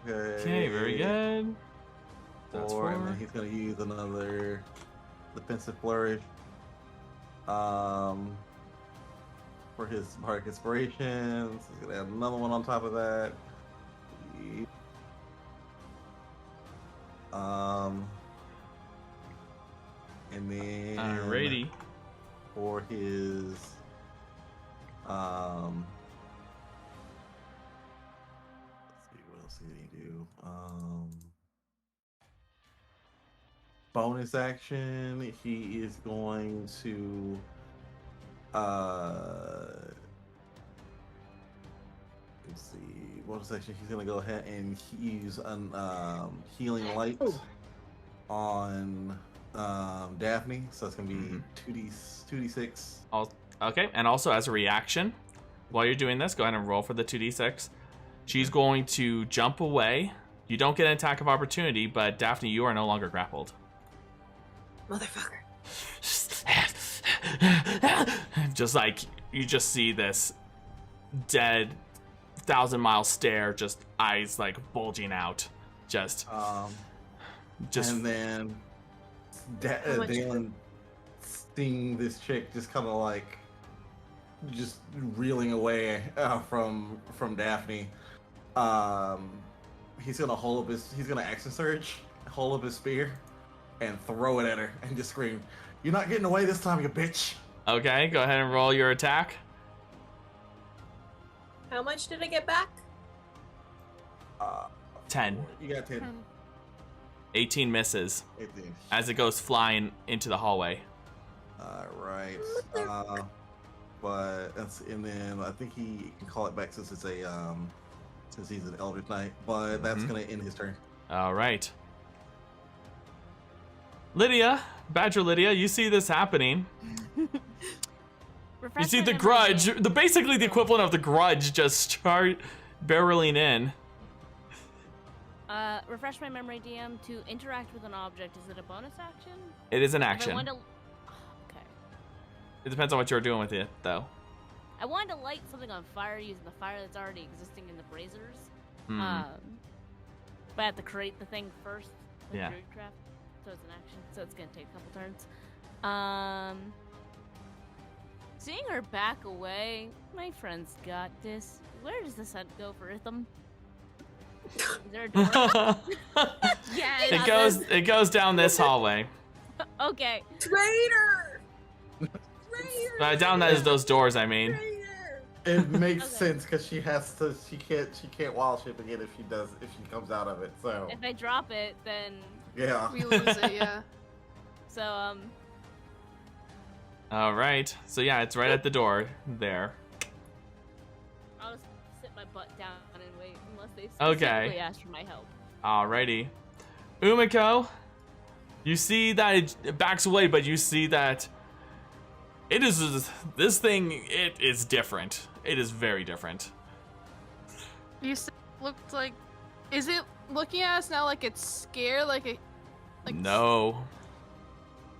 Okay, very good. That's 4. And then he's gonna use another defensive flourish. For his bardic inspirations. He's gonna add another one on top of that. And then alrighty. For his let's see, what else did he do? Bonus action, he is going to let's see, bonus action, he's gonna go ahead and use an healing light on Daphne, so it's gonna be 2d6. Okay, and also as a reaction, while you're doing this, go ahead and roll for the 2d6. She's going to jump away. You don't get an attack of opportunity, but Daphne, you are no longer grappled. Motherfucker. Just like, you just see this dead 1,000-mile stare, just eyes like bulging out. Just. And then Delan, seeing this chick just kind of like just reeling away from Daphne, he's gonna action surge, hold up his spear, and throw it at her, and just scream, "You're not getting away this time, you bitch!" Okay, go ahead and roll your attack. How much did I get back? 10. You got 10. 18 misses 18. as it goes flying into the hallway. Right. And then I think he can call it back since it's since he's an Eldritch Knight. But that's gonna end his turn. All right. Lydia, Badger Lydia, you see this happening. You see the grudge, basically the equivalent of the grudge, just start barreling in. Refresh my memory, DM. To interact with an object, is it a bonus action? It is an action. Okay. It depends on what you're doing with it, though. I wanted to light something on fire using the fire that's already existing in the braziers. But I have to create the thing first. With Druidcraft, so it's an action. So it's gonna take a couple turns. Seeing her back away, my friend's got this. Where does this head go for Itham? Is there a door? Yeah, it goes down this hallway. Okay. Traitor! Down those doors, I mean. It makes sense because she can't wild shape again if she comes out of it. So if I drop it, then yeah, we lose it. Yeah. So All right. So yeah, it's right at the door there. I'll just sit my butt down and wait unless they specifically ask for my help. Alrighty. Umeko, you see that it backs away, but you see that it is this thing. It is different. It is very different. You said it looked like. Is it looking at us now like it's scared? No.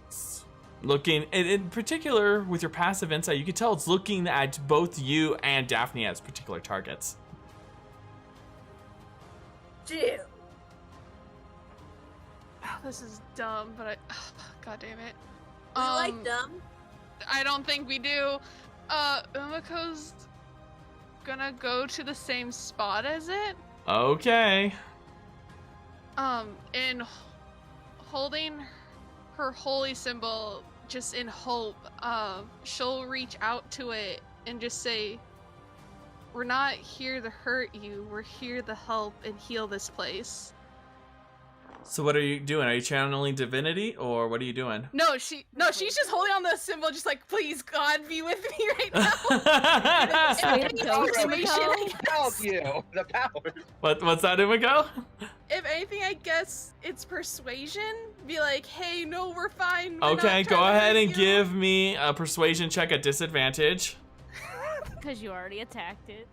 It's looking, in particular, with your passive insight, you can tell it's looking at both you and Daphne as particular targets. Dude. Oh, this is dumb, but God damn it. We like dumb. I don't think we do. Umeko's gonna go to the same spot as it. Okay. And holding her holy symbol, just in hope, she'll reach out to it and just say, "We're not here to hurt you. We're here to help and heal this place." So what are you doing? Are you channeling divinity, or what are you doing? No, she's just holding on the symbol, just like, "Please, God, be with me right now." Help you, the power. What's that, Umeko? If anything, I guess it's persuasion. Be like, "Hey, no, we're fine." Okay, go ahead and give me a persuasion check at disadvantage. Because you already attacked it.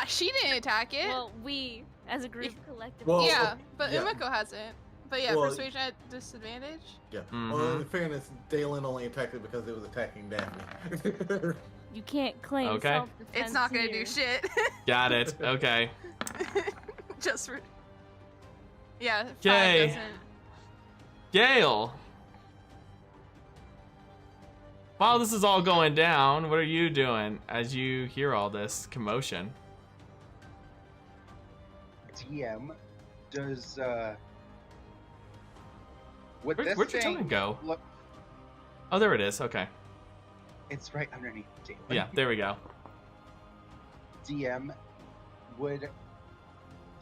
She didn't attack it. Well, we, as a group, collectively. Well, yeah, but Umeko hasn't. But yeah, persuasion at disadvantage. Yeah. Well, in fairness, Delan only attacked it because it was attacking Daphne. You can't claim self-defense. It's not gonna do shit. Got it. Okay. Just for. Yeah. Okay. 5 doesn't. Gale. While this is all going down, what are you doing as you hear all this commotion? TM, does Where'd your tongue go? Oh, there it is. Okay. It's right underneath the table. Yeah, there we go. DM, would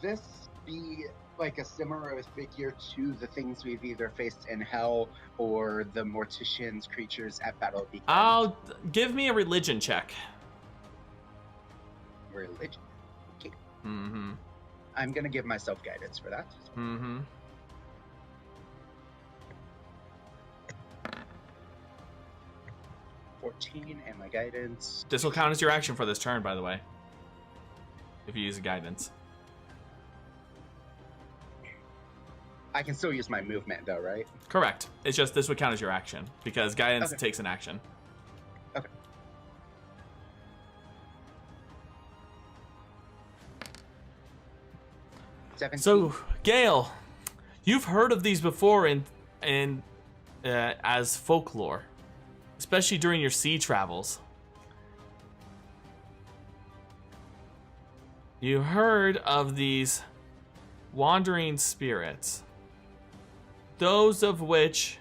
this be like a similar figure to the things we've either faced in hell or the morticians creatures at Battle of Beacon? Give me a religion check. Religion. Okay. Mm-hmm. I'm gonna give myself guidance for that. Mm-hmm. 14, and my guidance. This will count as your action for this turn, by the way. If you use a guidance. I can still use my movement, though, right? Correct. It's just this would count as your action, because guidance takes an action. Okay. So, Gale, you've heard of these before as folklore, especially during your sea travels. You heard of these wandering spirits, those of which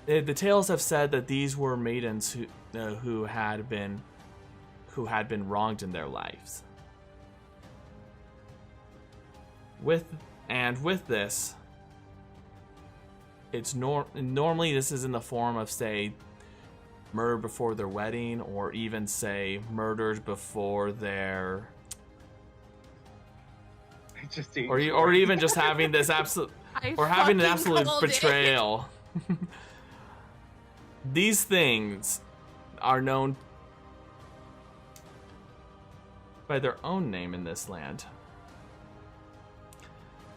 the tales have said that these were maidens who had been wronged in their lives. With this, it's normally this is in the form of, say, murder before their wedding, or even, say, murders before their, or even just having this absolute, or having an absolute betrayal. These things are known by their own name in this land.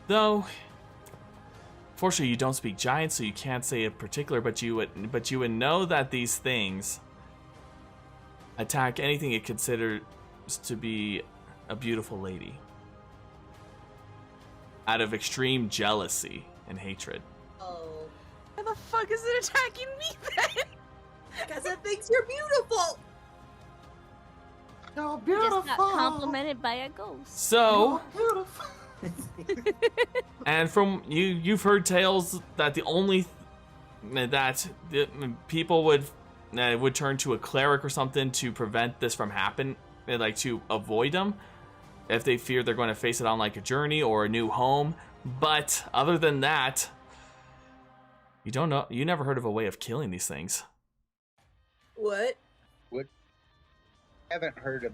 Though, fortunately, you don't speak giant, so you can't say a particular. But you would know that these things attack anything it considers to be a beautiful lady, out of extreme jealousy and hatred. Oh, why the fuck is it attacking me then? Because it thinks you're beautiful. You're You beautiful. just got complimented by a ghost. So, You're beautiful. and from you've heard tales that people would turn to a cleric or something to prevent this from happening, like to avoid them, if they fear they're going to face it on like a journey or a new home. But other than that, you don't know. You never heard of a way of killing these things. What? I haven't heard of.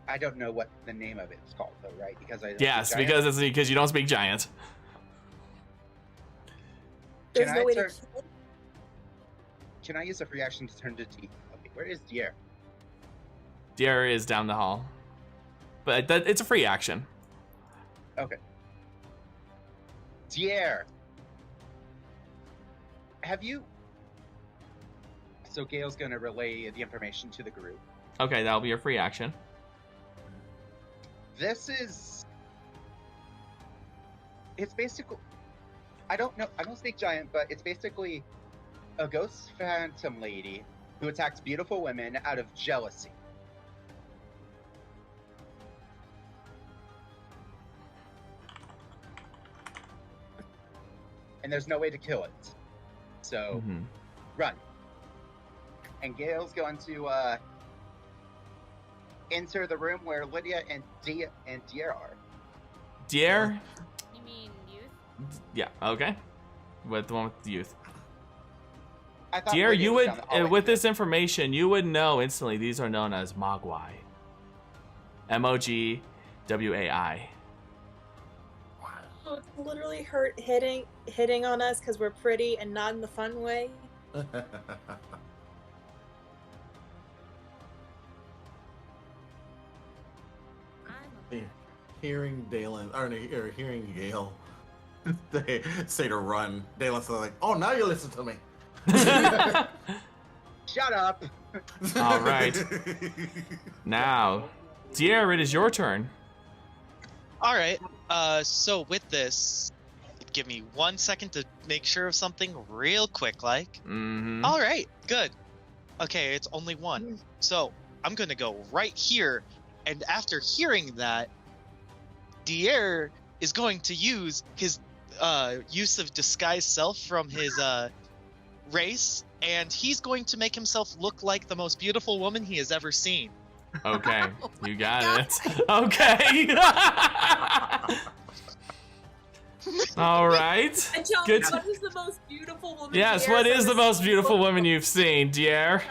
I don't know what the name of it's called, though, right? Because I Yes, because you don't speak giant. There's Can no I way turn- to kill it? Can I use a free action to turn to T? Okay, where is Diar? Diar is down the hall, but it's a free action. Okay. Diar, have you? So Gale's gonna relay the information to the group. Okay, that'll be your free action. It's basically, I don't know, I don't speak giant, but it's basically a ghost phantom lady who attacks beautiful women out of jealousy. And there's no way to kill it. So, run. And Gale's going to enter the room where Lydia and Diar are. Diar? You mean youth? Yeah, okay. With the one with the youth. I thought Diar, Lydia you was would, down the hallway. with this information, you would know instantly these are known as Mogwai. Mogwai. Oh, it's literally hitting on us because we're pretty and not in the fun way. Hearing Delan, or hearing Gale they say to run, Delan's like, "Oh, now you listen to me." Shut up. All right. Now, Diar, it is your turn. All right. So with this, give me 1 second to make sure of something real quick, like. Mm-hmm. All right. Good. Okay, it's only one. So I'm gonna go right here, and after hearing that, Diar is going to use his use of disguise self from his race, and he's going to make himself look like the most beautiful woman he has ever seen. Okay, you got it. Okay. All right. And tell Good. me, what is the most beautiful woman? Yes, Diar's what is the ever most seen? beautiful woman you've seen, Diar?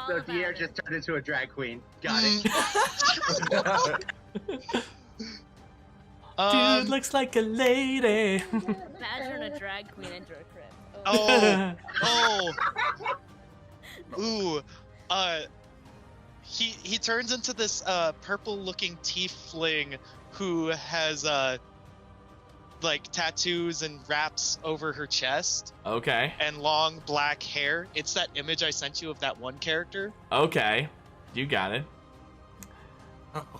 So Diar just turned into a drag queen. Got it. Dude looks like a lady. Imagine a drag queen enter a crypt. Oh. Ooh, he turns into this purple-looking tiefling who has like tattoos and wraps over her chest. Okay. And long black hair. It's that image I sent you of that one character. Okay, you got it.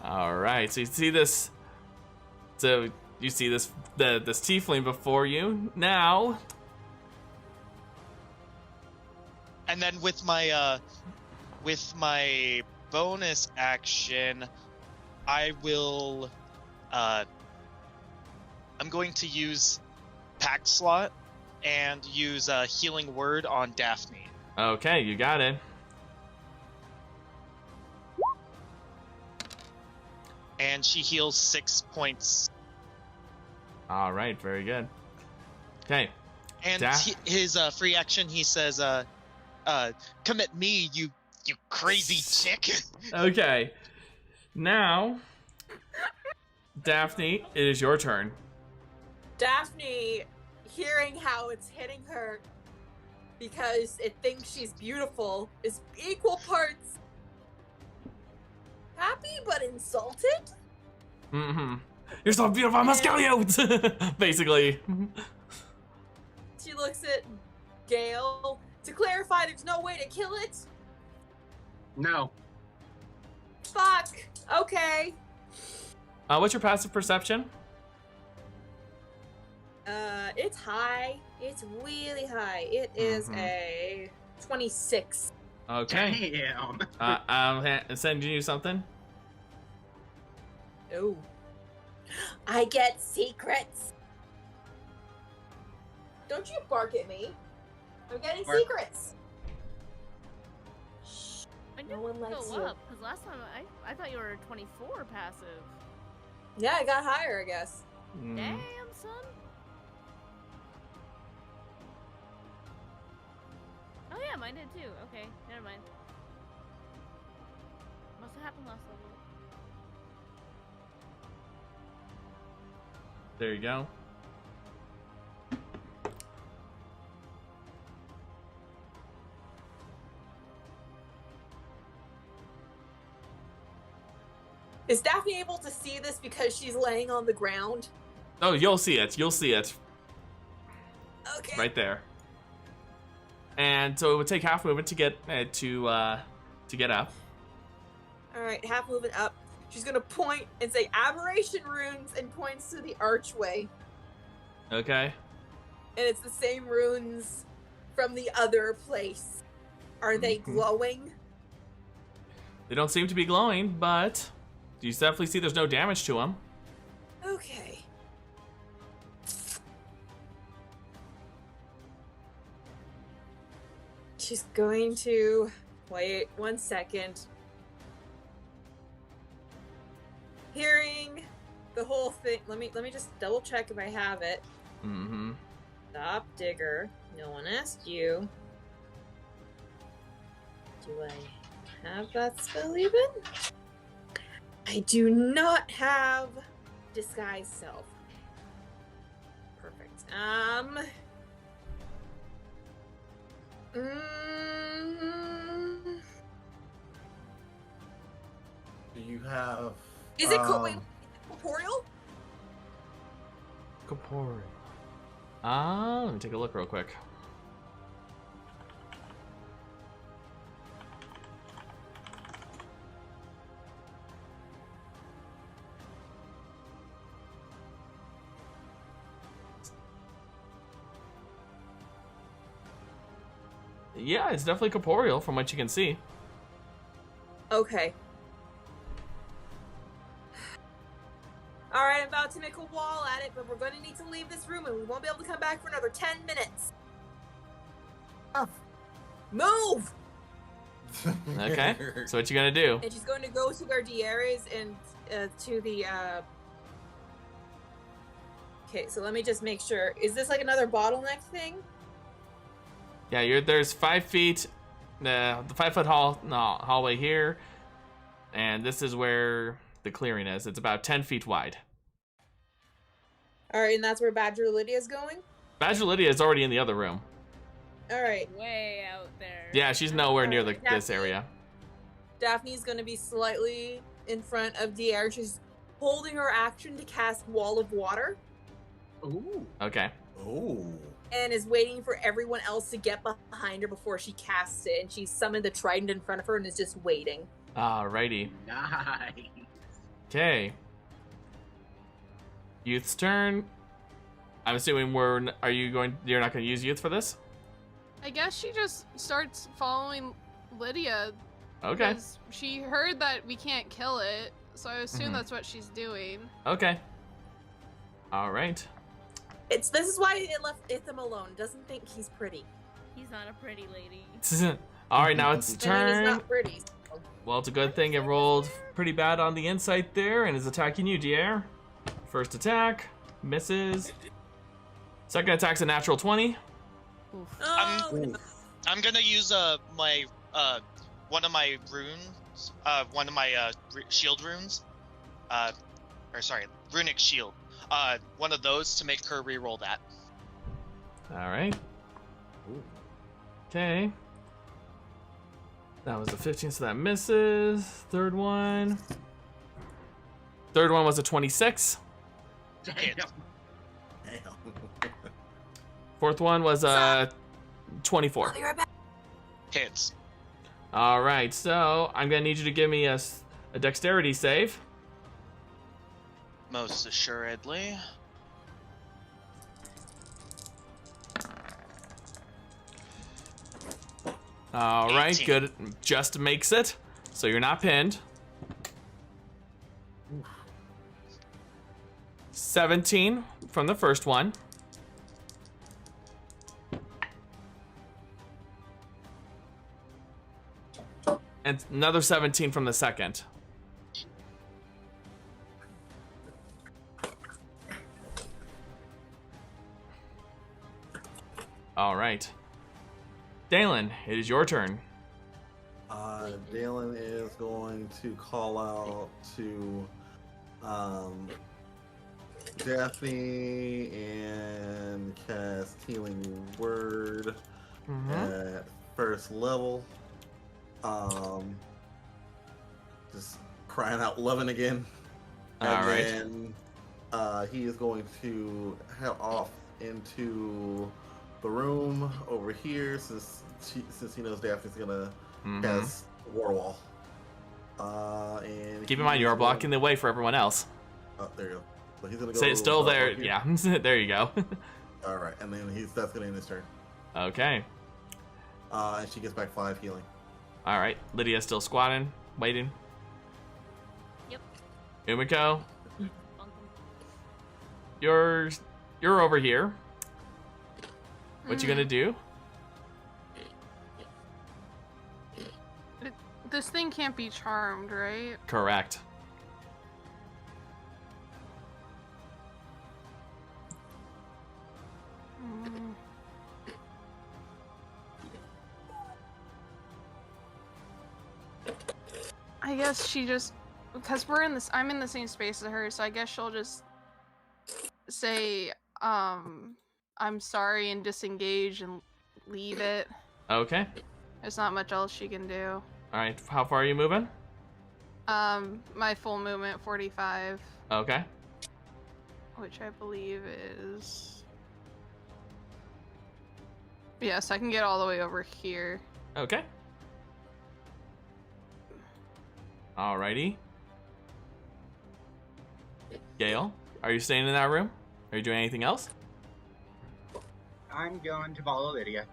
All right, so you see this. So you see this this tiefling before you now. And then with my bonus action, I will I'm going to use Pact Slot and use a Healing Word on Daphne. Okay, you got it. And she heals 6 points. All right, very good. Okay. And his free action, he says, "Come at me, you crazy chick." Okay. Now, Daphne, it is your turn. Daphne, hearing how it's hitting her because it thinks she's beautiful, is equal parts happy but insulted. Mm-hmm. You're so beautiful, I must kill you! Basically. She looks at Gale. To clarify, there's no way to kill it? No. Fuck. Okay. What's your passive perception? It's high. It's really high. It is a 26. Okay. Damn. I'm sending you something. Oh. I get secrets. Don't you bark at me. I'm getting secrets. Shh. No one likes you. Because last time I thought you were 24 passive. Yeah, I got higher, I guess. Damn, son. Oh yeah, mine did too. Okay, never mind. Must have happened last level. There you go. Is Daphne able to see this because she's laying on the ground? Oh, you'll see it. You'll see it. Okay. Right there. And so it would take half movement to get get up. All right, half movement up. She's gonna point and say aberration runes and points to the archway. Okay. And it's the same runes from the other place. Are they glowing? They don't seem to be glowing, but you definitely see there's no damage to them. Okay. She's going to wait 1 second. Hearing the whole thing. Let me just double check if I have it. Mm-hmm. Stop, digger. No one asked you. Do I have that spell even? I do not have disguise self. Perfect. Do you have? Is it corporeal? Corporeal. Let me take a look real quick. Yeah, it's definitely corporeal from what you can see. Okay. Alright, I'm about to make a wall at it, but we're going to need to leave this room and we won't be able to come back for another 10 minutes. Move! Okay, so what you gonna do? And she's going to go to where Diar is and to the, Okay, so let me just make sure. Is this like another bottleneck thing? Yeah, there's 5 feet, the 5 foot hallway here, and this is where the clearing is. It's about 10 feet wide. Alright, and that's where Badger Lydia's going? Badger Lydia is already in the other room. All right. Way out there. Yeah, she's nowhere near this area. Daphne's gonna be slightly in front of Diar. She's holding her action to cast Wall of Water. Ooh. Okay. Oh. And is waiting for everyone else to get behind her before she casts it. And she's summoned the trident in front of her and is just waiting. Alrighty. Nice. Okay. Youth's turn. I'm assuming you're not going to use youth for this? I guess she just starts following Lydia. Okay. Because she heard that we can't kill it, so I assume that's what she's doing. Okay. All right. This is why it left Itham alone. Doesn't think he's pretty. He's not a pretty lady. All right, now it's turn. He's not pretty. Well, it's a good thing it rolled pretty bad on the insight there and is attacking you, Diar. First attack misses. Second attack's a natural 20. I'm gonna use my one of my runes, one of my shield runes, runic shield. One of those to make her reroll that. All right. Okay. That was a 15, so that misses. Third one was a 26. Damn. Fourth one was a 24. Hits. All right, so I'm gonna need you to give me a dexterity save. Most assuredly. All right, 18. good. Just makes it, so you're not pinned. 17 from the first one. And another 17 from the second. All right. Delan, it is your turn. Delan is going to call out to Daphne and cast Healing Word at first level. Just crying out loving again. And then he is going to head off into the room over here since he knows Daphne's gonna cast Water Wall. And keep in mind you are blocking the way for everyone else. Oh, there you go. So he's gonna go. Say it's still there. Yeah, there you go. All right, and then that's gonna end his turn. Okay. And she gets back 5 healing. All right, Lydia's still squatting, waiting. Yep. Umeko, you're over here. What you gonna do? This thing can't be charmed, right? Correct. I guess she just, because I'm in the same space as her, so I guess she'll just say, I'm sorry and disengage and leave it. Okay. There's not much else she can do. All right, how far are you moving? My full movement, 45. Okay. Which I believe is... Yes, I can get all the way over here. Okay. Alrighty. Gale, are you staying in that room? Are you doing anything else? I'm going to follow Lydia.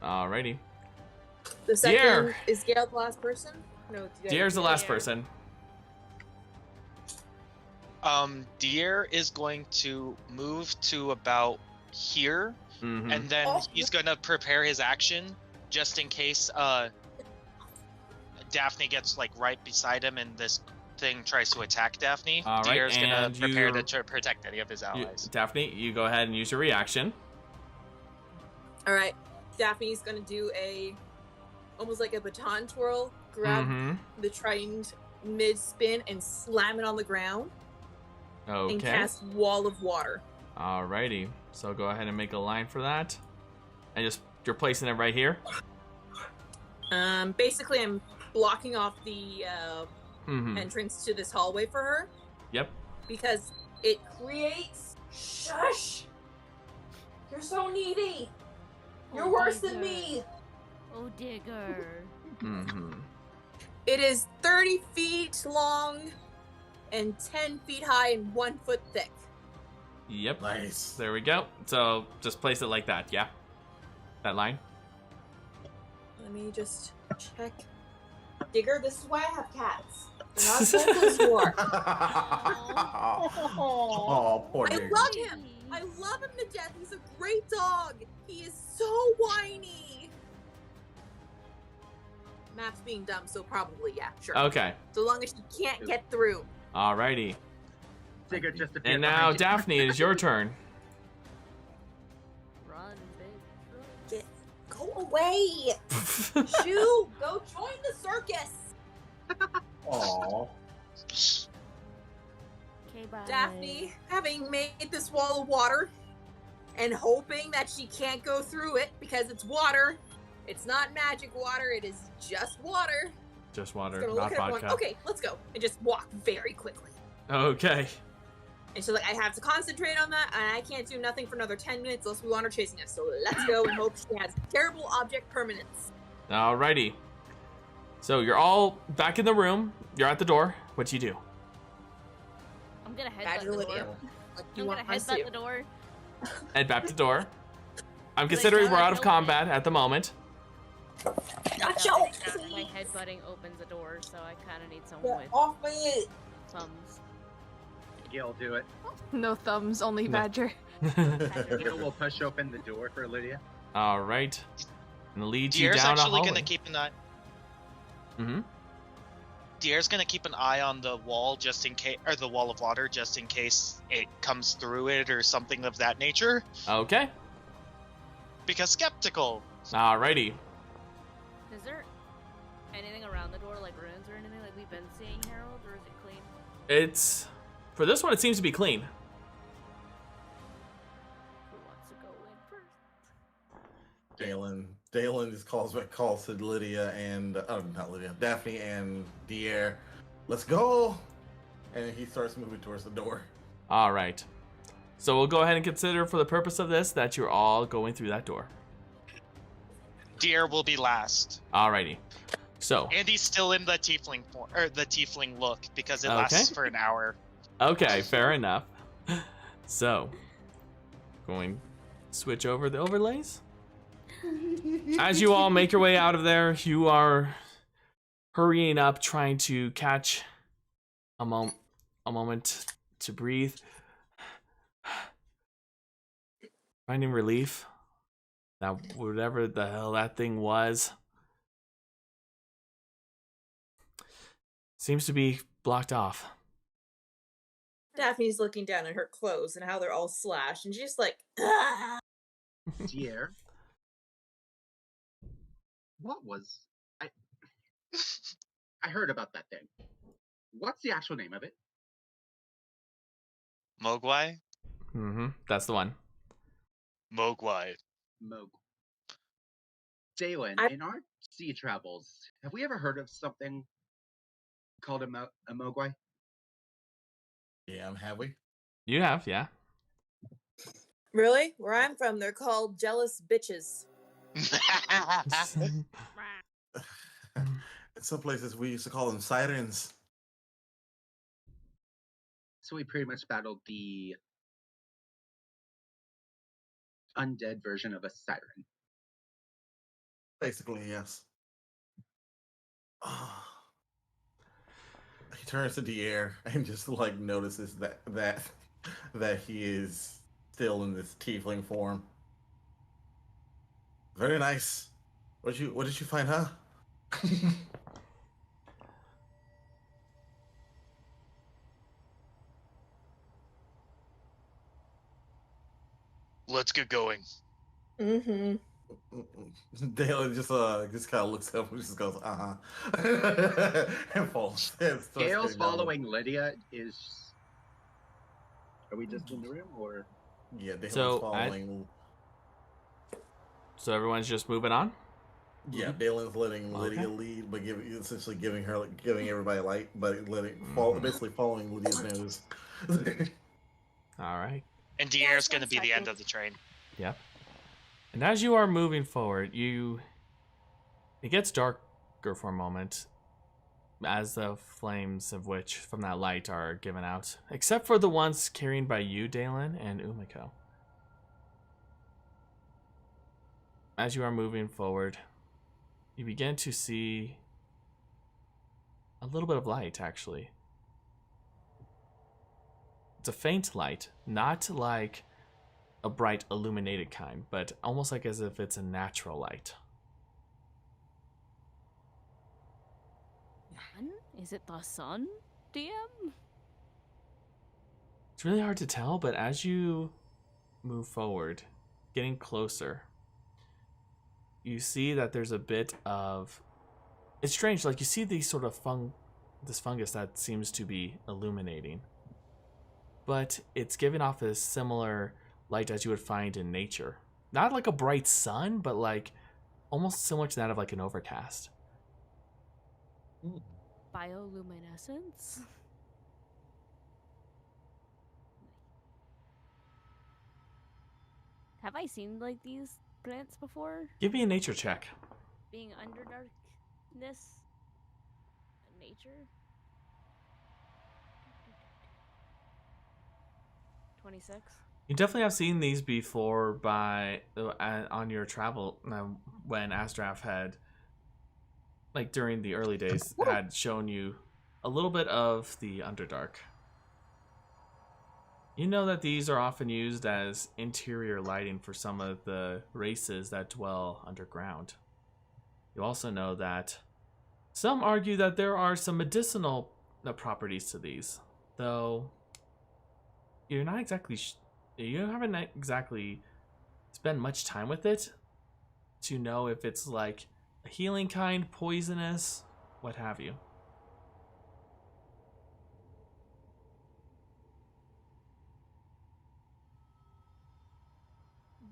Alrighty. The second Diar. is Gale the last person? No, Diar's the last person. Diar is going to move to about here, and then he's gonna prepare his action just in case Daphne gets like right beside him and this thing tries to attack Daphne. All right, Diar's gonna and prepare to protect any of his allies. Daphne, you go ahead and use your reaction. All right, Daphne's gonna do almost like a baton twirl, grab the trident mid-spin and slam it on the ground. Okay. And cast Wall of Water. Alrighty. So go ahead and make a line for that. And just you're placing it right here? Basically, I'm blocking off the entrance to this hallway for her. Yep. Because it creates... Shush! You're so needy! You're worse than me! Oh, digger. It is 30 feet long and 10 feet high and 1 foot thick. Yep. Nice. There we go. So just place it like that, yeah? That line? Let me just check. Digger, this is why I have cats. They're not as vocal as you are. Oh, poor I Digger. love him. I love him to death. He's a great dog. He is so whiny. Map's being dumb, so probably, yeah, sure. Okay. So long as he can't get through. Alrighty. Digger just appeared And now, behind you. Daphne, it is your turn. Run, bitch. Get, go away. Shoo, go join the circus. Aww. Okay, bye. Daphne, having made this wall of water and hoping that she can't go through it because it's water. It's not magic water, it is just water. Just water, Gonna not look at everyone, vodka. okay, let's go. And just walk very quickly. Okay. And she's like, I have to concentrate on that, and I can't do nothing for another 10 minutes unless we want her chasing us. So let's go and hope she has terrible object permanence. Alrighty. So you're all back in the room. You're at the door. What do you do? I'm gonna headbutt Badger the Lydia. door. Like you I'm want gonna us headbutt to. the door. Head back to the door. I'm considering we're out of combat at the moment. Gotcha! My headbutting opens the door, so I kind of need someone Get with off me! thumbs. Gale, do it. No thumbs, only No. Badger. Gale will push open the door for Lydia. Alright. And lead you Dier's down a actually hallway. gonna keep an eye. Mm-hmm. Dier's gonna keep an eye on the wall just in case, or the wall of water, just in case it comes through it or something of that nature. Okay. Because skeptical. Alrighty. Is there anything around the door, like runes or anything, like we've been seeing, Herald, or is it clean? It's... For this one, it seems to be clean. Who wants to go in first? Delan just calls to Lydia and not Lydia, Daphne and Diar. Let's go! And he starts moving towards the door. Alright. So we'll go ahead and consider for the purpose of this that you're all going through that door. Diar will be last. Alrighty. So. And he's still in the tiefling form, or the tiefling look, because it lasts for an hour. Okay, fair enough. So, going to switch over the overlays. As you all make your way out of there, you are hurrying up, trying to catch a moment to breathe. Finding relief. Now, whatever the hell that thing was, seems to be blocked off. Daphne's looking down at her clothes and how they're all slashed, and she's just like, ah! Diar. What was... I heard about that thing. What's the actual name of it? Mogwai? Mm-hmm. That's the one. Mogwai. Delan, in our sea travels, have we ever heard of something called a Mogwai? Yeah, have we? You have, yeah. Really? Where I'm from, they're called jealous bitches. In some places, we used to call them sirens. So we pretty much battled the undead version of a siren. Basically, yes. He turns to Diar and just like notices that he is still in this tiefling form. Very nice. What did you find, huh? Let's get going. Mm-hmm. Dale just kind of looks up and just goes, and falls. Gale's following Lydia is... Are we just in the room, or...? Yeah, Dale's So, following... So everyone's just moving on? Yeah, Dalen's letting Lydia lead, but essentially giving everybody light, but basically following Lydia's nose. All right. And Diar's going to be the end of the train. Yep. And as you are moving forward, it gets darker for a moment as the flames of which from that light are given out, except for the ones carried by you, Delan, and Umeko. As you are moving forward, you begin to see a little bit of light, actually. It's a faint light, not like a bright illuminated kind, but almost like as if it's a natural light. Is it the sun, DM? It's really hard to tell, but as you move forward, getting closer, you see that there's a bit of... It's strange, like you see these sort of this fungus that seems to be illuminating, but it's giving off a similar light as you would find in nature. Not like a bright sun, but like almost similar to that of like an overcast. Bioluminescence? Have I seen like these plants before? Give me a nature check. Being underdarkness? Nature? 26. You definitely have seen these before on your travel when Astraf had, like during the early days, had shown you a little bit of the Underdark. You know that these are often used as interior lighting for some of the races that dwell underground. You also know that some argue that there are some medicinal properties to these, though you're not exactly you haven't exactly spent much time with it to know if it's like a healing kind, poisonous, what have you.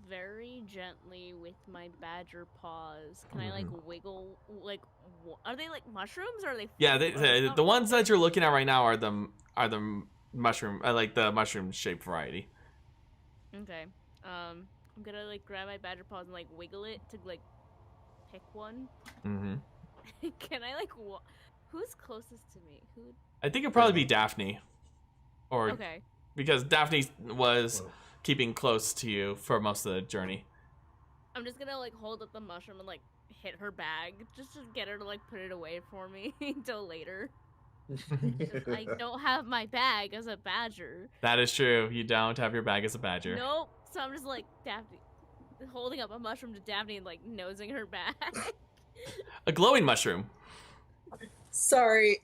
Very gently with my badger paws, can I like wiggle, like are they like mushrooms or are they? Yeah, the ones that you're looking at right now are the mushroom, like the mushroom shaped variety. Okay. I'm gonna like grab my badger paws and like wiggle it to like pick one. Mm-hmm. Can I like who's closest to me? Who? I think it'd probably be Daphne. Or okay. Because Daphne was keeping close to you for most of the journey. I'm just gonna like hold up the mushroom and like hit her bag just to get her to like put it away for me until later. I don't have my bag as a badger. That is true. You don't have your bag as a badger. Nope. So I'm just like Daphne, holding up a mushroom to Daphne and like nosing her bag. A glowing mushroom. Sorry.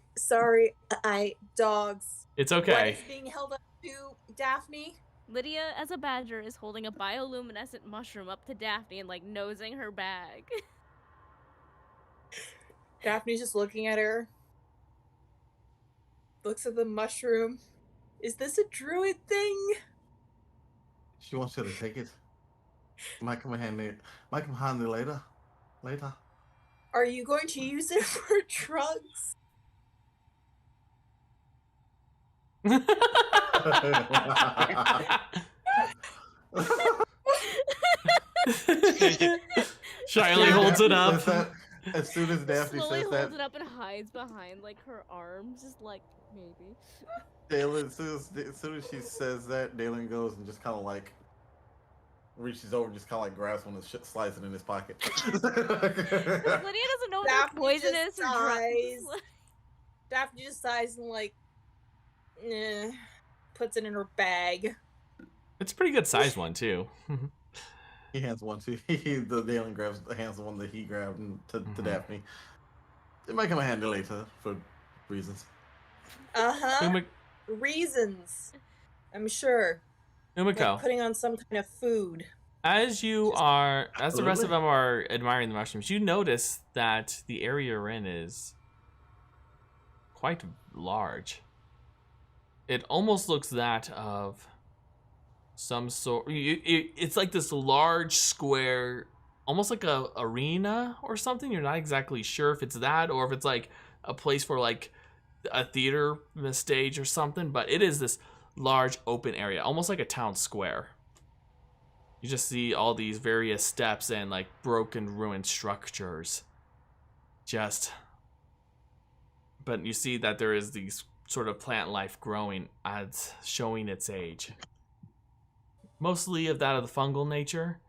Dogs. It's okay. What is being held up to Daphne? Lydia, as a badger, is holding a bioluminescent mushroom up to Daphne and like nosing her bag. Daphne's just looking at her. Looks at the mushroom. Is this a druid thing? She wants you to take it. Might come handy later. Are you going to use it for drugs? Shyly holds it up. As soon as Daphne slowly says holds that, it up and hides behind like her arms, just like maybe. Delan, as soon as she says that, Delan goes and just kind of like reaches over, just kind of like grabs one and slides it in his pocket. Lydia doesn't know what poisonous or drugs. Daphne just sighs and like, puts it in her bag. It's a pretty good size one too. He hands one to Delan hands the one that he grabbed to Daphne. It might come in handy later for reasons. Reasons. I'm sure. Umeko. Like putting on some kind of food. As the rest of them are admiring the mushrooms, you notice that the area you're in is quite large. It almost looks that of some sort. It's like this large square almost like a arena or something. You're not exactly sure if it's that or if it's like a place for like a theater stage or something, but it is this large open area, almost like a town square. You just see all these various steps and like broken ruined structures. But you see that there is these sort of plant life growing as showing its age. Mostly of that of the fungal nature,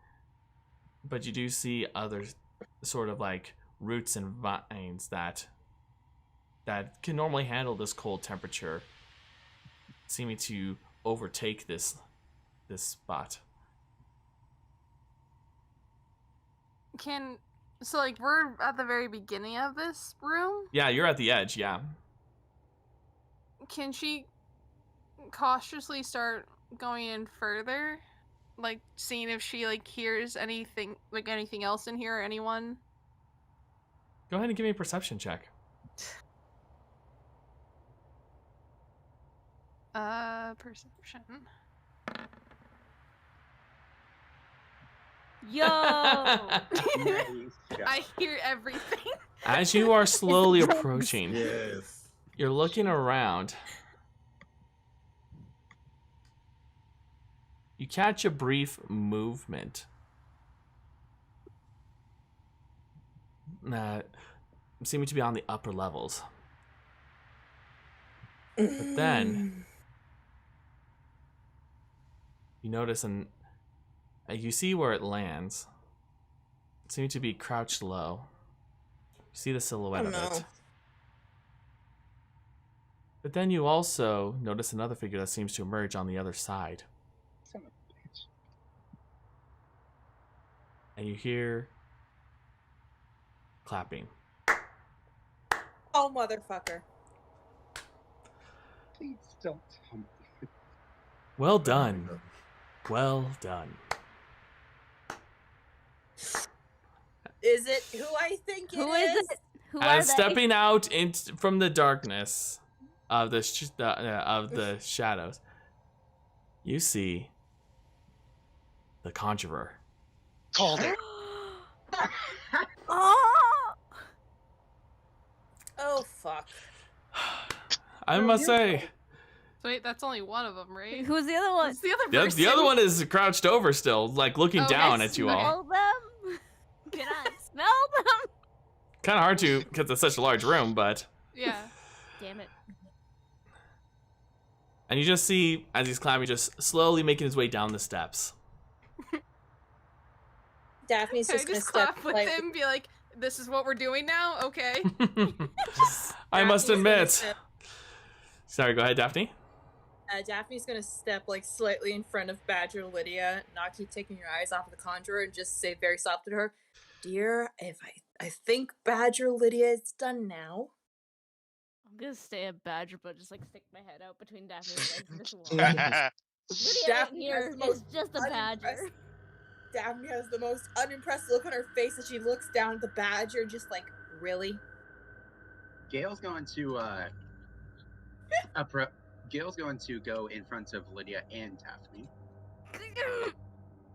but you do see other sort of like roots and vines that can normally handle this cold temperature, seeming to overtake this spot. So like we're at the very beginning of this room? Yeah, you're at the edge, yeah. Can she cautiously start going in further? Like seeing if she like hears anything else in here or anyone? Go ahead and give me a perception check. Perception. Yo! I hear everything. As you are slowly approaching, Yes. you're looking around. You catch a brief movement. Seeming to be on the upper levels. But then you notice you see where it lands. It seems to be crouched low. You see the silhouette of it. But then you also notice another figure that seems to emerge on the other side. Son of a bitch. And you hear clapping. Oh, motherfucker. Please don't tell me. Well done. Well done. Is it who I think Who it is is? it? Who As are they? stepping out from the darkness of the shadows, you see the Conjurer. Called it. Oh! Oh, fuck. I must say, So wait, that's only one of them, right? Who's the other one? Who's the other person? the other one is crouched over still, like looking Okay, down at you all. Smell them? Can I smell them? Kind of hard to because it's such a large room, but. Yeah. Damn it. And you just see, as he's climbing, just slowly making his way down the steps. Daphne's Can I just gonna just step clap with like, him, be like, this is what we're doing now? Okay. I must Daphne's gonna admit. step- Sorry, go ahead, Daphne. Daphne's gonna step like slightly in front of Badger Lydia, not keep taking your eyes off of the Conjurer, and just say very soft to her, "Dear, if I think Badger Lydia is done now." I'm gonna stay a badger, but just like stick my head out between Daphne's legs and just walk. Lydia ain't Daphne here. has the It's most just a badger. Daphne has the most unimpressed look on her face as she looks down at the Badger, just like, really? Gale's going to Gale's going to go in front of Lydia and Daphne.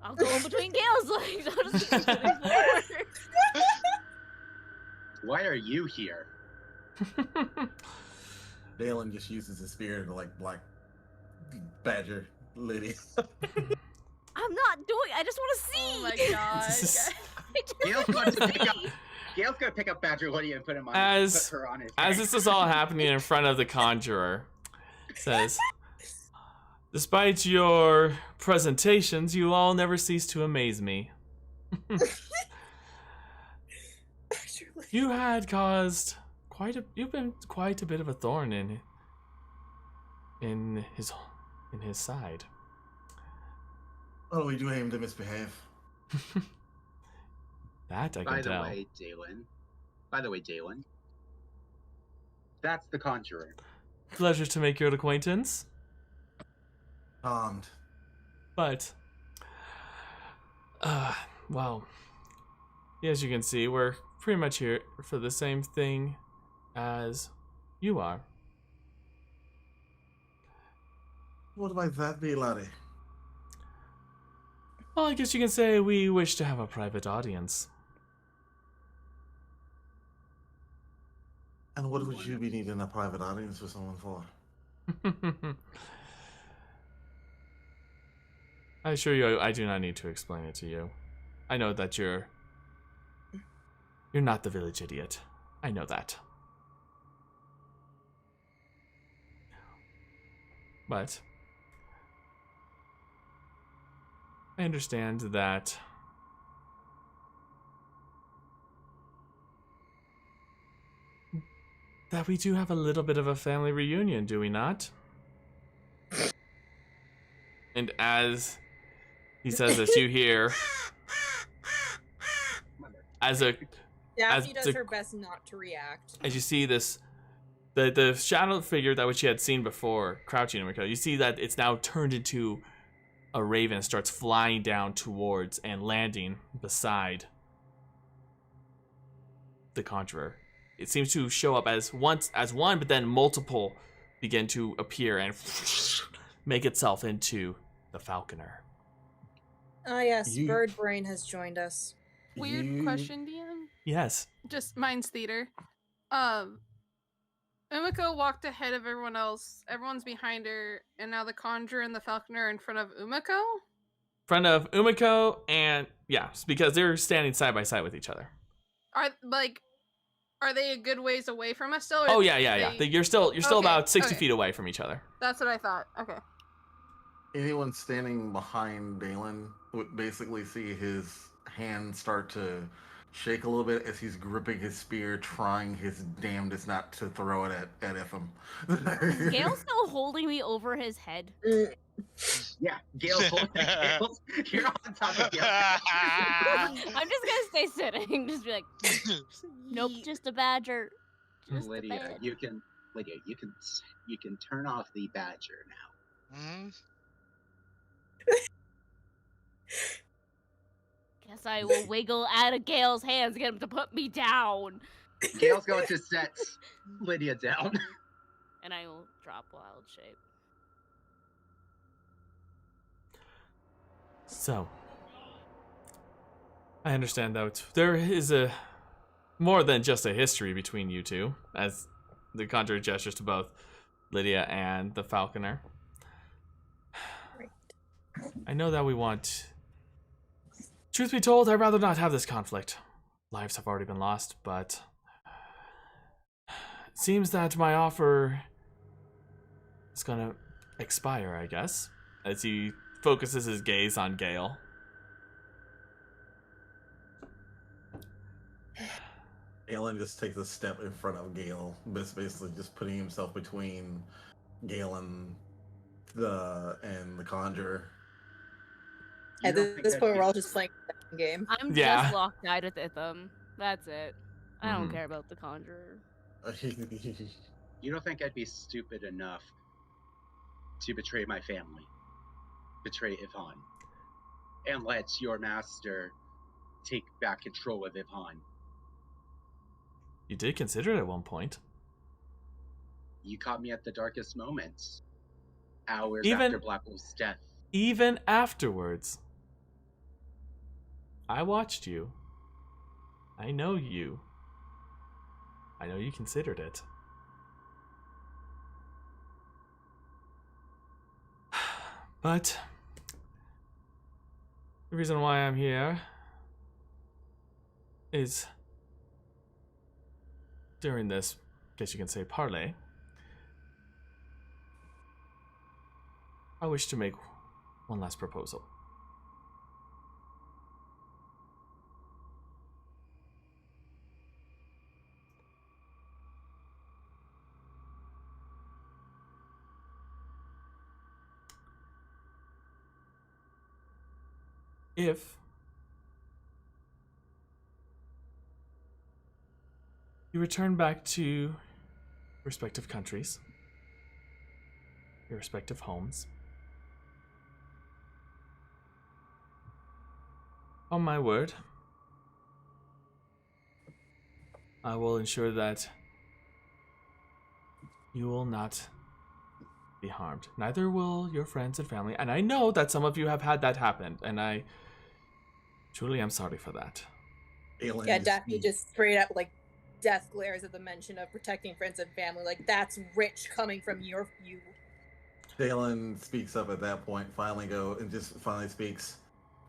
I'll go in between Gale's legs. I'll just keep moving forward. Why are you here? Delan just uses his spear to like black badger Lydia. I'm not doing. I just want to see. Oh my god. Gale's gonna pick up Badger Lydia and put him on. As put her on his as head. this is all happening in front of the Conjurer, says, "Despite your presentations, you all never cease to amaze me. You had caused you've been quite a bit of a thorn in his side." What do we do him to misbehave? That I can By the tell. way, Delan. That's the Conjurer. Pleasure to make your acquaintance. Armed. But, well, as you can see, we're pretty much here for the same thing as you are. What might that be, laddie? Well, I guess you can say we wish to have a private audience. And what would you be needing a private audience with someone for? I assure you, I do not need to explain it to you. I know that you're not the village idiot. I know that. But I understand that we do have a little bit of a family reunion, do we not? And as he says this, you hear Daphne does her best not to react. As you see this, the shadow figure that which you had seen before crouching in Umeko, you see that it's now turned into a raven, starts flying down towards and landing beside the conjurer. It seems to show up as one, but then multiple begin to appear and make itself into the Falconer. Ah, yes, Bird Brain has joined us. Weird question, DM? Yes. Just Mind's Theater. Umeko walked ahead of everyone else. Everyone's behind her, and now the Conjurer and the Falconer are in front of Umeko? Front of Umeko, and yes, because they're standing side by side with each other. Are they a good ways away from us still? Oh yeah. You're still Okay, about 60 feet away from each other. That's what I thought. Okay. Anyone standing behind Delan would basically see his hand start to shake a little bit as he's gripping his spear, trying his damnedest not to throw it at Ephraim. Is Gale still holding me over his head? Yeah, Gale's holding Gale's. You're on top of Gale. I'm just gonna stay sitting. Just be like, nope, just a badger. Just Lydia, you can turn off the badger now. Hmm? Guess I will wiggle out of Gale's hands to get him to put me down. Gale's going to set Lydia down. And I will drop wild shape. So, I understand that there is a more than just a history between you two, as the conjurer gestures to both Lydia and the Falconer. Right. I know that we want... Truth be told, I'd rather not have this conflict. Lives have already been lost, but... It seems that my offer is gonna expire, I guess, as he focuses his gaze on Gale. Alan just takes a step in front of Gale, basically just putting himself between Gale and the Conjurer. At this point, we're all just playing the game. I'm just locked eyed with Itham. That's it. I don't Mhm. care about the Conjurer. You don't think I'd be stupid enough to betray my family, betray Yvonne, and let your master take back control of Yvonne? You did consider it at one point. You caught me at the darkest moments, hours after Blackwolf's death. Even afterwards. I watched you. I know you. I know you considered it. But the reason why I'm here is during this, I guess you can say, parley, I wish to make one last proposal. If you return back to respective countries, your respective homes, on my word, I will ensure that you will not be harmed. Neither will your friends and family. And I know that some of you have had that happen, and I truly am sorry for that. Yeah, Daphne just straight up, like, death glares at the mention of protecting friends and family. Like, that's rich coming from you. Delan speaks up at that point, finally speaks.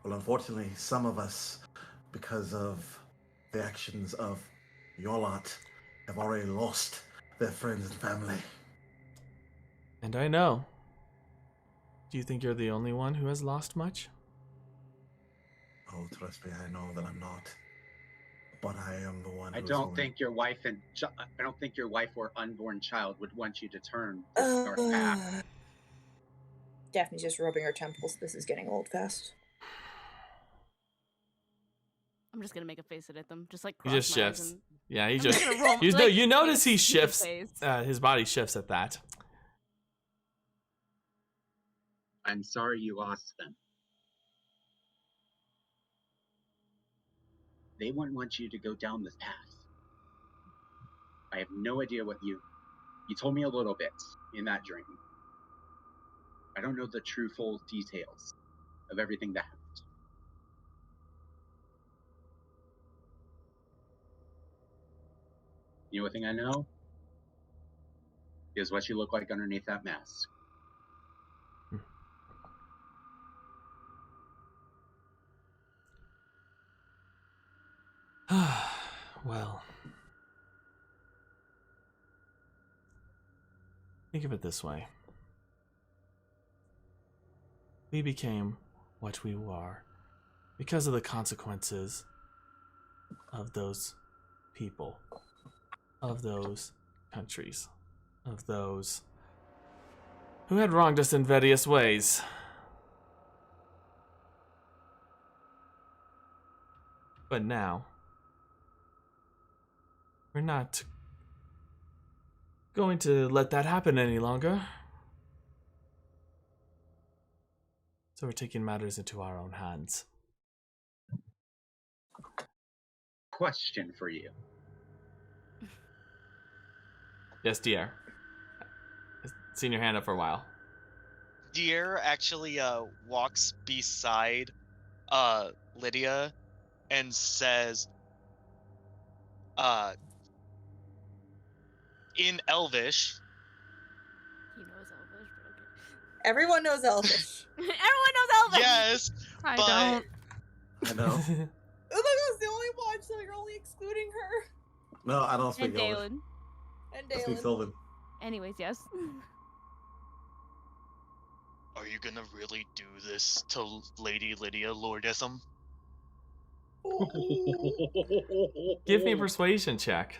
Well, unfortunately, some of us, because of the actions of your lot, have already lost their friends and family. And I know. Do you think you're the only one who has lost much? Oh, trust me, I know that I'm not. But I am the one. I don't think your wife or unborn child would want you to turn this dark path. Daphne's just rubbing her temples. This is getting old fast. I'm just gonna make a face at them, just like he just shifts. And... Yeah, he I'm just. You notice he shifts. His body shifts at that. I'm sorry you lost them. They wouldn't want you to go down this path. I have no idea what you told me a little bit in that dream. I don't know the true full details of everything that happened. The only thing I know is what you look like underneath that mask. Well, think of it this way. We became what we were because of the consequences of those people, of those countries, of those who had wronged us in various ways. But now, we're not going to let that happen any longer. So we're taking matters into our own hands. Question for you. Yes, Diar. I've seen your hand up for a while. Diar actually walks beside Lydia and says, in Elvish. He knows Elvish, but okay. Everyone knows Elvish. Everyone knows Elvish! Yes, I but... don't. I know. Umeko's the only one, so you're only excluding her. No, I don't speak And Elvish. Delan. And I speak Delan. Sylvan. Anyways, yes. Are you gonna really do this to Lady Lydia, Lordism? Give me a persuasion check.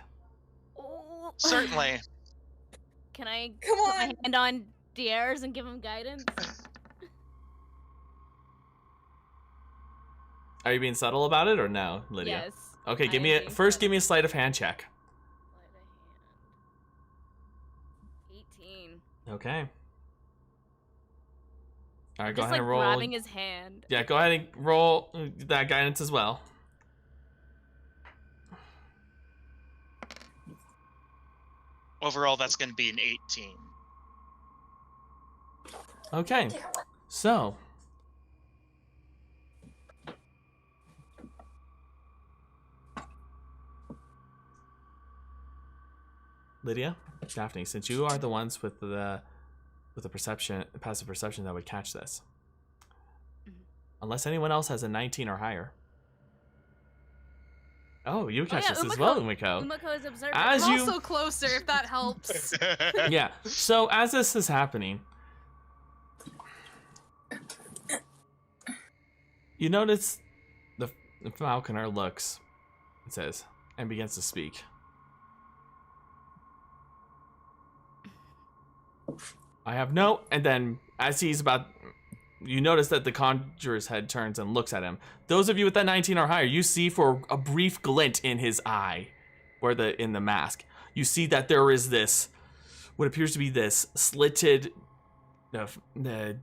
Oh. Certainly. Can I Come put on. my hand on Diar's and give him guidance? Are you being subtle about it or no, Lydia? Yes. Okay, give me a sleight of hand check. Sleight of hand. 18. Okay. All right, I'm go just ahead and like roll. grabbing his hand. Yeah, go ahead and roll that guidance as well. Overall, that's going to be an 18. Okay, so Lydia, Daphne, since you are the ones with the passive perception that would catch this, unless anyone else has a 19 or higher. Oh, you catch this as well, Umeko. Umeko is observant. I'm also closer, if that helps. Yeah. So as this is happening, you notice the Falconer looks, it says, and begins to speak. I have no, and then as he's about, you notice that the conjurer's head turns and looks at him. Those of you with that 19 or higher, you see for a brief glint in his eye, in the mask, you see that there is this, what appears to be this slitted, the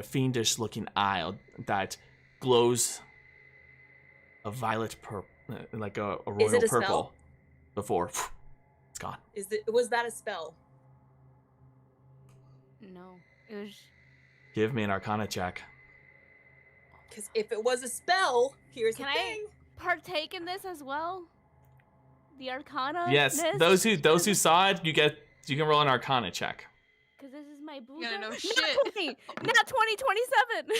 fiendish looking eye that glows a violet purple, like a royal it a purple. spell? Before it's gone. Was that a spell? No, it was. Give me an Arcana check. Because if it was a spell, here's Can the thing. I partake in this as well? The Arcana. Yes, those who saw it, you can roll an Arcana check. Because this is my boo. You gotta know Not shit. 20, not 20, 27.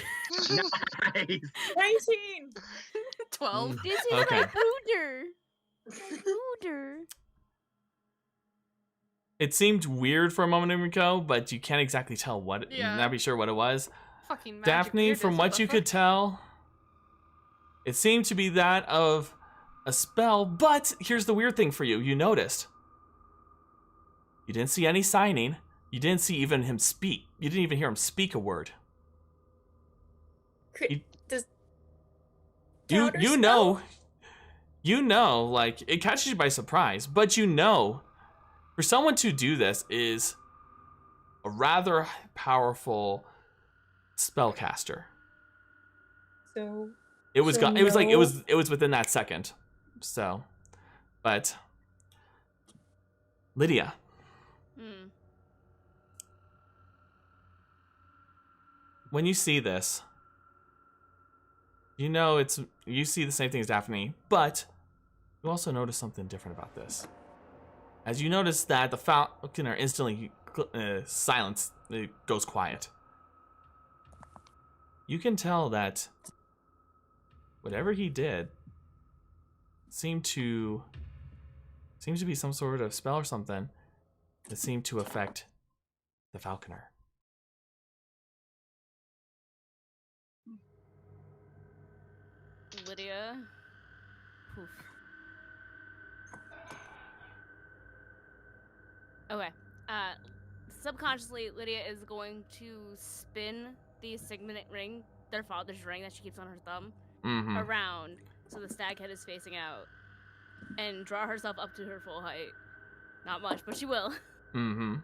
Nice. 19. 12. This is Okay. my booter. My booter. It seemed weird for a moment, Umeko, but you can't exactly tell what. Yeah. Not be sure what it was. Fucking magic Daphne, weirdness, from what the you fuck? could tell, it seemed to be that of a spell. But here's the weird thing for you: you noticed. You didn't see any signing. You didn't see even him speak. You didn't even hear him speak a word. Does You know, like, it catches you by surprise, but you know, for someone to do this is a rather powerful spellcaster. So It was So it was like no. it was within that second. So, but Lydia, when you see this, you know you see the same thing as Daphne, but you also notice something different about this. As you notice that the Falconer instantly silence, it goes quiet. You can tell that whatever he did seemed to be some sort of spell or something that seemed to affect the Falconer. Lydia. Poof. Okay. Subconsciously, Lydia is going to spin the signet ring, their father's ring that she keeps on her thumb, around so the stag head is facing out, and draw herself up to her full height. Not much, but she will. Your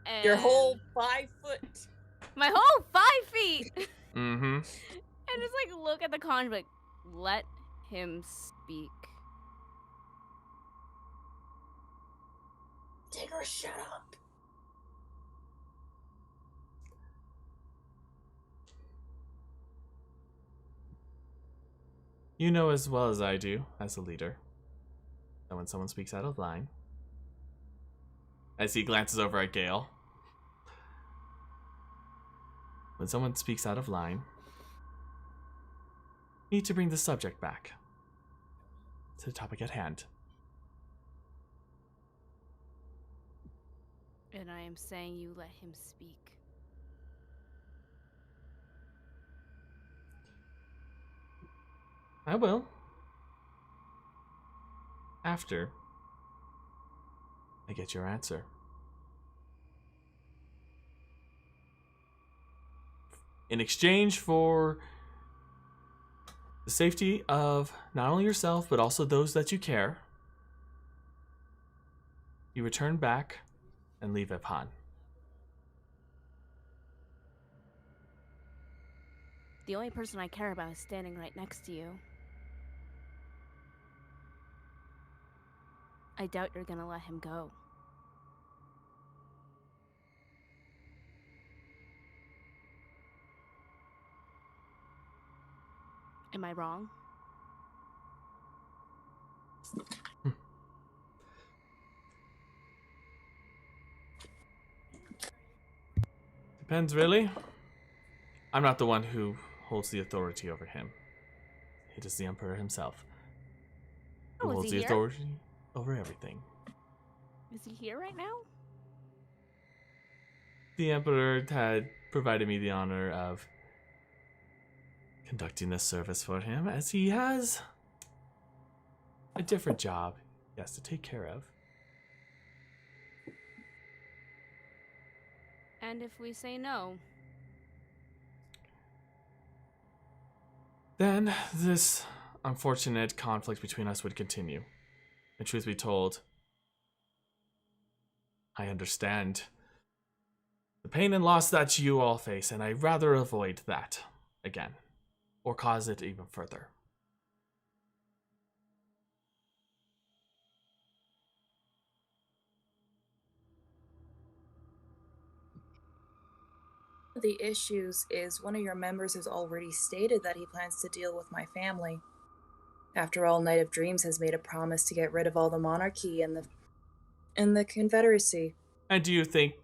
And whole 5 foot. my whole 5 feet. Mm-hmm. And just like look at the conjurer, like, let him speak. Tigger, shut up. You know as well as I do, as a leader, that when someone speaks out of line, as he glances over at Gale, when someone speaks out of line, you need to bring the subject back to the topic at hand. And I am saying you let him speak. I will. After I get your answer. In exchange for the safety of not only yourself, but also those that you care, you return back and leave Epon. The only person I care about is standing right next to you. I doubt you're gonna let him go. Am I wrong? Depends, really. I'm not the one who holds the authority over him. It is the Emperor himself who holds the authority over everything. Is he here right now? The Emperor had provided me the honor of conducting this service for him, as he has a different job he has to take care of. And if we say no? Then this unfortunate conflict between us would continue. And truth be told, I understand the pain and loss that you all face, and I'd rather avoid that again, or cause it even further. The issues is one of your members has already stated that he plans to deal with my family. After all, Knight of Dreams has made a promise to get rid of all the monarchy and the Confederacy. And do you think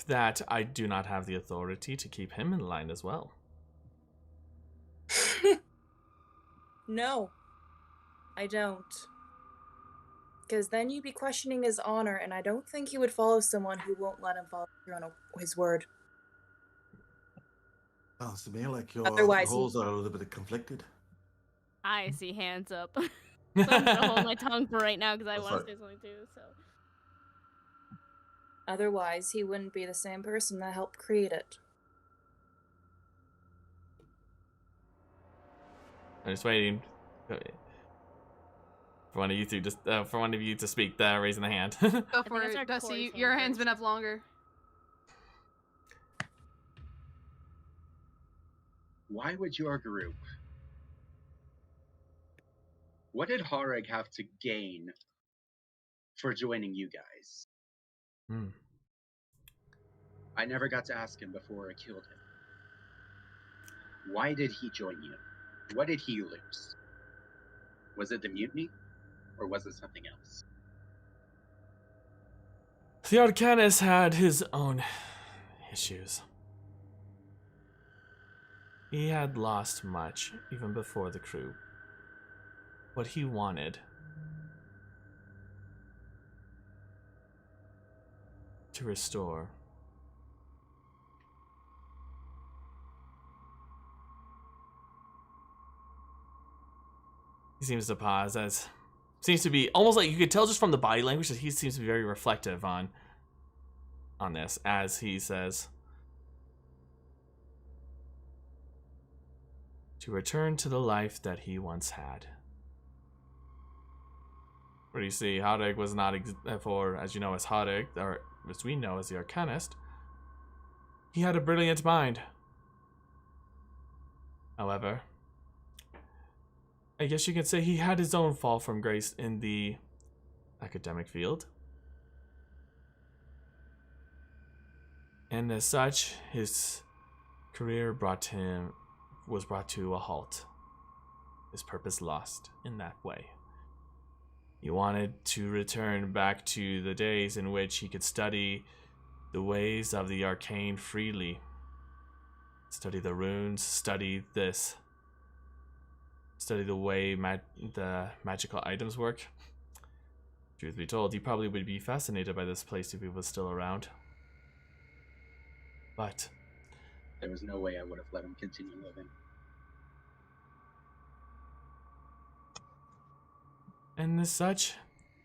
that I do not have the authority to keep him in line as well? No, I don't. Because then you'd be questioning his honor, and I don't think he would follow someone who won't let him follow through on his word. Sounds to me like your Otherwise, goals are a little bit conflicted. I see hands up. So I'm gonna hold my tongue for right now because I want to say something too. So. Otherwise, he wouldn't be the same person that helped create it. I'm just waiting for one of you to speak. Raising the hand. Go for it, Dusty. Your hand's been up longer. Why would your group? What did Hareg have to gain for joining you guys? I never got to ask him before I killed him. Why did he join you? What did he lose? Was it the mutiny? Or was it something else? The Arcanist had his own issues. He had lost much, even before the crew. What he wanted to restore. He seems to pause as seems to be almost like you could tell just from the body language that he seems to be very reflective on this as he says, to return to the life that he once had. Where you see, Hareg was not for, as you know, as Hareg, or as we know as the Arcanist. He had a brilliant mind. However, I guess you could say he had his own fall from grace in the academic field. And as such, his career was brought to a halt. His purpose lost in that way. He wanted to return back to the days in which he could study the ways of the arcane freely. Study the runes, study this. Study the way the magical items work. Truth be told, he probably would be fascinated by this place if he was still around. But there was no way I would have let him continue living. And as such,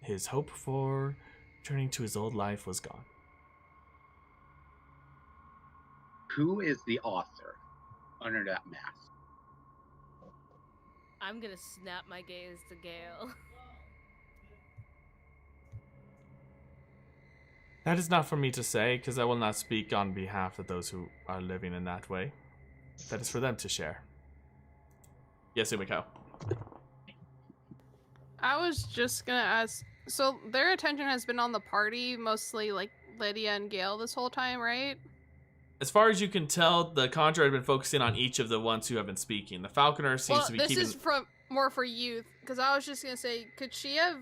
his hope for returning to his old life was gone. Who is the author under that mask? I'm gonna snap my gaze to Gale. That is not for me to say, because I will not speak on behalf of those who are living in that way. That is for them to share. Yes, Umeko. I was just gonna ask, so their attention has been on the party, mostly like Lydia and Gale this whole time, right? As far as you can tell, the Conjurer has been focusing on each of the ones who have been speaking. The Falconer seems to be keeping... this is more for youth, because I was just gonna say, could she have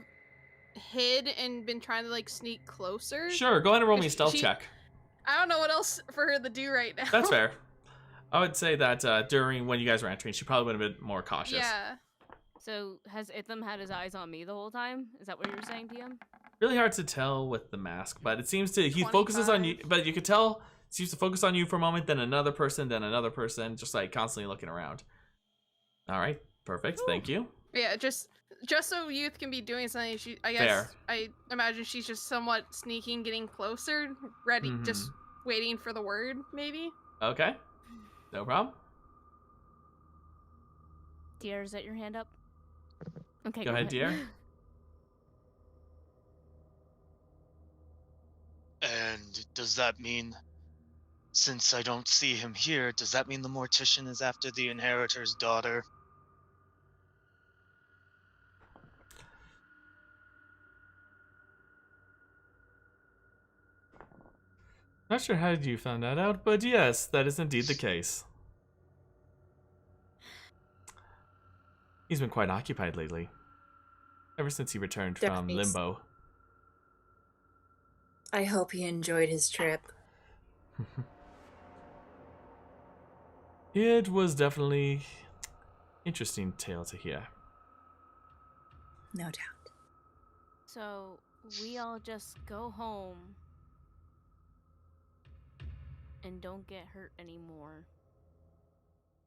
hid and been trying to like sneak closer? Sure, go ahead and roll me a stealth check. I don't know what else for her to do right now. That's fair. I would say that during when you guys were entering, she probably would have been more cautious. Yeah. So has Itham had his eyes on me the whole time? Is that what you were saying, DM? Really hard to tell with the mask, but it seems to he focuses on you, but you could tell he seems to focus on you for a moment, then another person, just like constantly looking around. All right, perfect. Ooh. Thank you. Yeah, just so youth can be doing something. I guess fair. I imagine she's just somewhat sneaking, getting closer, ready, just waiting for the word, maybe. Okay, no problem. Diar, is that your hand up? Okay, go ahead, Diar. And does that mean, since I don't see him here, does that mean the Mortician is after the Inheritor's daughter? Not sure how you found that out, but yes, that is indeed the case. He's been quite occupied lately. Ever since he returned from Limbo. I hope he enjoyed his trip. It was definitely interesting tale to hear. No doubt. So we all just go home and don't get hurt anymore.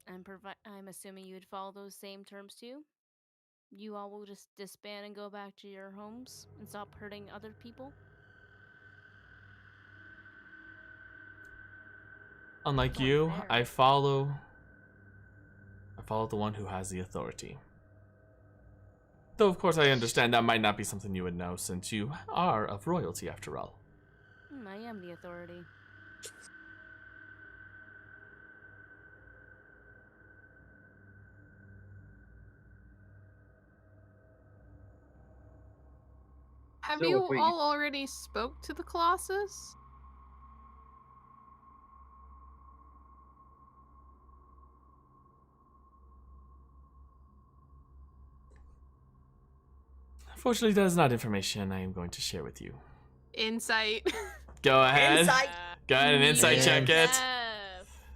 I'm assuming you'd follow those same terms too? You all will just disband and go back to your homes and stop hurting other people? Unlike you, I follow the one who has the authority. Though of course I understand that might not be something you would know, since you are of royalty after all. I am the authority. Have you all already spoke to the Colossus? Unfortunately, that is not information I am going to share with you. Insight. Go ahead. Insight. Go ahead and insight check it.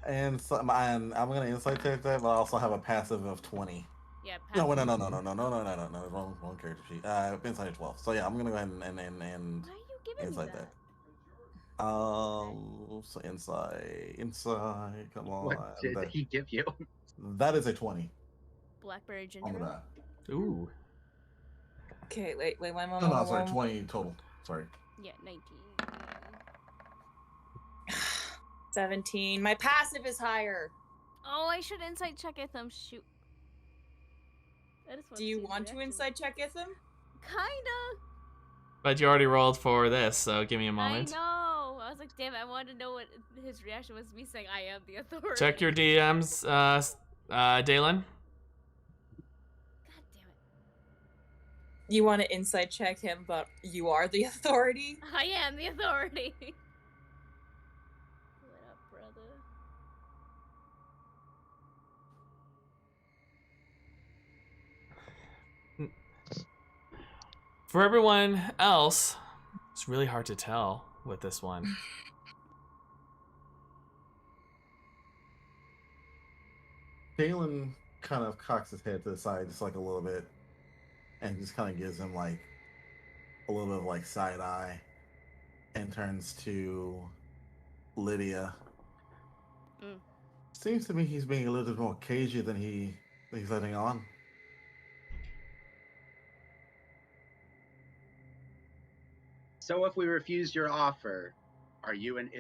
And so, I'm gonna insight check that, but I also have a passive of 20. Yeah. No, wrong character sheet. Insight 12. So yeah, I'm gonna go ahead and Why are you giving insight me that? So insight, come on. What did he give you? That is a 20. Blackberry ginger. On the die. Ooh. Okay, wait, one No, moment. sorry, 20 total. Sorry. Yeah, 19. 17. My passive is higher. Oh, I should insight check Itham. Shoot. Do you want to insight check Itham? Kinda. But you already rolled for this, so give me a moment. I know. I was like, damn it, I wanted to know what his reaction was to me saying I am the authority. Check your DMs, Dalan. You want to insight check him, but you are the authority? I am the authority. What up, brother? For everyone else, it's really hard to tell with this one. Dalan kind of cocks his head to the side just like a little bit and just kind of gives him like a little bit of like side eye and turns to Lydia. Seems to me he's being a little bit more cagey than he's letting on. So if we refuse your offer, are you and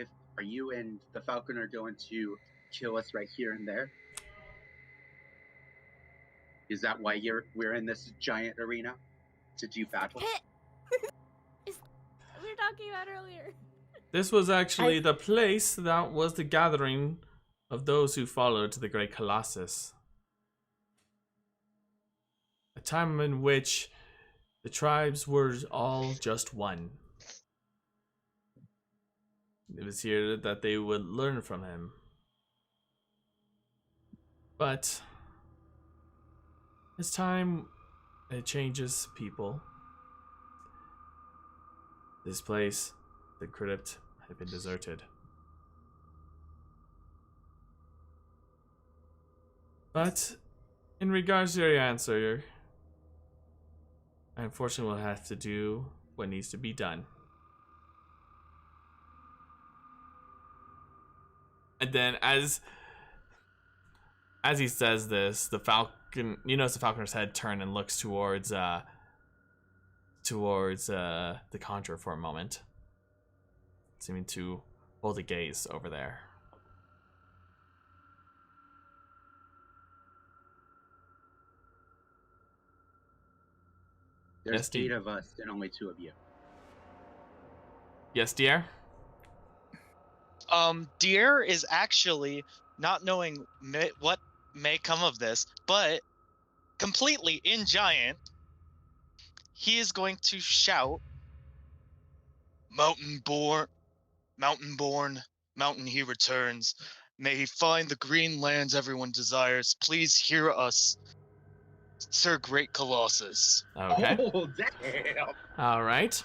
the Falconer going to kill us right here and there? Is that why we're in this giant arena to do battle? We were talking about earlier. This was actually the place that was the gathering of those who followed the Great Colossus. A time in which the tribes were all just one. It was here that they would learn from him. But as time it changes people. This place, the crypt, had been deserted. But in regards to your answer, I unfortunately will have to do what needs to be done. And then as he says this, the Falcon, you notice the Falconer's head turn and looks towards the Conjurer for a moment, seeming to hold a gaze over there. There's 8 of us and only 2 of you. Yes, Diar? Diar is actually not knowing what may come of this, but completely in giant, he is going to shout, "Mountain mountain-born, mountain he returns. May he find the green lands everyone desires. Please hear us, Sir Great Colossus. Okay. Oh, damn. All right.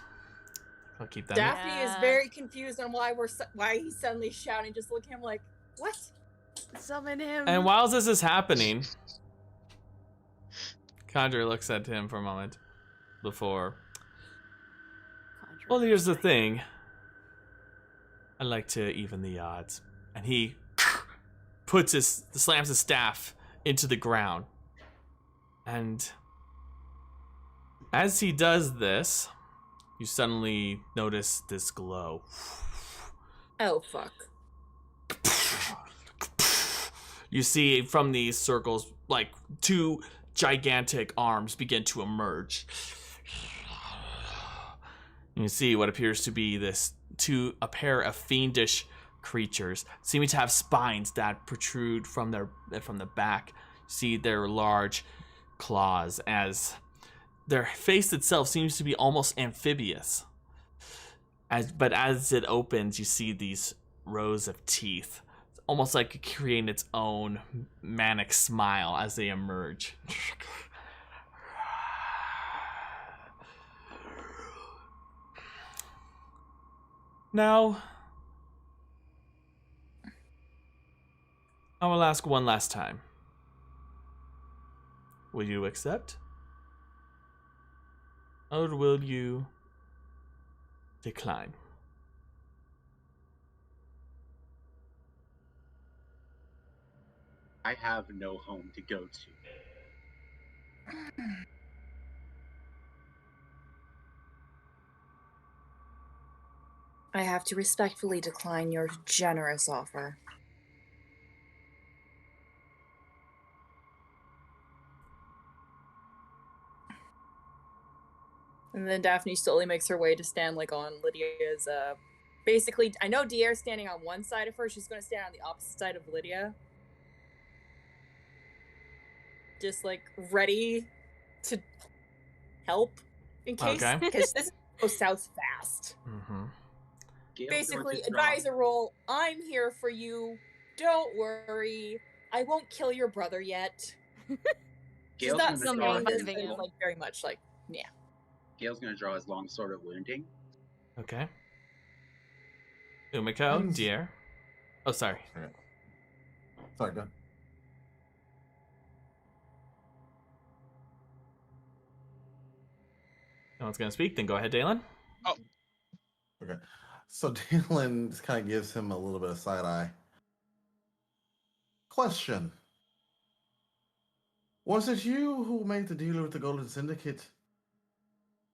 I'll keep that. Daphne is very confused on why he's suddenly shouting. Just look at him like, what? Summon him. And while this is happening, Conjure looks at him for a moment before. Well, here's the thing. I like to even the odds. And he slams his staff into the ground. And as he does this, you suddenly notice this glow. Oh, fuck. You see from these circles, like, two gigantic arms begin to emerge. You see what appears to be a pair of fiendish creatures, seeming to have spines that protrude from the back. You see their large claws, as their face itself seems to be almost amphibious. But as it opens, you see these rows of teeth, almost like creating its own manic smile as they emerge. Now, I will ask one last time. Will you accept? Or will you decline? I have no home to go to. I have to respectfully decline your generous offer. And then Daphne slowly makes her way to stand like on Lydia's. Basically, I know Diar's standing on one side of her. She's going to stand on the opposite side of Lydia. Just like ready to help in case, because this goes south fast. Mm-hmm. Basically, advisor role. I'm here for you. Don't worry. I won't kill your brother yet. She's not saying this, but it's like very much like, yeah. Gale's gonna draw his long sword of wounding. Okay. Umeko, Diar. Oh, sorry. Okay. Sorry, go. No one's gonna speak. Then go ahead, Delan. Oh. Okay. So Delan just kind of gives him a little bit of side eye. Question. Was it you who made the deal with the Golden Syndicate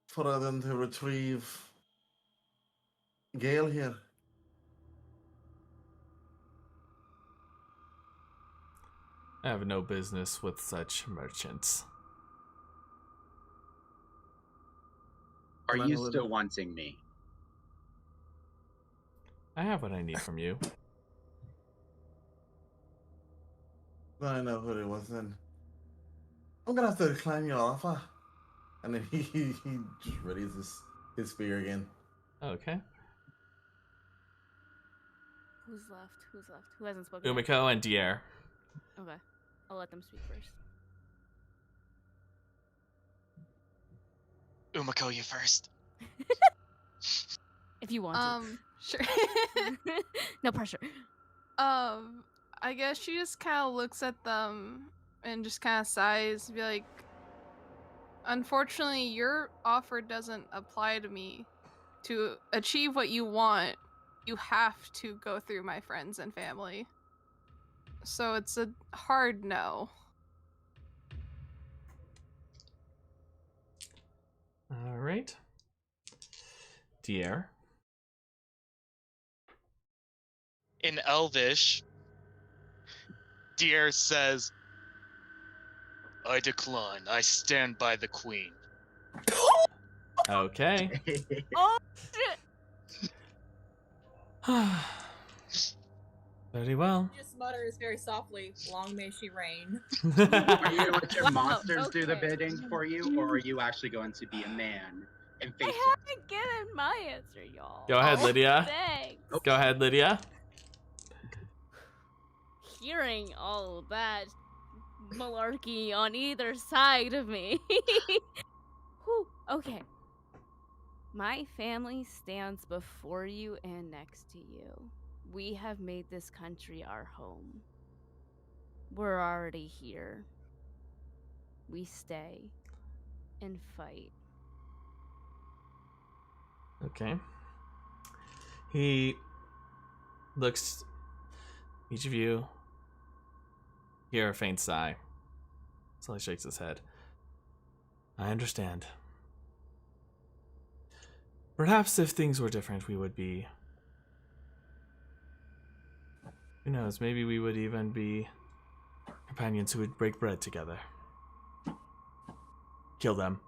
for them to retrieve Gale here? I have no business with such merchants. Are you still wanting me? I have what I need from you. I know who it was then. I'm gonna have to decline your offer. And then he just readies his spear again. Okay. Who's left? Who hasn't spoken? Umeko and Diar. Okay. I'll let them speak first. Umeko, you first. If you want to. Sure. No pressure. I guess she just kind of looks at them and just kind of sighs, be like, unfortunately, your offer doesn't apply to me. To achieve what you want, you have to go through my friends and family. So it's a hard no. All right. Diar. In Elvish, Diar says, I decline. I stand by the queen. Okay. Oh, shit! Very well. He just mutters very softly, long may she reign. Are you going to let your monsters do the bidding for you, or are you actually going to be a man and face I haven't given my answer, y'all. Go ahead, Lydia. Thanks. Go ahead, Lydia. Hearing all that malarkey on either side of me. Whew. Okay. My family stands before you and next to you. We have made this country our home. We're already here. We stay and fight. Okay. He looks each of you hear a faint sigh. So he shakes his head. I understand. Perhaps if things were different, we would be... Who knows, maybe we would even be companions who would break bread together. Kill them.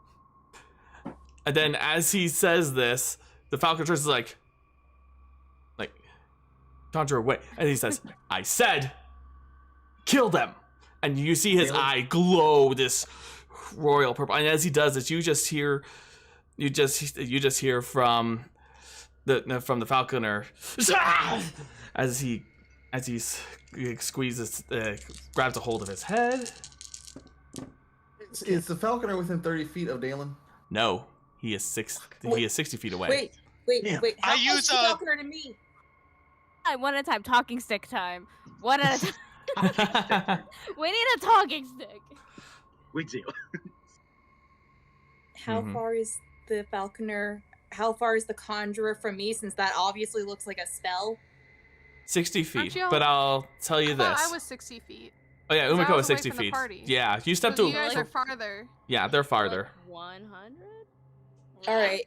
And then as he says this, the Falconer is like, conjure away. And he says, I said, kill them. And you see his eye glow this royal purple. And as he does this, you just hear from the Falconer as he squeezes, grabs a hold of his head. Is the Falconer within 30 feet of Delan? No, he is 60 feet away. Wait. How I close use is the Falconer to me? One at a time. Talking stick time. One at a time. We need a talking stick. We do. How far is the Falconer? How far is the Conjurer from me? Since that obviously looks like a spell. 60 feet. But I'll tell you this. I was 60 feet. Oh yeah, Umeko is 60 feet. Yeah, you stepped to. You guys are farther. Yeah, they're farther. 100. All right.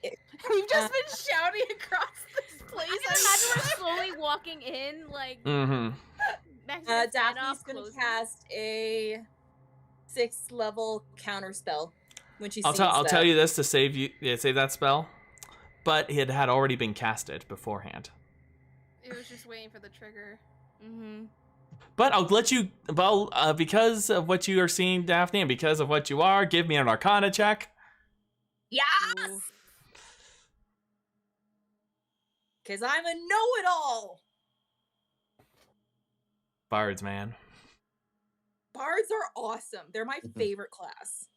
We've just been shouting across this place. We're slowly walking in, like. Daphne's gonna cast a 6th level counter spell when she sees I'll tell you this to save that spell, but it had already been casted beforehand. It was just waiting for the trigger. But I'll let you, because of what you are seeing, Daphne, and because of what you are, give me an Arcana check. Yes! Because I'm a know-it-all! Bards, man. Bards are awesome. They're my favorite class.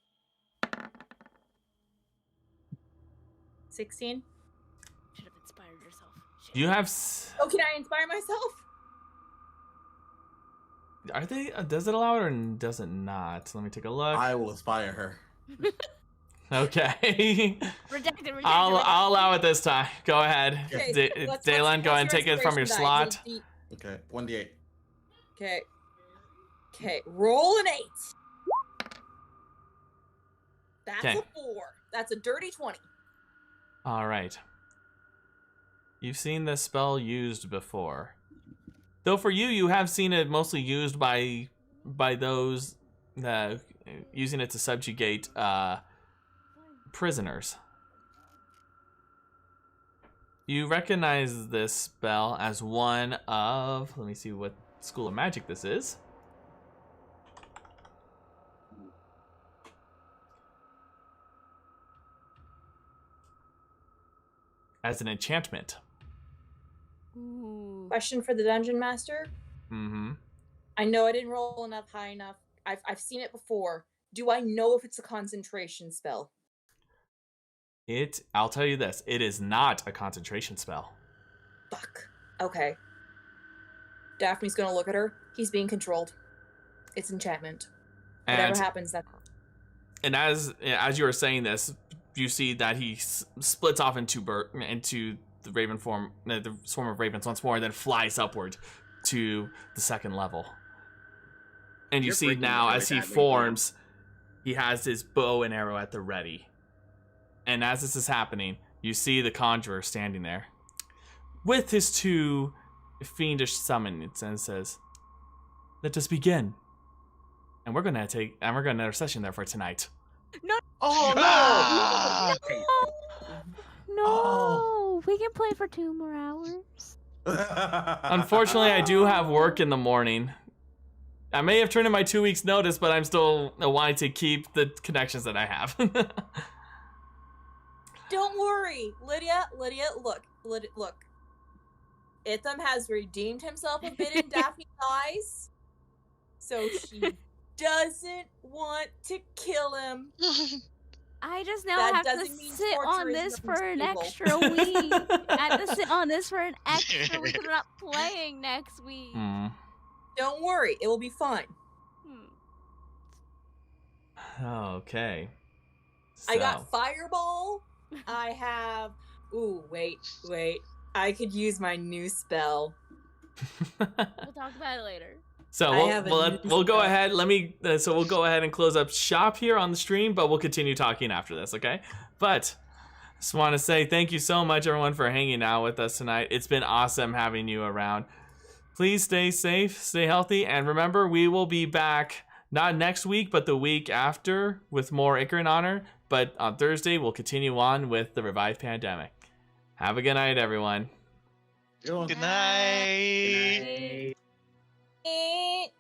16? Should have inspired yourself. Shit. You have... Oh, can I inspire myself? Are they? Does it allow it or does it not? Let me take a look. I will inspire her. Okay. Rejected. I'll allow it this time. Go ahead. Okay, Delan, go ahead and take it from your slot. Okay, 1d8. Okay, roll an 8. That's a 4. That's a dirty 20. All right. You've seen this spell used before. Though for you have seen it mostly used by those using it to subjugate prisoners. You recognize this spell as one of... Let me see what school of magic this is. As an enchantment. Question for the Dungeon Master. I know I didn't roll enough high enough. I've seen it before. Do I know if it's a concentration spell? I'll tell you this. It is not a concentration spell. Fuck. Okay. Daphne's gonna look at her. He's being controlled. It's enchantment. Whatever happens, that. And as you were saying this, you see that he splits off into the raven form, the swarm of ravens once more, and then flies upward to the 2nd level. And you see now, as he forms, he has his bow and arrow at the ready. And as this is happening, you see the conjurer standing there with his 2 fiendish summons and says, "Let us begin. And we're gonna end our session there for tonight." No. Oh no! Ah! No. We can play for 2 more hours. Unfortunately, I do have work in the morning. I may have turned in my 2 weeks notice, but I'm still wanting to keep the connections that I have. Don't worry, Lydia, look. Itham has redeemed himself a bit in Daphne's eyes, so she doesn't want to kill him. I just now have to sit on this for an extra week. I have to sit on this for an extra week. I'm not playing next week. Don't worry, it will be fine. Okay. I got Fireball. I have... Ooh, wait. I could use my new spell. We'll talk about it later. So we'll go ahead. We'll go ahead and close up shop here on the stream, but we'll continue talking after this, okay? But just want to say thank you so much, everyone, for hanging out with us tonight. It's been awesome having you around. Please stay safe, stay healthy, and remember, we will be back not next week, but the week after with more Ichor in Honor. But on Thursday, we'll continue on with the Revived Pandemic. Have a good night, everyone. Good night. Good night.